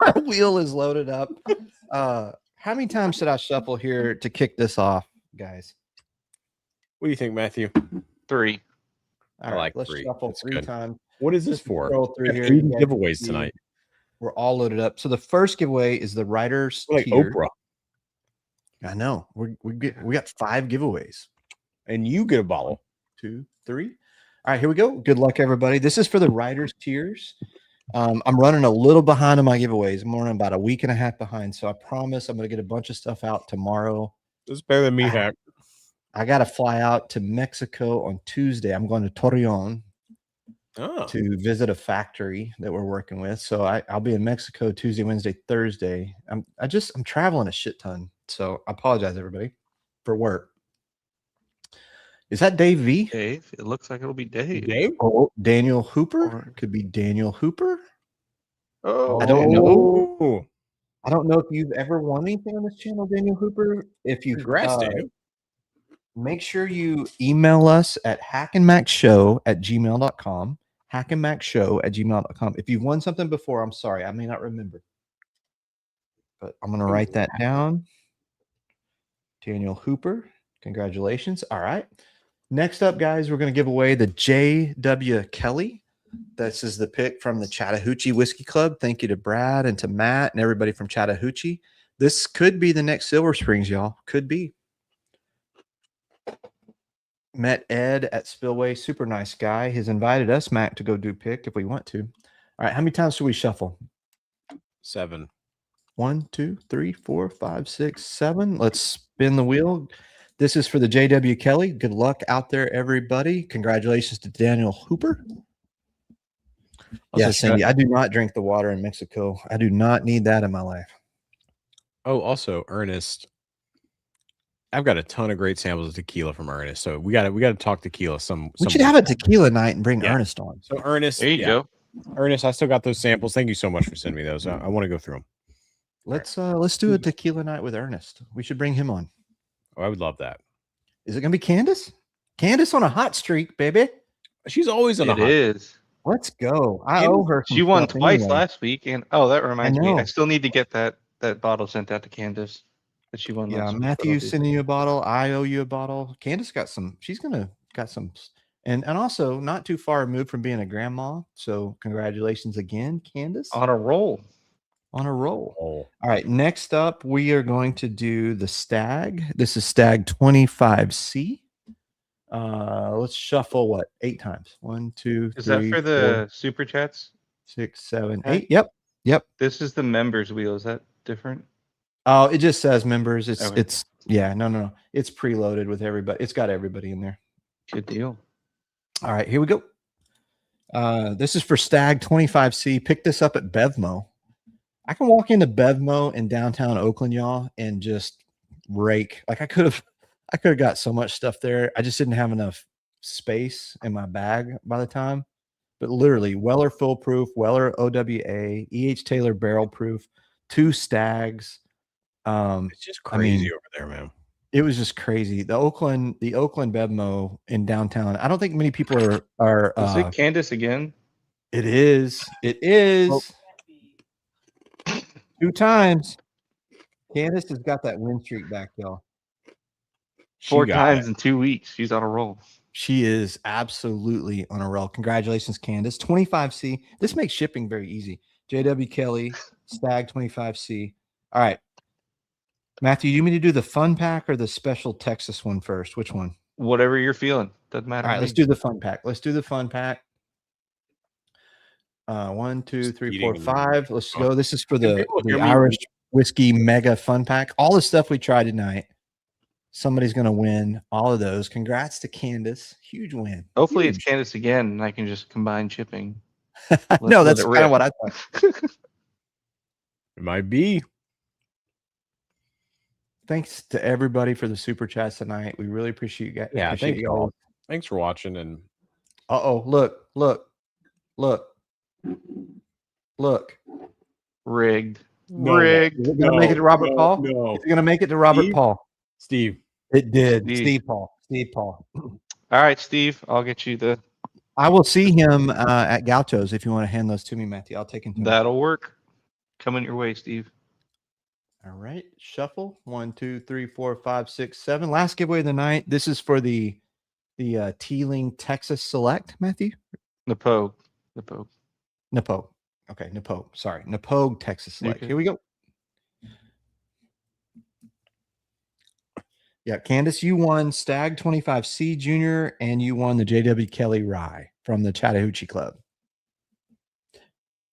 Our wheel is loaded up. How many times should I shuffle here to kick this off, guys? What do you think, Matthew? 3. All I right, like let's 3. shuffle That's 3 good. times. What is this for? Scroll through here. 80 You guys can giveaways see tonight. We're all loaded up. So the first giveaway is the writer's Like tier. Oprah. I know. We got 5 giveaways. And you get a bottle. 2, 3. All right, here we go. Good luck, everybody. This is for the writer's tiers. I'm running a little behind on my giveaways. I'm running about a week and a half behind. So I promise I'm going to get a bunch of stuff out tomorrow. It's better than me, Hack. I got to fly out to Mexico on Tuesday. I'm going to Torreon to visit a factory that we're working with. So I'll be in Mexico Tuesday, Wednesday, Thursday. I'm traveling a shit ton. So I apologize, everybody, for work. Is that Dave V? Dave. It looks like it'll be Dave. Dave? Oh, Daniel Hooper. Could be Daniel Hooper. Oh, I don't know. Oh. I don't know if you've ever won anything on this channel, Daniel Hooper. If you Congrats, Daniel. make sure you email us at hackandmacshow@gmail.com. hackandmacshow@gmail.com. If you've won something before, I'm sorry. I may not remember. But I'm going to write that down. Daniel Hooper. Congratulations. All right. Next up, guys, we're going to give away the J.W. Kelly. This is the pick from the Chattahoochee Whiskey Club. Thank you to Brad and to Matt and everybody from Chattahoochee. This could be the next Silver Springs, y'all. Could be. Met Ed at Spillway. Super nice guy. He's invited us, Mac, to go do pick if we want to. All right. How many times should we shuffle? 7. 1, 2, 3, 4, 5, 6, 7. Let's spin the wheel. This is for the JW Kelly. Good luck out there, everybody. Congratulations to Daniel Hooper. Also, Yeah, Cindy, I do not drink the water in Mexico. I do not need that in my life. Oh, also, Ernest. I've got a ton of great samples of tequila from Ernest. So we got to talk tequila some. We should have a tequila night and bring Yeah. Ernest on. So Ernest, There you go. Ernest, I still got those samples. Thank you so much for sending me those. I want to go through them. Let's do a tequila night with Ernest. We should bring him on. Oh, I would love that. Is it gonna be Candace? Candace on a hot streak, baby. She's always on a It hot. is. Let's go. I And owe her. She some won stuff twice anyway. last week, and that reminds me, I know. still need to get that bottle sent out to Candace that she won Yeah, last week. Matthew sending you a bottle. I owe you a bottle. Candace got some. She's got some, and also not too far removed from being a grandma. So congratulations again, Candace. On a roll. On a roll. Oh. All right. Next up, we are going to do the Stag. This is Stag 25C. Let's shuffle 8 times. 1, 2, 3. Is that for the super chats? 6, 7, Okay. 8. Yep. This is the members wheel. Is that different? Oh, it just says members. It's Okay. no. It's preloaded with everybody. It's got everybody in there. Good deal. All right, here we go. This is for Stag 25C. Pick this up at Bevmo. I can walk into Bevmo in downtown Oakland, y'all, and just rake. Like I could have got so much stuff there. I just didn't have enough space in my bag by the time. But literally, Weller Full Proof, Weller OWA, EH Taylor Barrel Proof, 2 Stags. It's just crazy over there, man. It was just crazy. The Oakland Bevmo in downtown. I don't think many people are. Is it Candace again? It is. It is. Oh. 2 times. Candace has got that win streak back, y'all. 4 times in 2 weeks. She's on a roll. She is absolutely on a roll. Congratulations, Candace. 25C. This makes shipping very easy. JW Kelly, Stag 25C. All right. Matthew, you mean to do the fun pack or the special Texas one first? Which one? Whatever you're feeling. Doesn't matter. All right, let's do the fun pack. Let's do the fun pack. 1, 2, 3, 4, 5. Let's go. This is for the Irish whiskey mega fun pack. All the stuff we tried tonight. Somebody's going to win all of those. Congrats to Candace. Huge win. Hopefully it's Candace again, and I can just combine shipping. No, that's kind of what I thought. It might be. Thanks to everybody for the super chats tonight. We really appreciate you guys. Yeah, appreciate you all. Thanks for watching. And Look. Rigged. No, Rigged. Is it going to make it to Robert Paul? No. Is it going to make it to Robert Paul? Steve. It did. Steve Paul. All right, Steve. I'll get you the. I will see him at Gaucho's if you want to hand those to me, Matthew. I'll take him to him. That'll work. Coming your way, Steve. All right. Shuffle. 1, 2, 3, 4, 5, 6, 7. Last giveaway of the night. This is for the Teeling Texas Select, Matthew. Napogue. Okay, Napogue. Sorry. Napogue Texas Select. Okay. Here we go. Yeah, Candace, you won Stag 25C Junior, and you won the JW Kelly Rye from the Chattahoochee Club.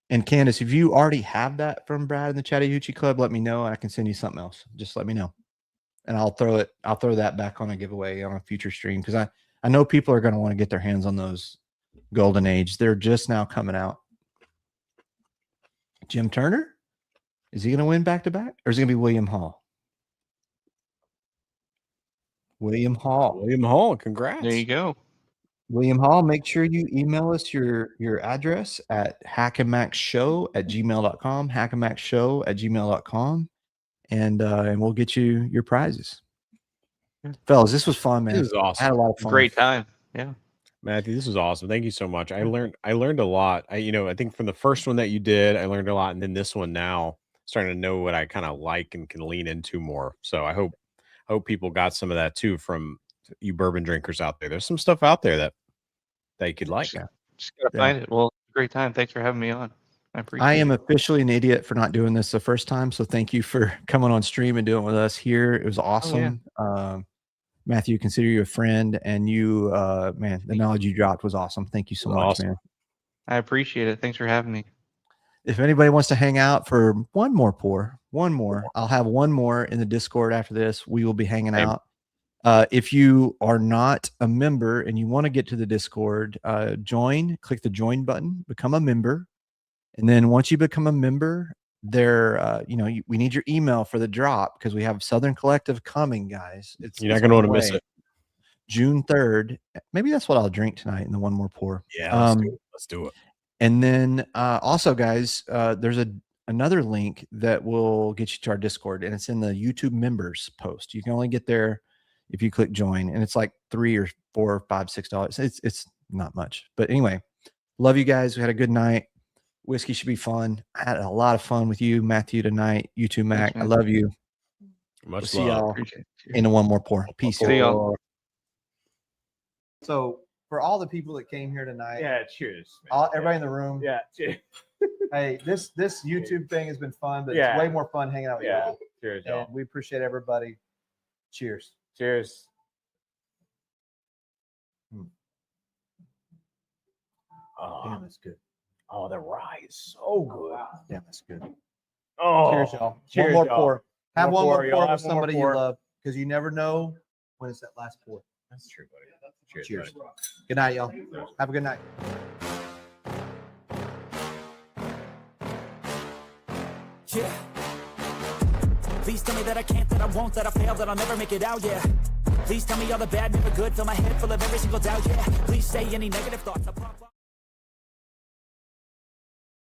And Candace, if you already have that from Brad in the Chattahoochee Club, let me know. I can send you something else. Just let me know, and I'll throw that back on a giveaway on a future stream, because I know people are going to want to get their hands on those Golden Age. They're just now coming out. Jim Turner, is he going to win back to back, or is it going to be William Hall? William Hall, Congrats. There you go. William Hall, make sure you email us your address at hackandmaxshow@gmail.com, hackandmaxshow@gmail.com, and we'll get you your prizes. Fellas, this was fun, man. This is awesome. I had a lot of fun. Great time. Yeah. Matthew, this was awesome. Thank you so much. I learned a lot. I think from the first one that you did, I learned a lot, and then this one now, starting to know what I kind of like and can lean into more. So I hope people got some of that too from you bourbon drinkers out there. There's some stuff out there that you could like. Just gotta find it. Well, great time. Thanks for having me on. I appreciate I am it. officially an idiot for not doing this the first time. So thank you for coming on stream and doing it with us here. It was awesome. Matthew, consider you a friend, and you, man, the knowledge you dropped was awesome. Thank you so much, Awesome. man. I appreciate it. Thanks for having me. if anybody wants to hang out for one more, I'll have one more in the Discord after this. We will be hanging out. If you are not a member and you want to get to the Discord, click the join button, become a member. And then once you become a member, we need your email for the drop because we have Southern Collective coming, guys. You're not going to want to miss it. June 3rd. Maybe that's what I'll drink tonight in the one more pour. Yeah, let's do it. And then also, guys, there's another link that will get you to our Discord, and it's in the YouTube members post. You can only get there if you click join, and it's like $3 or $4 or $5, $6. It's not much, but anyway, love you guys. We had a good night. Whiskey should be fun. I had a lot of fun with you, Matthew, tonight. You too, Mac. I love you. Much see love. y'all in the one more pour. Peace. See y'all. So for all the people that came here tonight, Cheers. everybody in the room, Cheers. hey, this YouTube thing has been fun, but it's way more fun hanging out with you. Cheers, And we appreciate everybody. Cheers. Cheers. Damn, that's good. Oh, the rye is so good. Damn, that's good. Oh, Cheers, y'all. Cheers, one more y'all. pour. Have One one pour, more y'all. pour Have with one more somebody pour. you love, because you never know when it's that last pour. That's true, buddy. Cheers. Good night, y'all. Have a good night. Yeah. Please tell me that I can't, that I won't, that I fail, that I'll never make it out, yeah. Please tell me all the bad, never good, fill my head full of every single doubt, yeah. Please say any negative thoughts, I pop up.